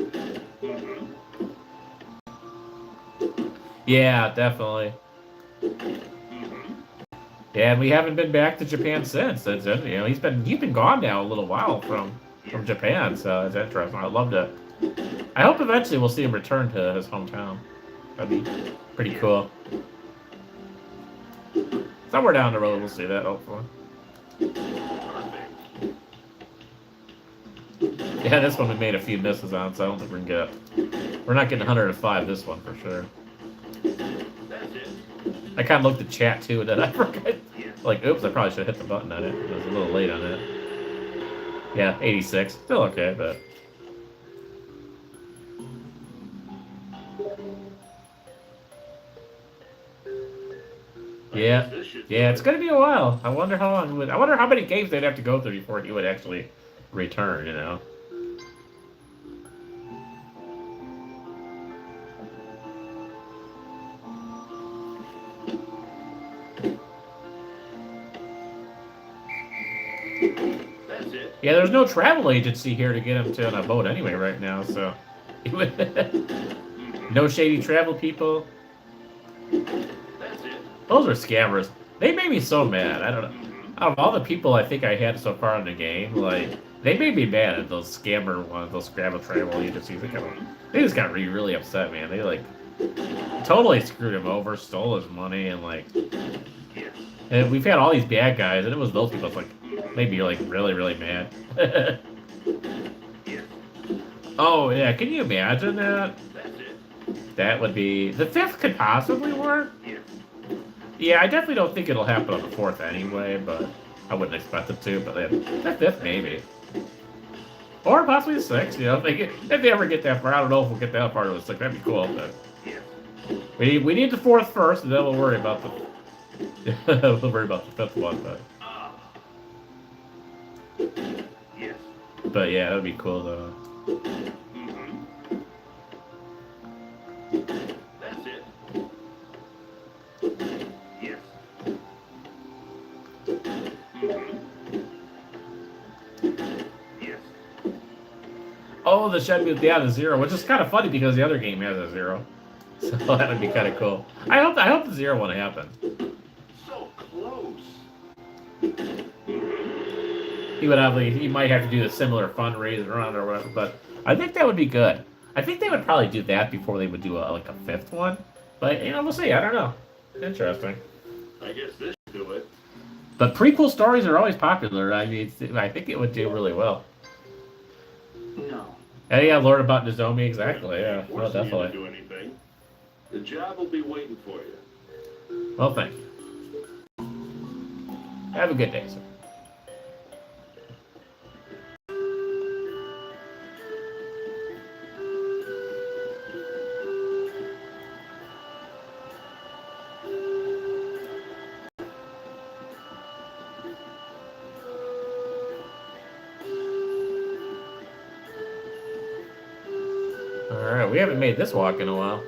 Mm-hmm. Yeah, definitely. Mm-hmm. Yeah, and we haven't been back to Japan since. That's it. You know, he's been gone now a little while from Japan, so it's interesting. I'd love to. I hope eventually we'll see him return to his hometown. That'd be pretty cool. Somewhere down the road we'll see that, hopefully. Perfect. Yeah, this one we made a few misses on, so I don't think we're gonna we're not getting 105 this one for sure. That's it. I kind of looked at chat too, and then I forgot. Like, oops, I probably should have hit the button on it. I was a little late on it. Yeah, 86. Still okay, but... Yeah, it's gonna be a while. I wonder how long. I wonder how many games they'd have to go through before he would actually return. You know. That's it. Yeah, there's no travel agency here to get him to on a boat anyway right now, so... No shady travel people. That's it. Those are scammers. They made me so mad. I don't know. Out of all the people I think I had so far in the game, like, they made me mad at those scammer ones, those travel agencies. They just got really upset, man. They, like, totally screwed him over, stole his money, and, like... Yes. And we've had all these bad guys, and it was those people that's like, made me, like, really mad. Yes. Oh, yeah, can you imagine that? That's it. That would be... The 5th could possibly work. Yes. Yeah, I definitely don't think it'll happen on the 4th anyway, but I wouldn't expect it to, but then the 5th maybe. Or possibly the 6th, you know, if they ever get that far. I don't know if we'll get that far to the 6th. That'd be cool, but... Yes. We need the 4th first, and then we'll worry about the... we'll worry about the 5th one, but... Ah. Yes. But yeah, that'd be cool, though. Mm-hmm. That's it. Yes. Mm-hmm. Yes. Oh, the Shenmue, yeah, the 0, which is kind of funny because the other game has a 0. So that would be kind of cool. I hope the 0 one happens. So close. He might have to do a similar fundraiser run or whatever, but I think that would be good. I think they would probably do that before they would do like a 5th one. But, you know, we'll see. I don't know. Interesting. I guess this should do it. But prequel stories are always popular. I mean, I think it would do really well. No. Hey, yeah, learn about Nozomi, exactly. Yeah, Forcing well, you to definitely. do anything. The job will be waiting for you. Well, thank you. Have a good day, sir. Alright, we haven't made this walk in a while.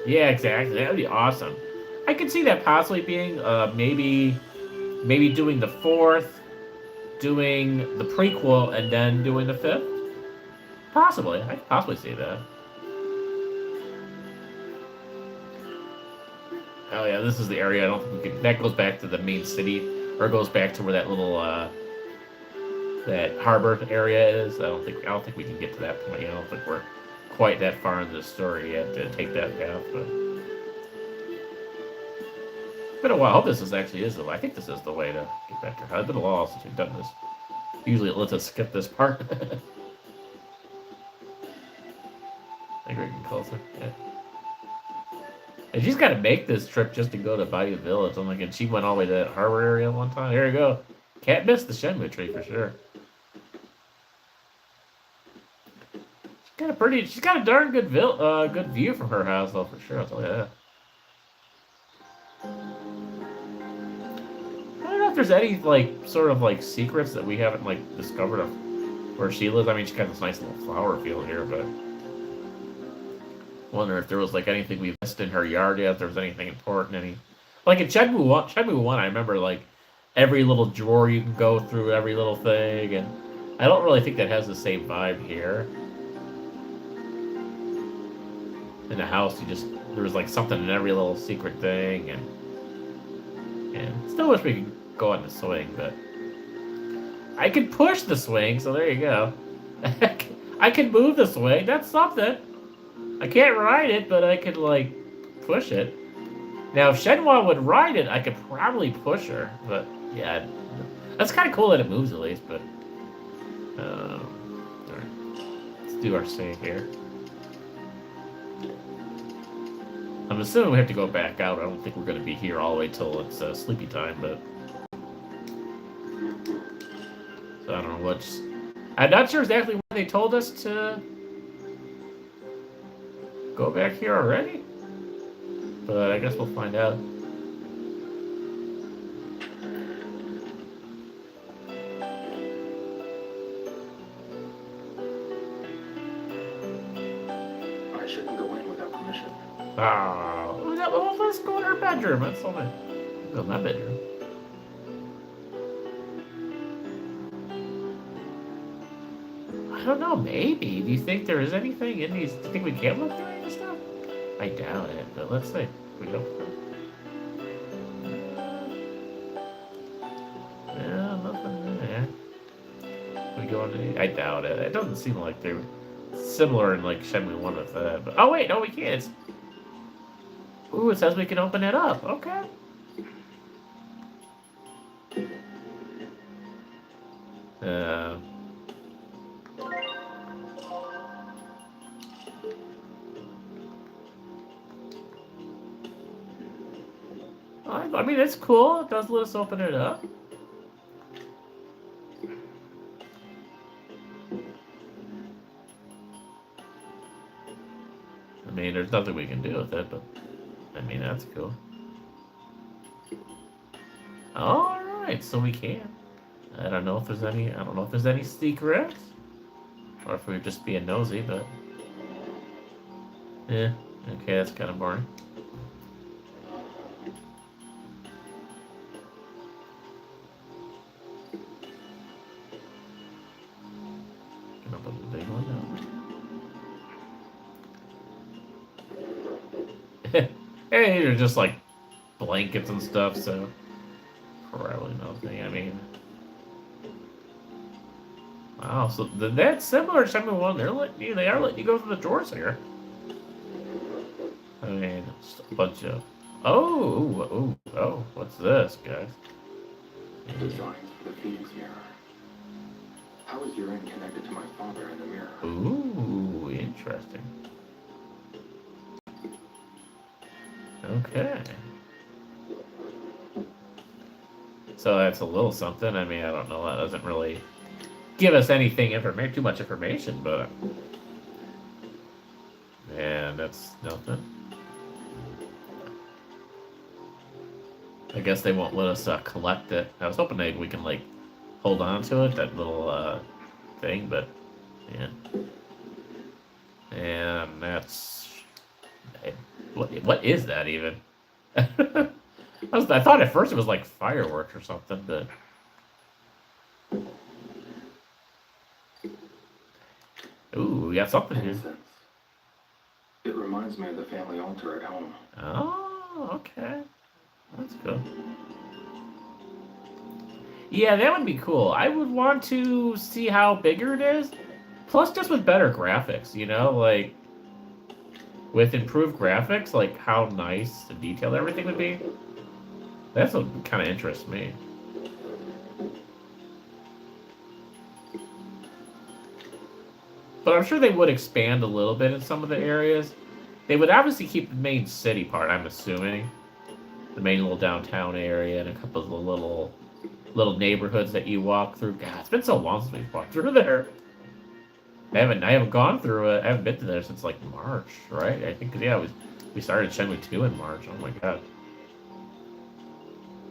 Yeah, exactly. That would be awesome. I could see that possibly being maybe doing the 4th, doing the prequel, and then doing the 5th. Possibly. I could possibly see that. Oh yeah, this is the area. I don't think we could. That goes back to the main city, or it goes back to where that little that harbor area is. I don't think we can get to that point. I don't think we're quite that far into the story yet to take that path. But it's been a while. I hope this actually is the way. I think this is the way to get back to. It's been a while since we've done this. Usually it lets us skip this part. I think we can closer. Yeah. And she's got to make this trip just to go to Bayou Village. I'm like, and she went all the way to that harbor area one time. Here you go. Can't miss the Shenmue tree for sure. She's got a darn good view from her house though, for sure. I'll tell you that. I don't know if there's any sort of secrets that we haven't discovered of where she lives. I mean, she's got this nice little flower field here, but wonder if there was anything we missed in her yard yet. If there was anything important, in Shenmue 1, I remember every little drawer you can go through, every little thing, and I don't really think that has the same vibe here. In the house, there was something in every little secret thing, and still wish we could go on the swing, but I could push the swing, so there you go. I can move the swing. That's something. I can't ride it, but I could push it. Now, if Shenhua would ride it, I could probably push her, but yeah, that's kind of cool that it moves at least. But all right. Let's do our save here. I'm assuming we have to go back out. I don't think we're going to be here all the way till it's sleepy time, but so I don't know what's. I'm not sure exactly why they told us to go back here already, but I guess we'll find out. I shouldn't go in without permission. Well, let's go in her bedroom. That's all right. Go in my bedroom. I don't know, maybe. Do you think there is anything in these? Do you think we can look through any of this stuff? I doubt it, but let's see. We go. Yeah, nothing there. We go into. I doubt it. It doesn't seem like they're similar in Shenmue 1 with that. But, oh wait, no, we can't. It's, ooh, it says we can open it up. Okay. I mean, it's cool. It does let us open it up. I mean, there's nothing we can do with it, but I mean, that's cool. Alright, so we can. I don't know if there's any secrets. Or if we're just being nosy, but yeah, okay, that's kind of boring. Can open the big one now. Hey, they're just blankets and stuff, so probably nothing. I mean, wow, so that's similar to Shenmue 1. They are letting you go through the drawers here. I mean, just a bunch of. Oh, what's this, guys? Designed for the Phoenix mirror. How is your end connected to my father in the mirror? Ooh, interesting. Okay. So that's a little something. I mean, I don't know. That doesn't really give us anything too much information, but yeah, that's nothing. I guess they won't let us collect it. I was hoping we can hold on to it. That little thing, but yeah. And that's what is that even? I thought at first it was like fireworks or something, but ooh, we got something here. Incense. It reminds me of the family altar at home. Oh, okay, that's cool. Yeah, that would be cool. I would want to see how bigger it is. Plus, just with better graphics, you know, like with improved graphics, like how nice and detailed everything would be. That's what kind of interests me. But I'm sure they would expand a little bit in some of the areas. They would obviously keep the main city part, I'm assuming. The main little downtown area and a couple of the little neighborhoods that you walk through. God, it's been so long since we've walked through there. I haven't gone through it. I haven't been to there since like March, right? I think, 'cause, yeah, we started Shenmue 2 in March. Oh my god.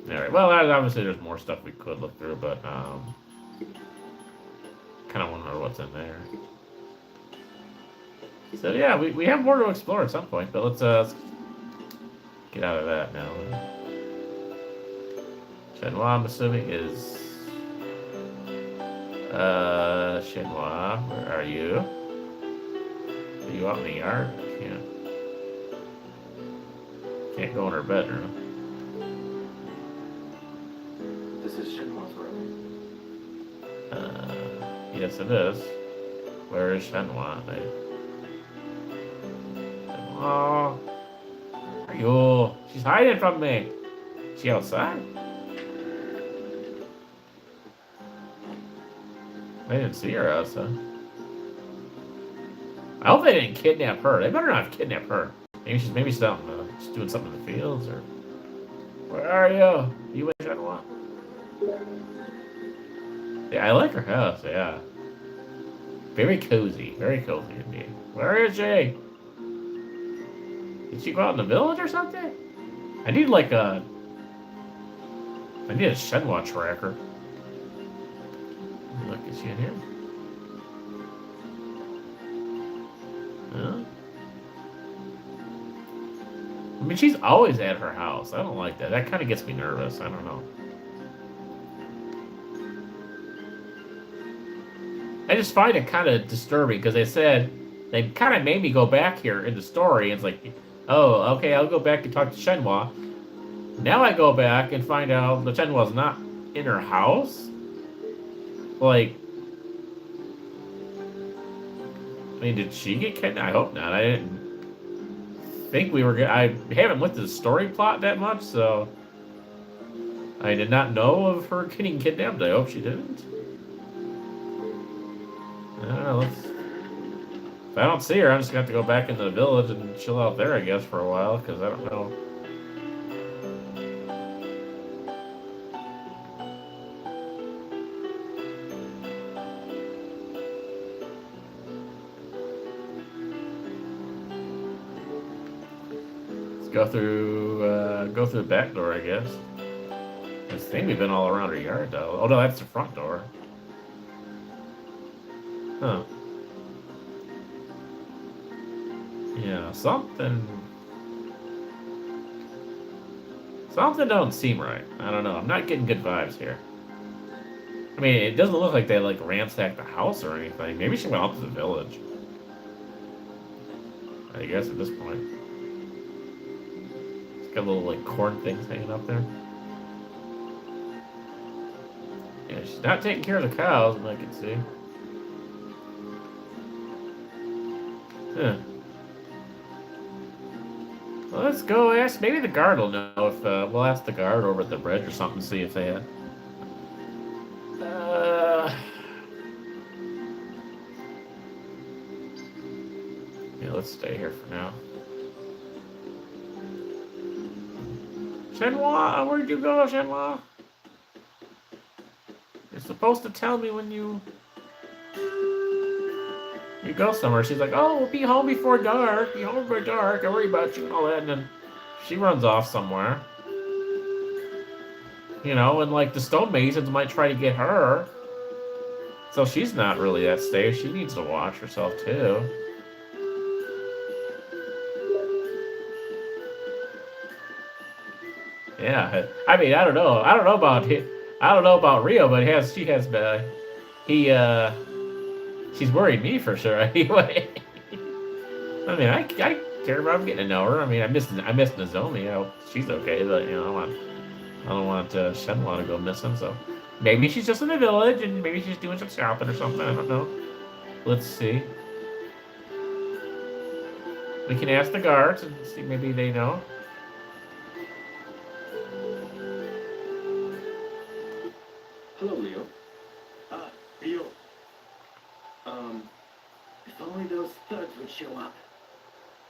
Alright, well, obviously there's more stuff we could look through, but kind of want to know what's in there. So yeah, we have more to explore at some point, but let's get out of that now. Shenmue, I'm assuming, is Shenmue, where are you? Are you out in the yard? Can't go in her bedroom. This is Shenmue's room. Yes it is. Where is Shenmue? Oh, are you? She's hiding from me. Is she outside? I didn't see her outside. I hope they didn't kidnap her. They better not have kidnapped her. Maybe she's down, she's doing something in the fields, or where are you? You in Shenmue? Yeah, I like her house. Yeah, very cozy indeed. Where is she? Did she go out in the village or something? I need a Shenmue tracker. Look, is she in here? Huh? I mean, she's always at her house. I don't like that. That kind of gets me nervous. I don't know. I just find it kind of disturbing because they kind of made me go back here in the story. And it's like, oh, okay, I'll go back and talk to Shenmue. Now I go back and find out that Shenmue's not in her house. Like, I mean, did she get kidnapped? I hope not. I didn't think we were good. I haven't looked at the story plot that much, so I did not know of her getting kidnapped. I hope she didn't. I don't know. If I don't see her, I'm just gonna have to go back into the village and chill out there, I guess, for a while, because I don't know. Go through the back door, I guess. I think we've been all around her yard, though. Oh no, that's the front door. Huh. Yeah, something don't seem right. I don't know. I'm not getting good vibes here. I mean, it doesn't look like they like ransacked the house or anything. Maybe she went out to the village. I guess at this point. Got little like corn things hanging up there. Yeah, she's not taking care of the cows, I can see. Huh. Well, let's go ask. Maybe the guard will know if we'll ask the guard over at the bridge or something, see if they had. Yeah, let's stay here for now. Shenmue, where'd you go, Shenmue? You're supposed to tell me when you go somewhere. She's like, oh, we'll be home before dark. Be home before dark. I worry about you and all that. And then she runs off somewhere. You know, and like the Stonemasons might try to get her. So she's not really that safe. She needs to watch herself too. Yeah, I mean, I don't know. I don't know about Rio, but she's worried me for sure. Anyway, I mean, I care about getting to know her. I mean, I miss Nozomi. I hope she's okay, but you know, I don't want Shenmue to go missing. So maybe she's just in the village, and maybe she's doing some shopping or something. I don't know. Let's see. We can ask the guards and see. Maybe they know. Hello, Leo. Leo. If only those thugs would show up.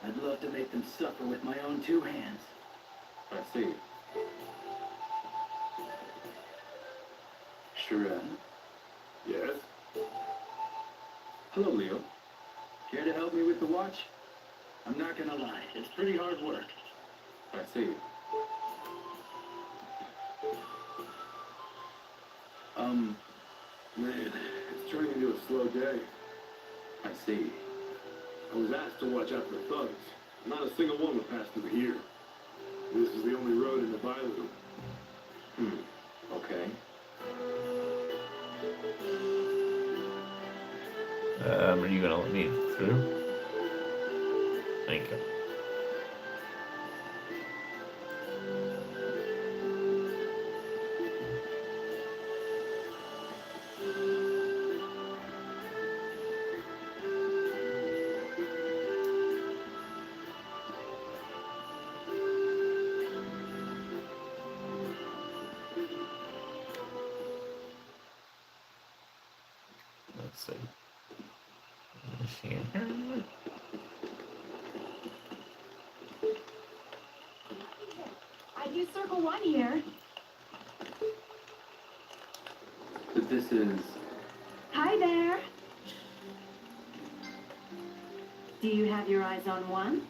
I'd love to make them suffer with my own 2 hands. I see. Sharon. Yes? Hello, Leo. Care to help me with the watch? I'm not gonna lie, it's pretty hard work. I see. Man, it's turning into a slow day. I see. I was asked to watch out for thugs. Not a single one would pass through here. This is the only road in the Bailu. Okay. Are you gonna let me through? Thank you. Let's see. Machine. I do circle 1 here. This is... Hi there. Do you have your eyes on 1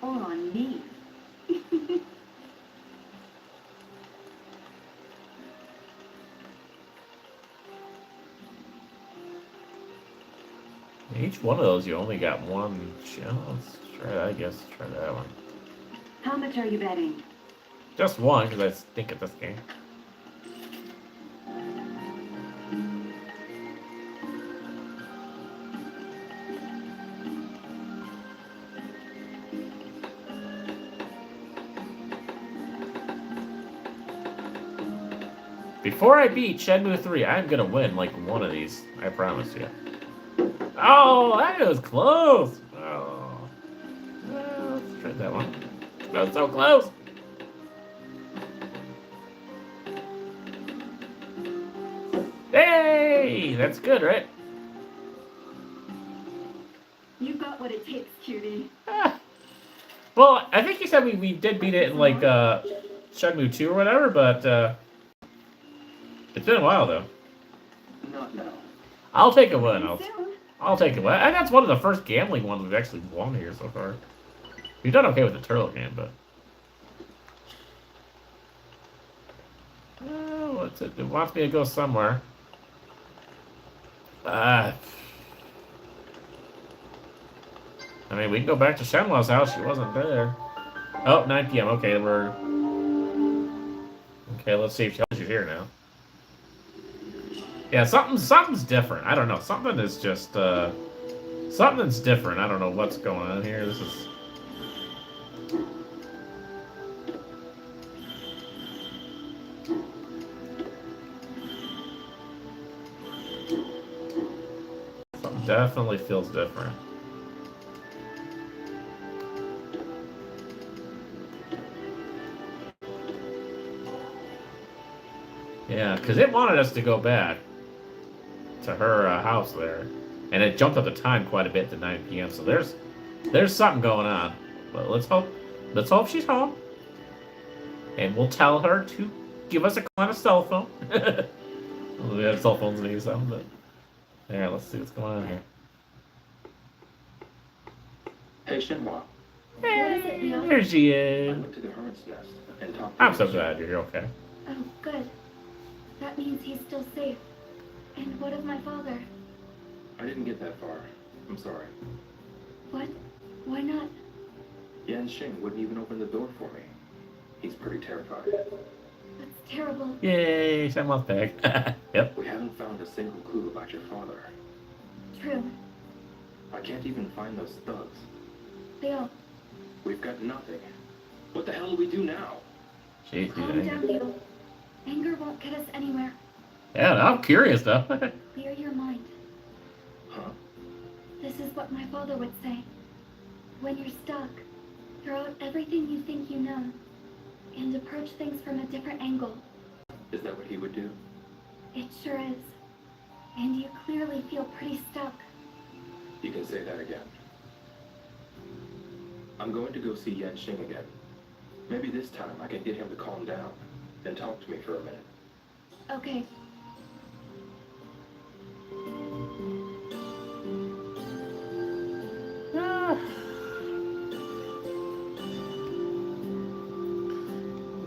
or on me? Each one of those, you only got 1 shell. Let's try that. I guess try that one. How much are you betting? Just 1, because I stink at this game. Before I beat Shenmue III, I'm gonna win like one of these. I promise you. Oh, that was close. Oh, well, let's try that one. That was so close. Hey, that's good, right? You've got what it takes, cutie. Well, I think you said we did beat it in like Shenmue 2 or whatever, but it's been a while though. Not now. I'll take a win. Soon. I'll take a win. And that's one of the first gambling ones we've actually won here so far. We've done okay with the turtle game, but what's it? It wants me to go somewhere. I mean, we can go back to Shenmue's house. She wasn't there. Oh, 9 p.m. Okay, okay, let's see if she's here now. Yeah, something's different. I don't know. Something is just something's different. I don't know what's going on here. This is something definitely feels different. Yeah, because it wanted us to go back to her house there, and it jumped up the time quite a bit to 9 p.m. So there's something going on. But let's hope she's home, and we'll tell her to give us a call on a cell phone. We have cell phones in use, but yeah, let's see what's going on here. Hey, Shenmue. Hey, there she I is. went to the Hermit's Nest and talked to I'm so Miss glad you're okay. Oh, good. That means he's still safe. And what of my father? I didn't get that far. I'm sorry. What? Why not? Yan Xing wouldn't even open the door for me. He's pretty terrified. That's terrible. Yay, Shenmue's back. Yep. We haven't found a single clue about your father. True. I can't even find those thugs. Leo, We've got nothing. What the hell do we do now? Jeez, calm dude. down, Leo. Anger won't get us anywhere. Yeah, I'm curious though. Clear your mind. Huh? This is what my father would say. When you're stuck, throw out everything you think you know, and approach things from a different angle. Is that what he would do? It sure is. And you clearly feel pretty stuck. You can say that again. I'm going to go see Yan Xing again. Maybe this time I can get him to calm down and talk to me for a minute. Okay. I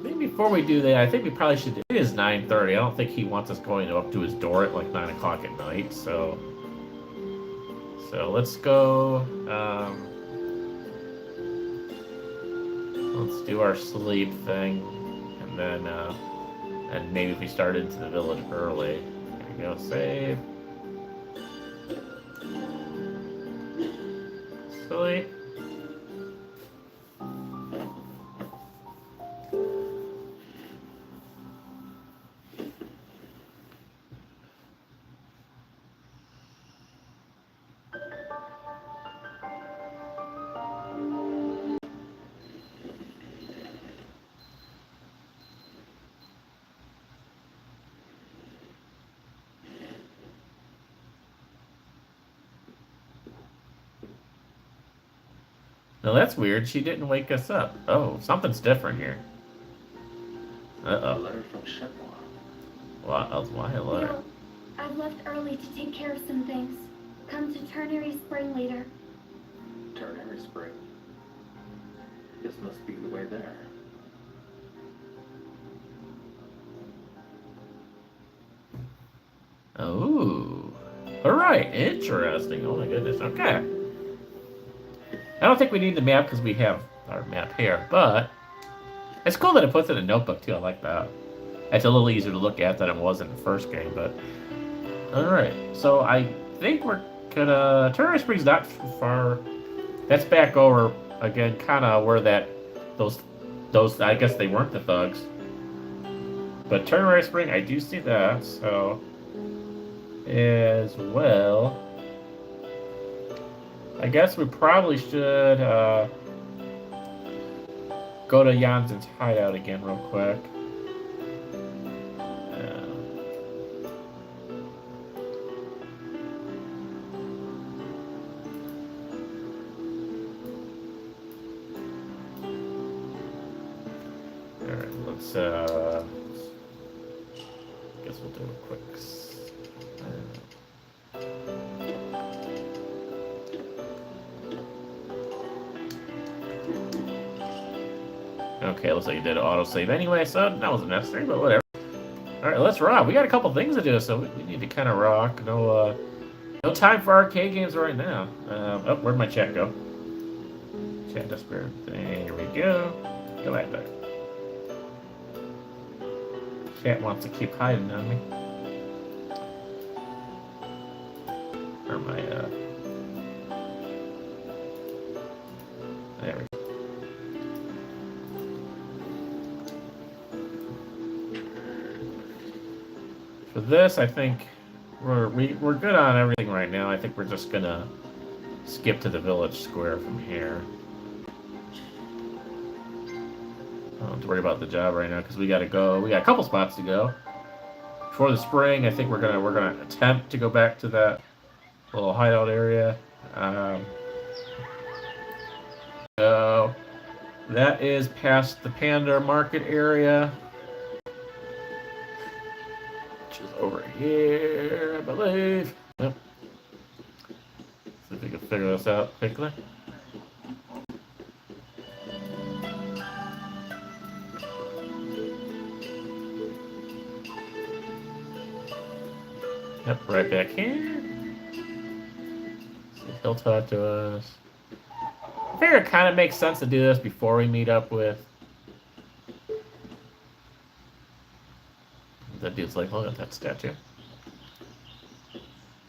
think before we do that, I think we probably should. It is 9:30. I don't think he wants us going up to his door at like 9 o'clock at night. So let's go. Let's do our sleep thing, and then and maybe if we start into the village early. Here we go. Save. Sleep. Now that's weird. She didn't wake us up. Oh, something's different here. A Uh-oh. letter from Shenmue. Why a letter? Leo, I've left early to take care of some things. Come to Ternary Spring later. Ternary Spring. This must be the way there. Oh. Alright, interesting. Oh my goodness. Okay. I don't think we need the map because we have our map here, but it's cool that it puts it in a notebook too. I like that. It's a little easier to look at than it was in the first game, but alright. So I think we're gonna Ternary Spring's not far. That's back over again, kinda where those I guess they weren't the thugs. But Ternary Spring, I do see that, so as well. I guess we probably should go to Jansen's hideout again real quick. Alright, let's guess we'll do a quick okay, looks like you did an autosave anyway, so that wasn't necessary, but whatever. Alright, let's rock. We got a couple things to do, so we need to kind of rock. No time for arcade games right now. Oh, where'd my chat go? Chat disappeared. There we go. Go back there. Chat wants to keep hiding on me. Where am I, there we go. For this, I think we're good on everything right now. I think we're just gonna skip to the village square from here. I don't have to worry about the job right now because we gotta go. We got a couple spots to go. Before the spring, I think we're gonna attempt to go back to that little hideout area. So that is past the Panda Market area. Over here, I believe. Yep. See if we can figure this out quickly. Yep, right back here. He'll talk to us. I figure it kind of makes sense to do this before we meet up with... That dude's like, look at that statue.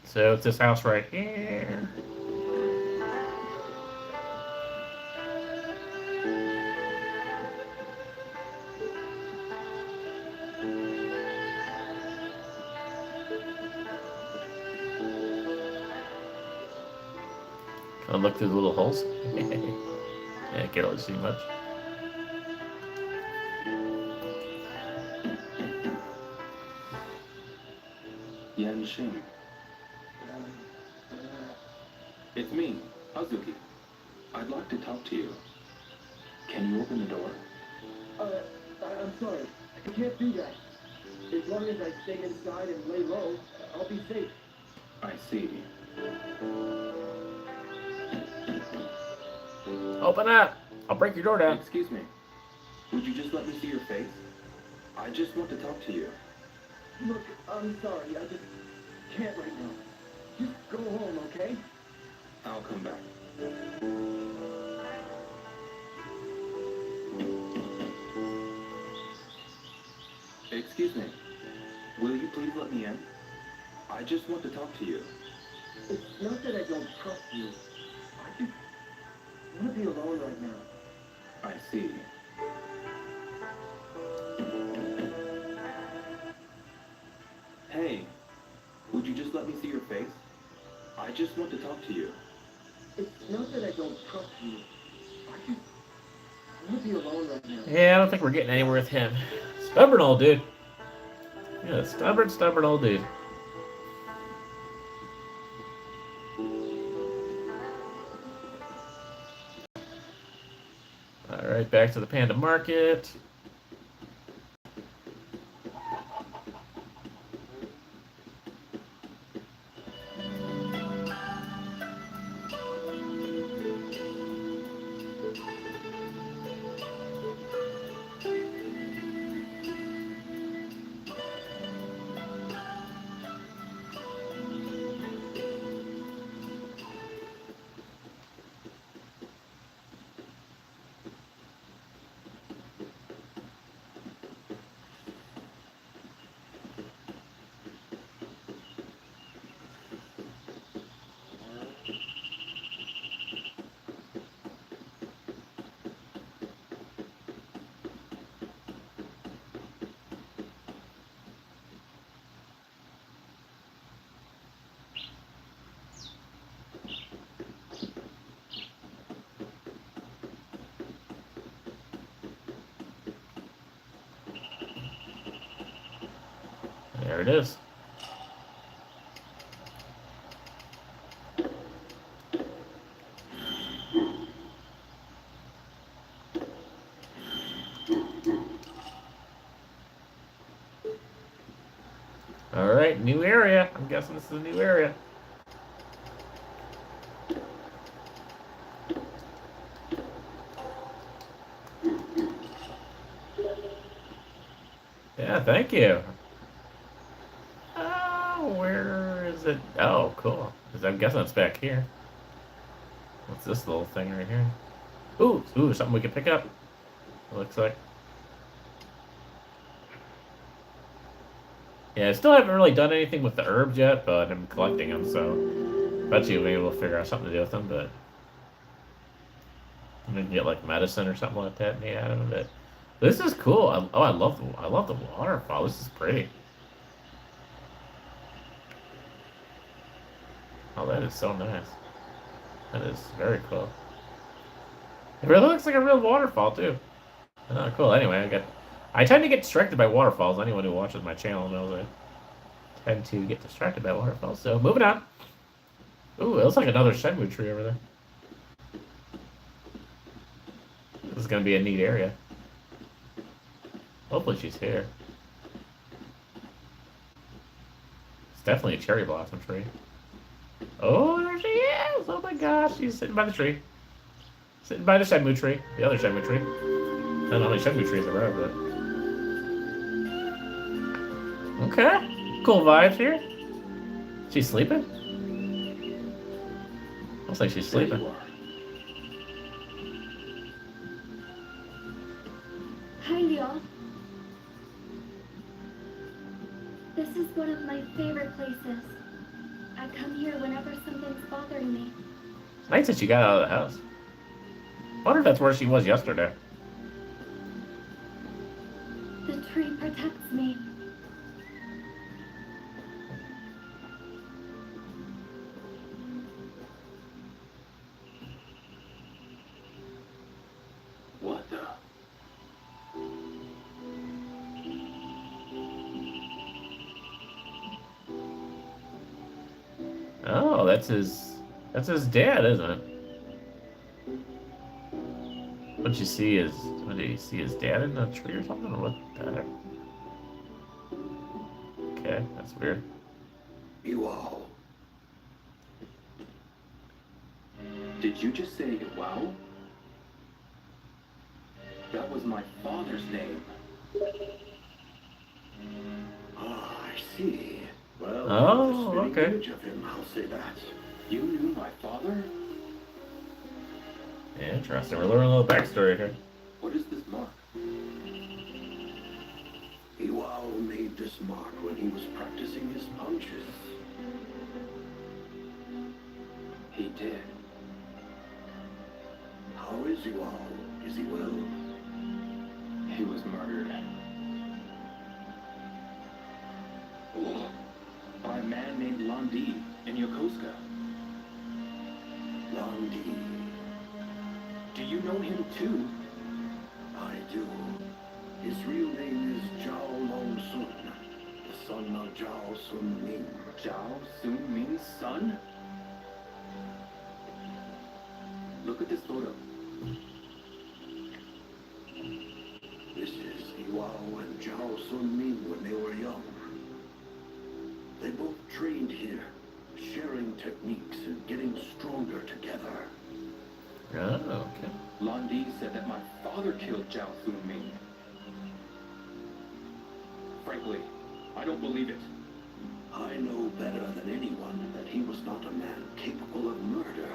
So it's this house right here. I'll look through the little holes. Yeah, can't really see much. Shin. It's me, Suzuki. I'd like to talk to you. Can you open the door? I'm sorry. I can't do that. As long as I stay inside and lay low, I'll be safe. I see. Open up! I'll break your door down. Excuse me. Would you just let me see your face? I just want to talk to you. Look, I'm sorry. I just can't right now. Just go home, okay? I'll come back. Excuse me. Will you please let me in? I just want to talk to you. It's not that I don't trust you. I just want to be alone right now. I see. Hey, would you just let me see your face? I just want to talk to you. It's not that I don't trust you. I just want to be alone right now. Yeah, I don't think we're getting anywhere with him. Stubborn old dude. Yeah, stubborn old dude. Alright, back to the Panda Market. There it is. Alright, new area. I'm guessing this is a new area. Yeah, thank you. Where is it? Oh, cool. I'm guessing it's back here. What's this little thing right here? Ooh, something we can pick up. It looks like. Yeah, I still haven't really done anything with the herbs yet, but I'm collecting them, so bet you maybe we'll figure out something to do with them, but we can get like medicine or something like that made out of it. This is cool. I love the waterfall. This is pretty. Oh, that is so nice. That is very cool. It really looks like a real waterfall too. Oh, cool. Anyway, I tend to get distracted by waterfalls. Anyone who watches my channel knows I tend to get distracted by waterfalls. So moving on. Ooh, it looks like another Shenmue tree over there. This is gonna be a neat area. Hopefully she's here. It's definitely a cherry blossom tree. Oh, there she is! Oh my gosh, she's sitting by the tree. Sitting by the Shenmue tree. The other Shenmue tree. I don't know how many Shenmue trees there are, but... Okay. Cool vibes here. She's sleeping? Looks like she's There sleeping. you are. Hi, Leo. This is one of my favorite places. I come here whenever something's bothering me. It's nice that she got out of the house. I wonder if that's where she was yesterday. The tree protects me. What the? Oh, that's his dad, isn't it? What did you see his dad in the tree or something? What the heck? Okay, that's weird. You all. Did you just say wow? That was my father's name. Ah, I see. Well, Oh, the spitting okay. image of him, I'll say that. You knew my father? Interesting. We're learning a little backstory here. What is this mark? Iwao made this mark when he was practicing his punches. He did. How is Iwao? Is he well? He was murdered. By a man named Landi in Yokosuka. Landi. Do you know him too? I do. His real name is Zhao Long Sun, the son of Zhao Sun Ming. Zhao Sun Ming's son? Look at this photo. This is Iwao and Zhao Sun Ming when they were young. They both trained here, sharing techniques and getting stronger together. Oh, okay. Landi said that my father killed Zhao Sun Ming. Frankly, I don't believe it. I know better than anyone that he was not a man capable of murder.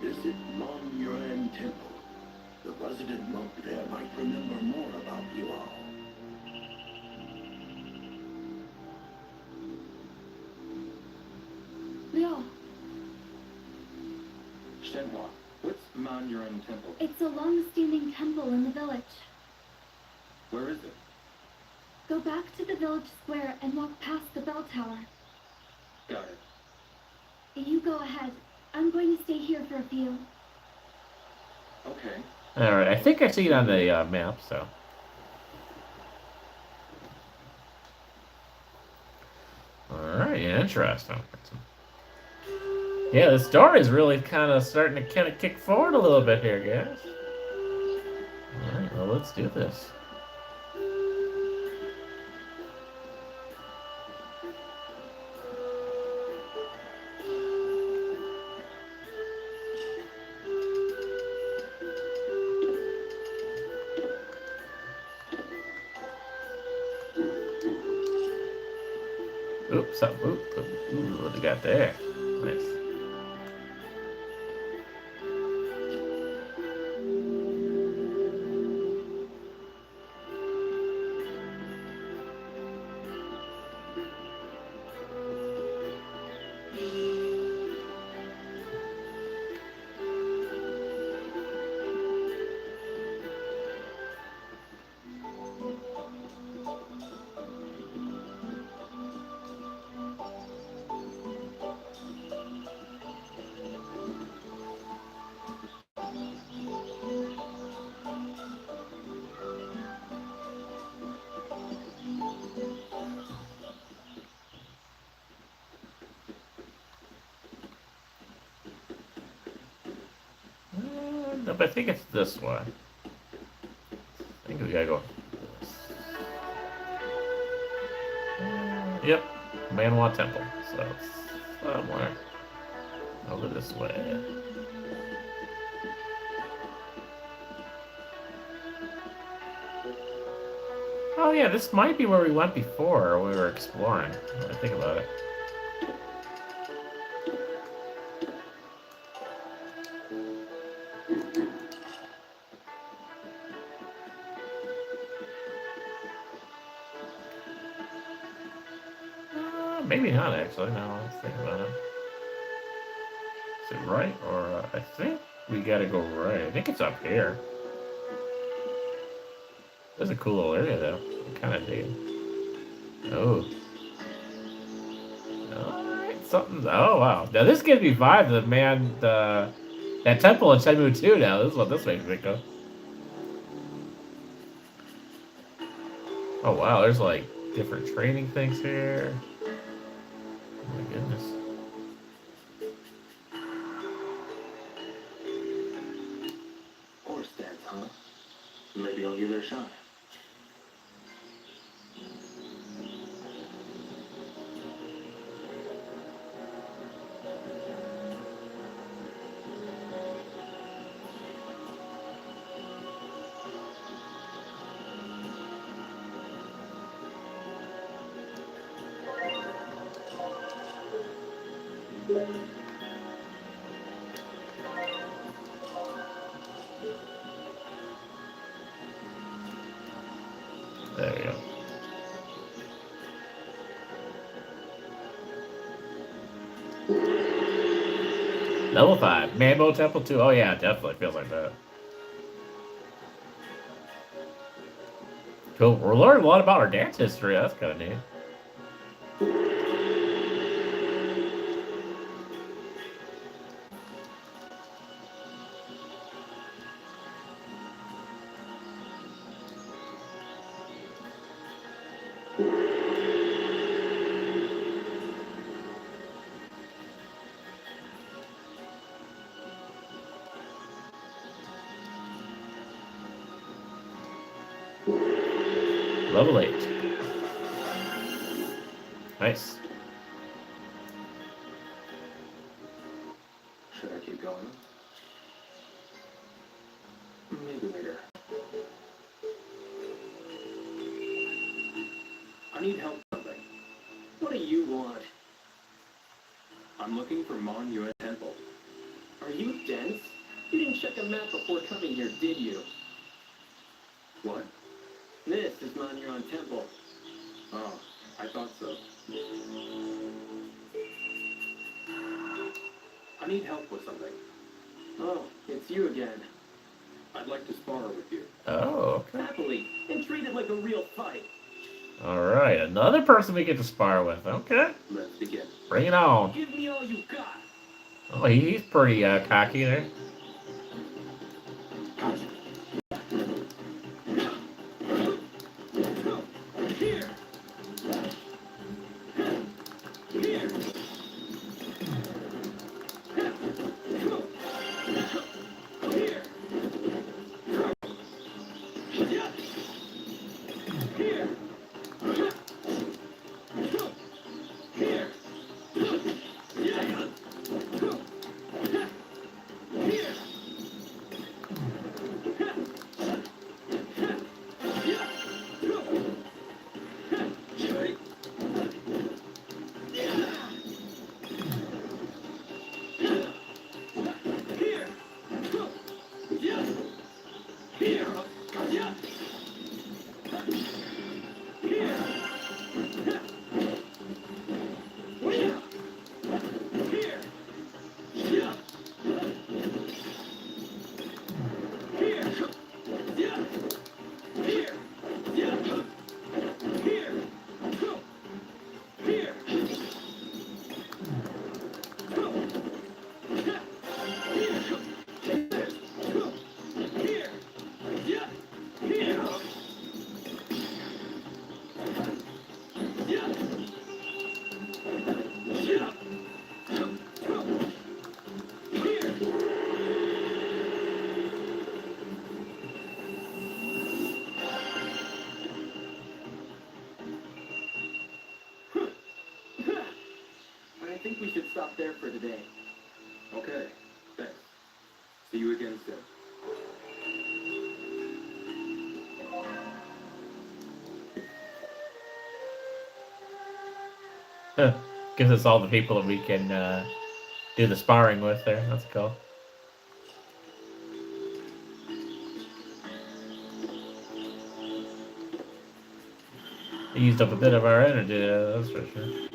Visit Mon Yuan Temple. The resident monk there might remember more about you all. Leo, Shenhua, what's Manyuan Temple? it's a long-standing temple in the village. Where is it? Go back to the village square and walk past the bell tower. Got it. You go ahead. I'm going to stay here for a few. Okay. Alright, I think I see it on the map, so. Alright, interesting. Yeah, the story is really kind of starting to kick forward a little bit here, guys. Alright, well, let's do this. Oops, ooh, what do we got there? Nice. Nope, I think it's this way. I think we gotta go. Yep, Manhwa Temple. So it's somewhere over this way. Oh yeah, this might be where we went before when we were exploring. When I think about it. Maybe not actually. No, let's think about it. Is it right or I think we gotta go right. I think it's up here. That's a cool little area though. I'm kind of digging. Oh. Alright, something. Oh wow. Now this gives me vibe. That temple in Shenmue II. Now this is what this makes me think of. Oh wow, there's like different training things here. Oh my goodness. Horse dance, huh? Maybe I'll give it a shot. There we go. Level 5. Mambo Temple 2. Oh yeah, definitely feels like that. Cool. We're learning a lot about our dance history. That's kind of neat. Level 8. Nice. Should I keep going? Maybe later. I need help with something. What do you want? I'm looking for Mon Yue Temple. Are you dense? You didn't check a map before coming here, did you? What? This is Mon Yue Temple. Oh, I thought so. I need help with something. Oh, it's you again. I'd like to spar with you. Oh, okay. Happily, and treat it like a real fight. Alright, another person we get to spar with. Okay. Let's begin. Bring it on. Give me all you got. Oh, he's pretty cocky there. Here. Here. Here. Here. Here. I think we should stop there for today. Okay, thanks. See you again soon. Gives us all the people that we can do the sparring with there. That's cool. It used up a bit of our energy, that's for sure.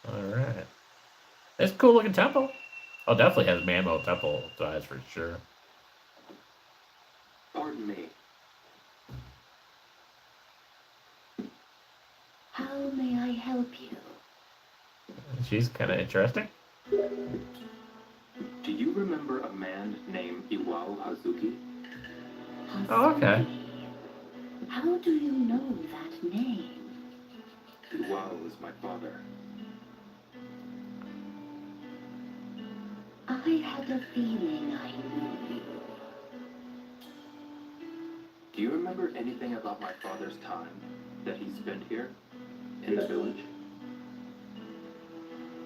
Alright. It's a cool looking temple. Oh, definitely has Mammo temple size for sure. Pardon me. How may I help you? She's kind of interesting. Do you remember a man named Iwao Hazuki? Oh, okay. How do you know that name? Iwao is my father. I had a feeling I knew you. Do you remember anything about my father's time that he spent here in the village?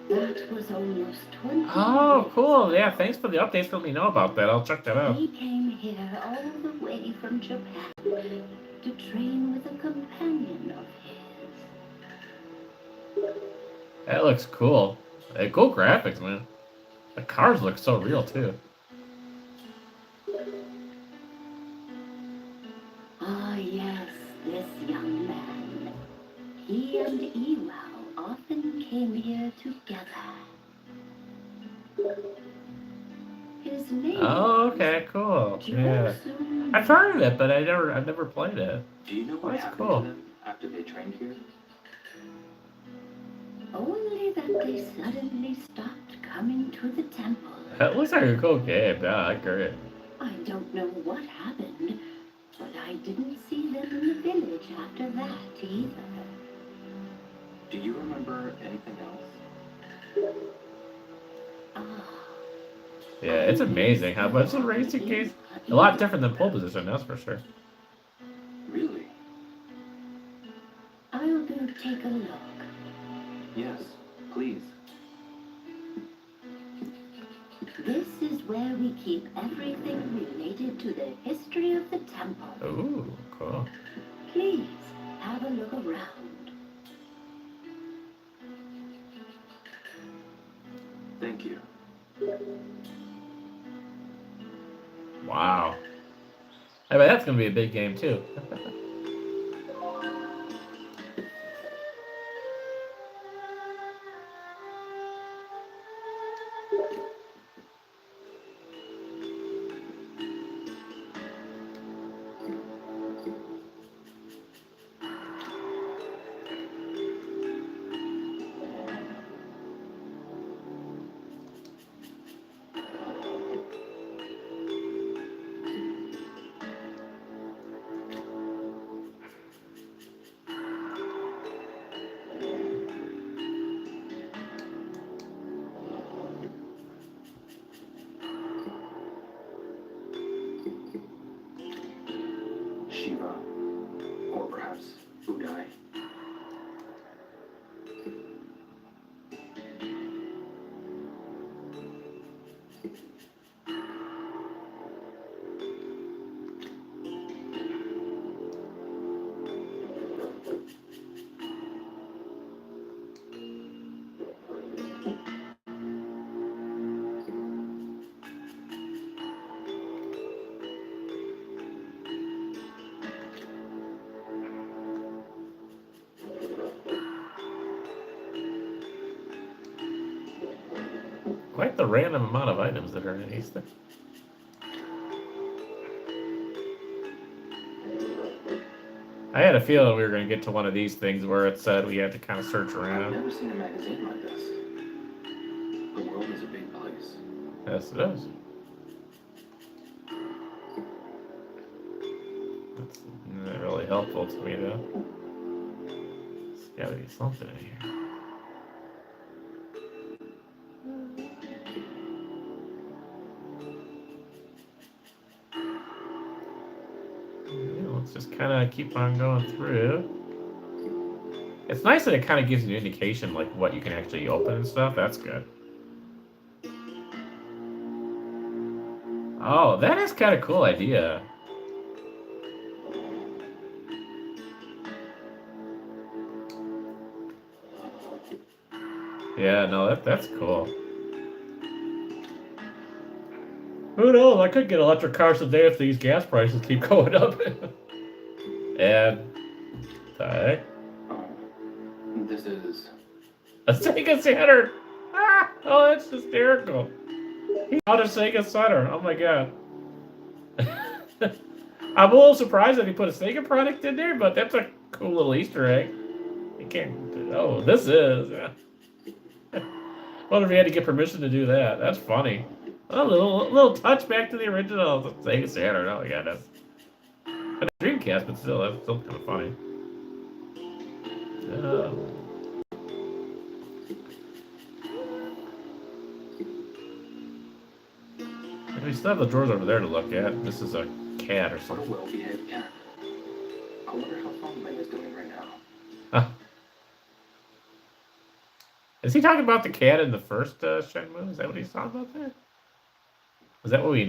That was almost 20 Oh, years cool. ago. Yeah, thanks for the updates. Let me know about that. I'll check that out. He came here all the way from Japan to train with a companion of his. That looks cool. Hey, cool graphics, man. The cars look so real, too. Ah, yes, this young man. He and Iwao often came here together. His name Oh, okay, cool. was Yeah. Josun. I've heard of it, but I've never played it. Do you know what That's happened cool. to them after they trained here? Only that they suddenly stopped coming to the temple. That looks like a cool game. Yeah, I agree. I don't know what happened, but I didn't see them in the village after that either. Do you remember anything else? Ah. Yeah, it's amazing how much the racing games a lot different than pole position, that's for sure. Really? I'll go take a look. Yes, please. This is where we keep everything related to the history of the temple. Ooh, cool. Please have a look around. Thank you. Wow. I bet that's gonna be a big game too. Shiva, or perhaps Udai. Quite the random amount of items that are in these things. I had a feeling we were going to get to one of these things where it said we had to kind of search I've around. never seen a magazine like this. The world is a big place. Yes, it is. That's really really helpful to me, though. There's gotta be something in here. Yeah, let's just kind of keep on going through. It's nice that it kind of gives you an indication, like, what you can actually open and stuff. That's good. Oh, that is kind of cool idea. Yeah, no, that's cool. Who knows? I could get electric cars today if these gas prices keep going up. And okay. This is... A Sega Saturn! Ah! Oh, that's hysterical. He bought a Sega Saturn. Oh my god. I'm a little surprised that he put a Sega product in there, but that's a cool little Easter egg. You can't... Oh, this is... Wonder if he had to get permission to do that. That's funny. A little touch back to the original Sega Saturn. Oh yeah, that's a Dreamcast, but still, that's still kind of funny. We still have the drawers over there to look at. This is a cat or What a something. well-behaved cat. I wonder how Fongming is doing right now. Huh. Is he talking about the cat in the first Shenmue? Is that what he's talking about there? Is that what we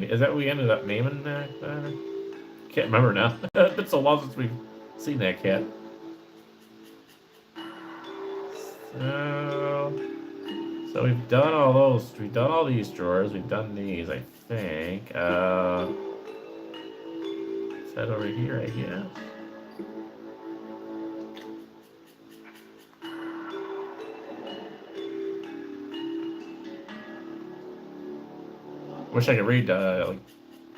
ended up naming that? Can't remember now. It's been so long since we've seen that cat. So we've done all those. We've done all these drawers. We've done these, I think. Let's head over here, I guess. Wish I could read like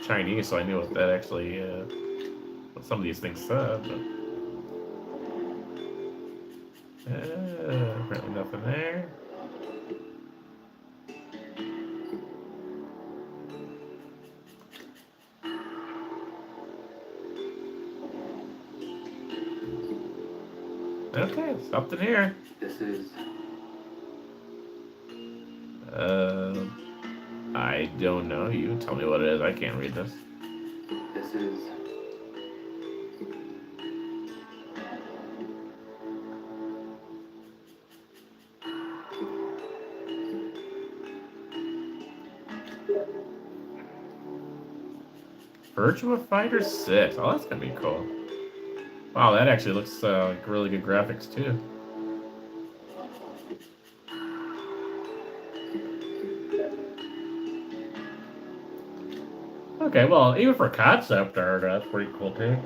Chinese so I knew what that actually, what some of these things said. But apparently nothing there. Okay, something here. This is... I don't know. You tell me what it is. I can't read this. This is... Virtua Fighter 6. Oh, that's gonna be cool. Wow, that actually looks like really good graphics too. Okay, well, even for concept art, that's pretty cool too.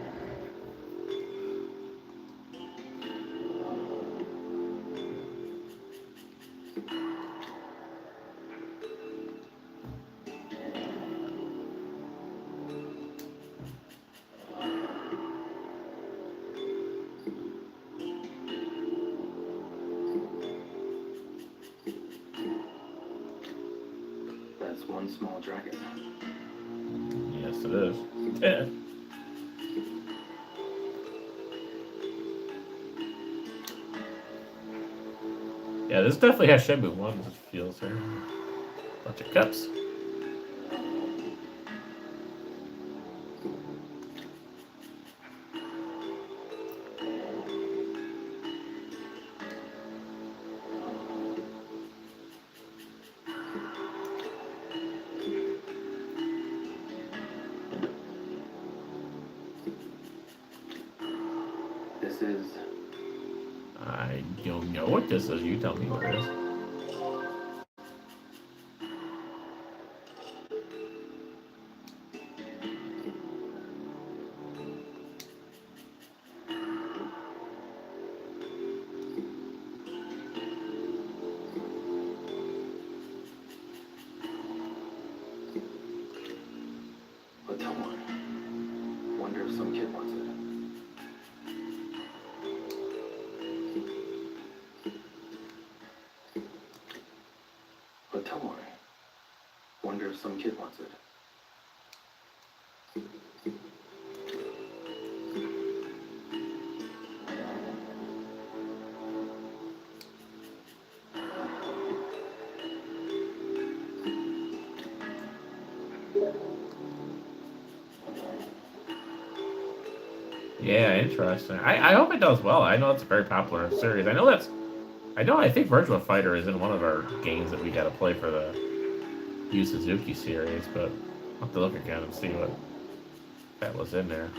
That's one small dragon. Yes, it is. Yeah, this definitely has Shenmue 1 feels here. Bunch of cups. This is... I don't know what this is. You tell me what it is. a tower. Wonder if some kid wants it. A tower. Wonder if some kid wants it. Yeah, interesting. I hope it does well. I know it's a very popular series. I think Virtua Fighter is in one of our games that we got to play for the Yu Suzuki series, but I'll have to look again and see what that was in there.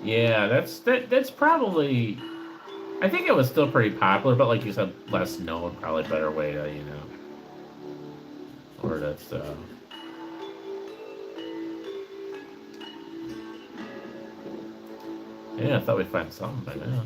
Yeah, that's probably. I think it was still pretty popular, but like you said, less known. Probably better way to or that's. Yeah, I thought we'd find something by now.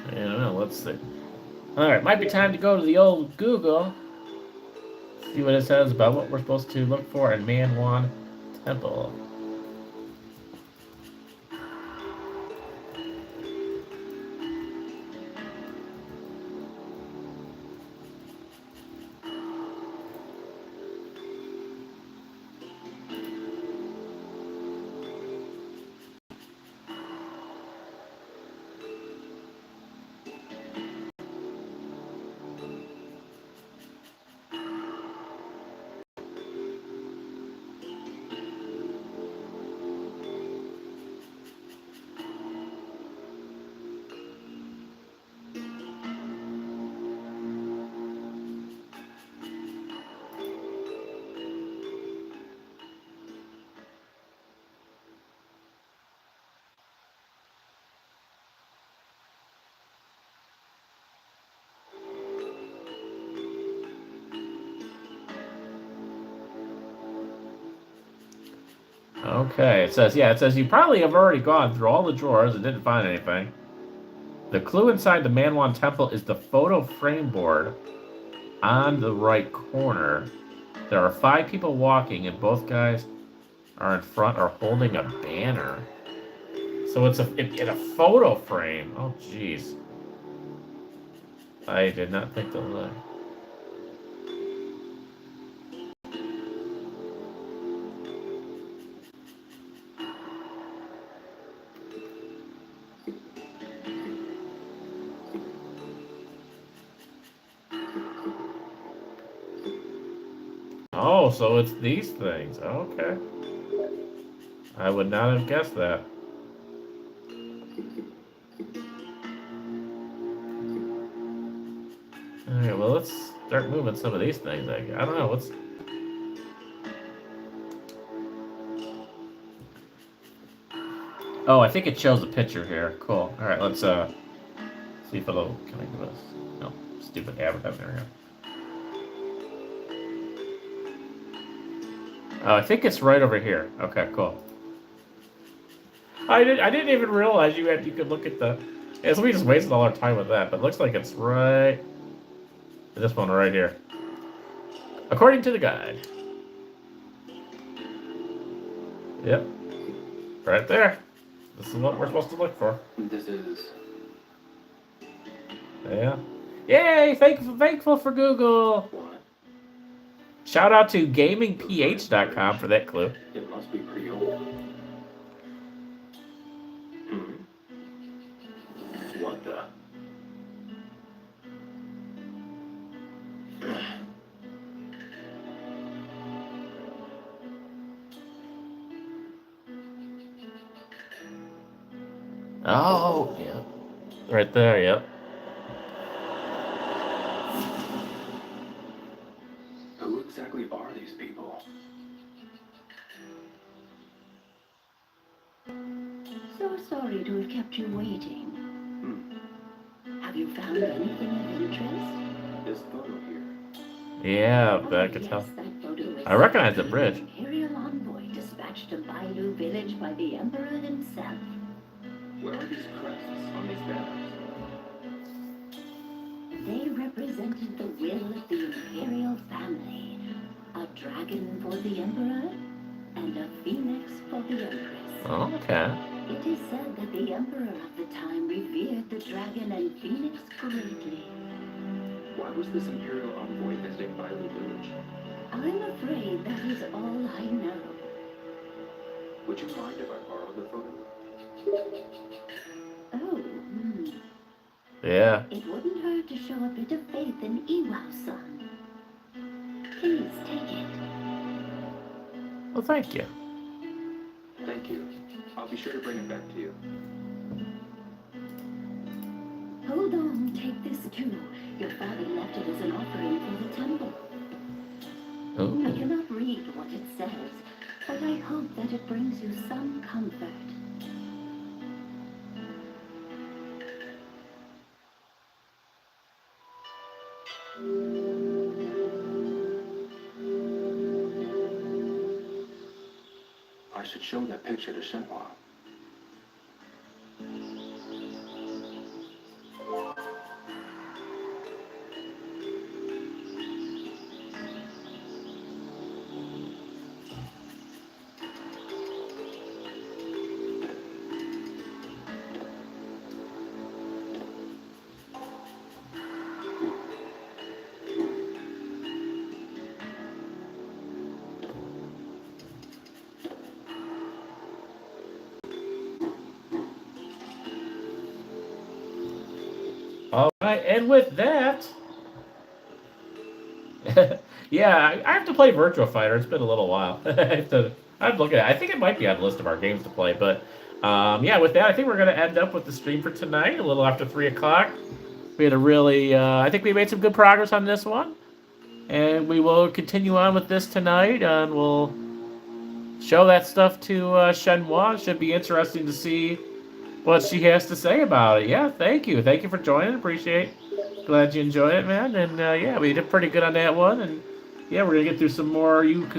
I don't know. Let's see. All right, might be time to go to the old Google. See what it says about what we're supposed to look for in Manwan Temple. Okay, it says you probably have already gone through all the drawers and didn't find anything. The clue inside the Manwan Temple is the photo frame board on the right corner. There are 5 people walking, and both guys are in front or holding a banner. So it's in a photo frame. Oh, jeez. I did not think to look. Oh, so it's these things. Okay. I would not have guessed that. Alright, well, let's start moving some of these things. I don't know, what's... Oh, I think it shows a picture here. Cool. Alright, let's, see if it'll... Can I give us... No, stupid advertising here. Oh, I think it's right over here. Okay, cool. I didn't even realize you could look at the... Yeah, so we just wasted all our time with that, but it looks like it's right... This one right here. According to the guide. Yep. Right there. This is what we're supposed to look for. This is... Yeah. Yay! Thankful for Google! What? Shout out to gamingph.com for that clue. It must be pretty old. What the? Oh, yeah. Right there, yep. Who exactly are these people? So sorry to have kept you waiting. Have you found anything of interest? This photo here. Yeah, Oh, but I could yes, tell. that photo is I recognize the bridge. an Imperial envoy dispatched to Bailu village by the Emperor himself. What are these crests on these banners? They represented the will of the Imperial family. A dragon for the Emperor and a phoenix for the Empress. Okay. It is said that the Emperor of the time revered the dragon and phoenix greatly. Why was this Imperial envoy visiting Bailu village? I'm afraid that is all I know. Would you mind if I borrowed the photo? Oh, Yeah. It wouldn't hurt to show a bit of faith in Iwao-san. Please take it. Well, thank you. Thank you. I'll be sure to bring it back to you. Hold on, take this too. Your father left it as an offering for the temple. I Ooh. cannot read what it says, but I hope that it brings you some comfort. I should show that picture to Shenhua. All right, and with that, yeah, I have to play Virtua Fighter. It's been a little while. I'd look at it. I think it might be on the list of our games to play, but yeah, with that, I think we're gonna end up with the stream for tonight. A little after 3 o'clock. We had a really, I think we made some good progress on this one, and we will continue on with this tonight, and we'll show that stuff to Shenhua. It should be interesting to see what she has to say about it. Yeah, thank you for joining. Appreciate. Glad you enjoyed it, man. And yeah, we did pretty good on that one. And yeah, we're gonna get through some more you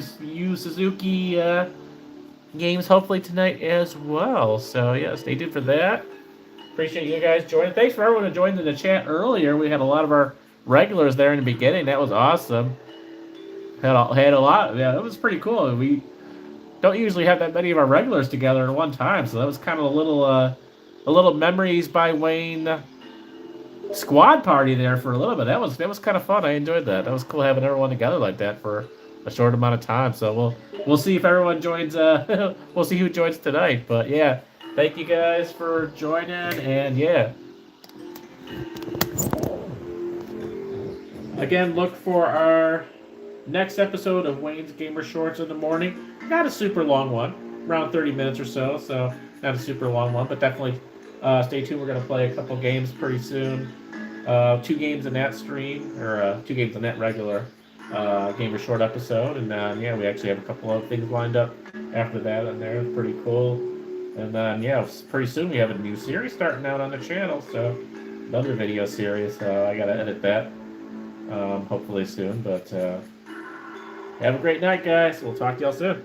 Suzuki games hopefully tonight as well. So yeah, stay tuned for that. Appreciate you guys joining. Thanks for everyone who joined in the chat earlier. We had a lot of our regulars there in the beginning. That was awesome. Had a lot. Yeah, it was pretty cool. We don't usually have that many of our regulars together at one time, so that was kind of a little memories by Wayne squad party there for a little bit. That was kind of fun. I enjoyed that. That was cool having everyone together like that for a short amount of time. So we'll see if everyone joins. We'll see who joins tonight. But yeah, thank you guys for joining. And yeah, again, look for our next episode of Wayne's Gamer Shorts in the morning. Not a super long one, around 30 minutes or so. So not a super long one, but definitely stay tuned. We're going to play a couple games pretty soon. 2 games in that stream, or 2 games in that regular Gamer Short episode. And then, yeah, we actually have a couple of things lined up after that in there. It's pretty cool. And then, yeah, pretty soon we have a new series starting out on the channel. So another video series. I got to edit that hopefully soon. But have a great night, guys. We'll talk to y'all soon.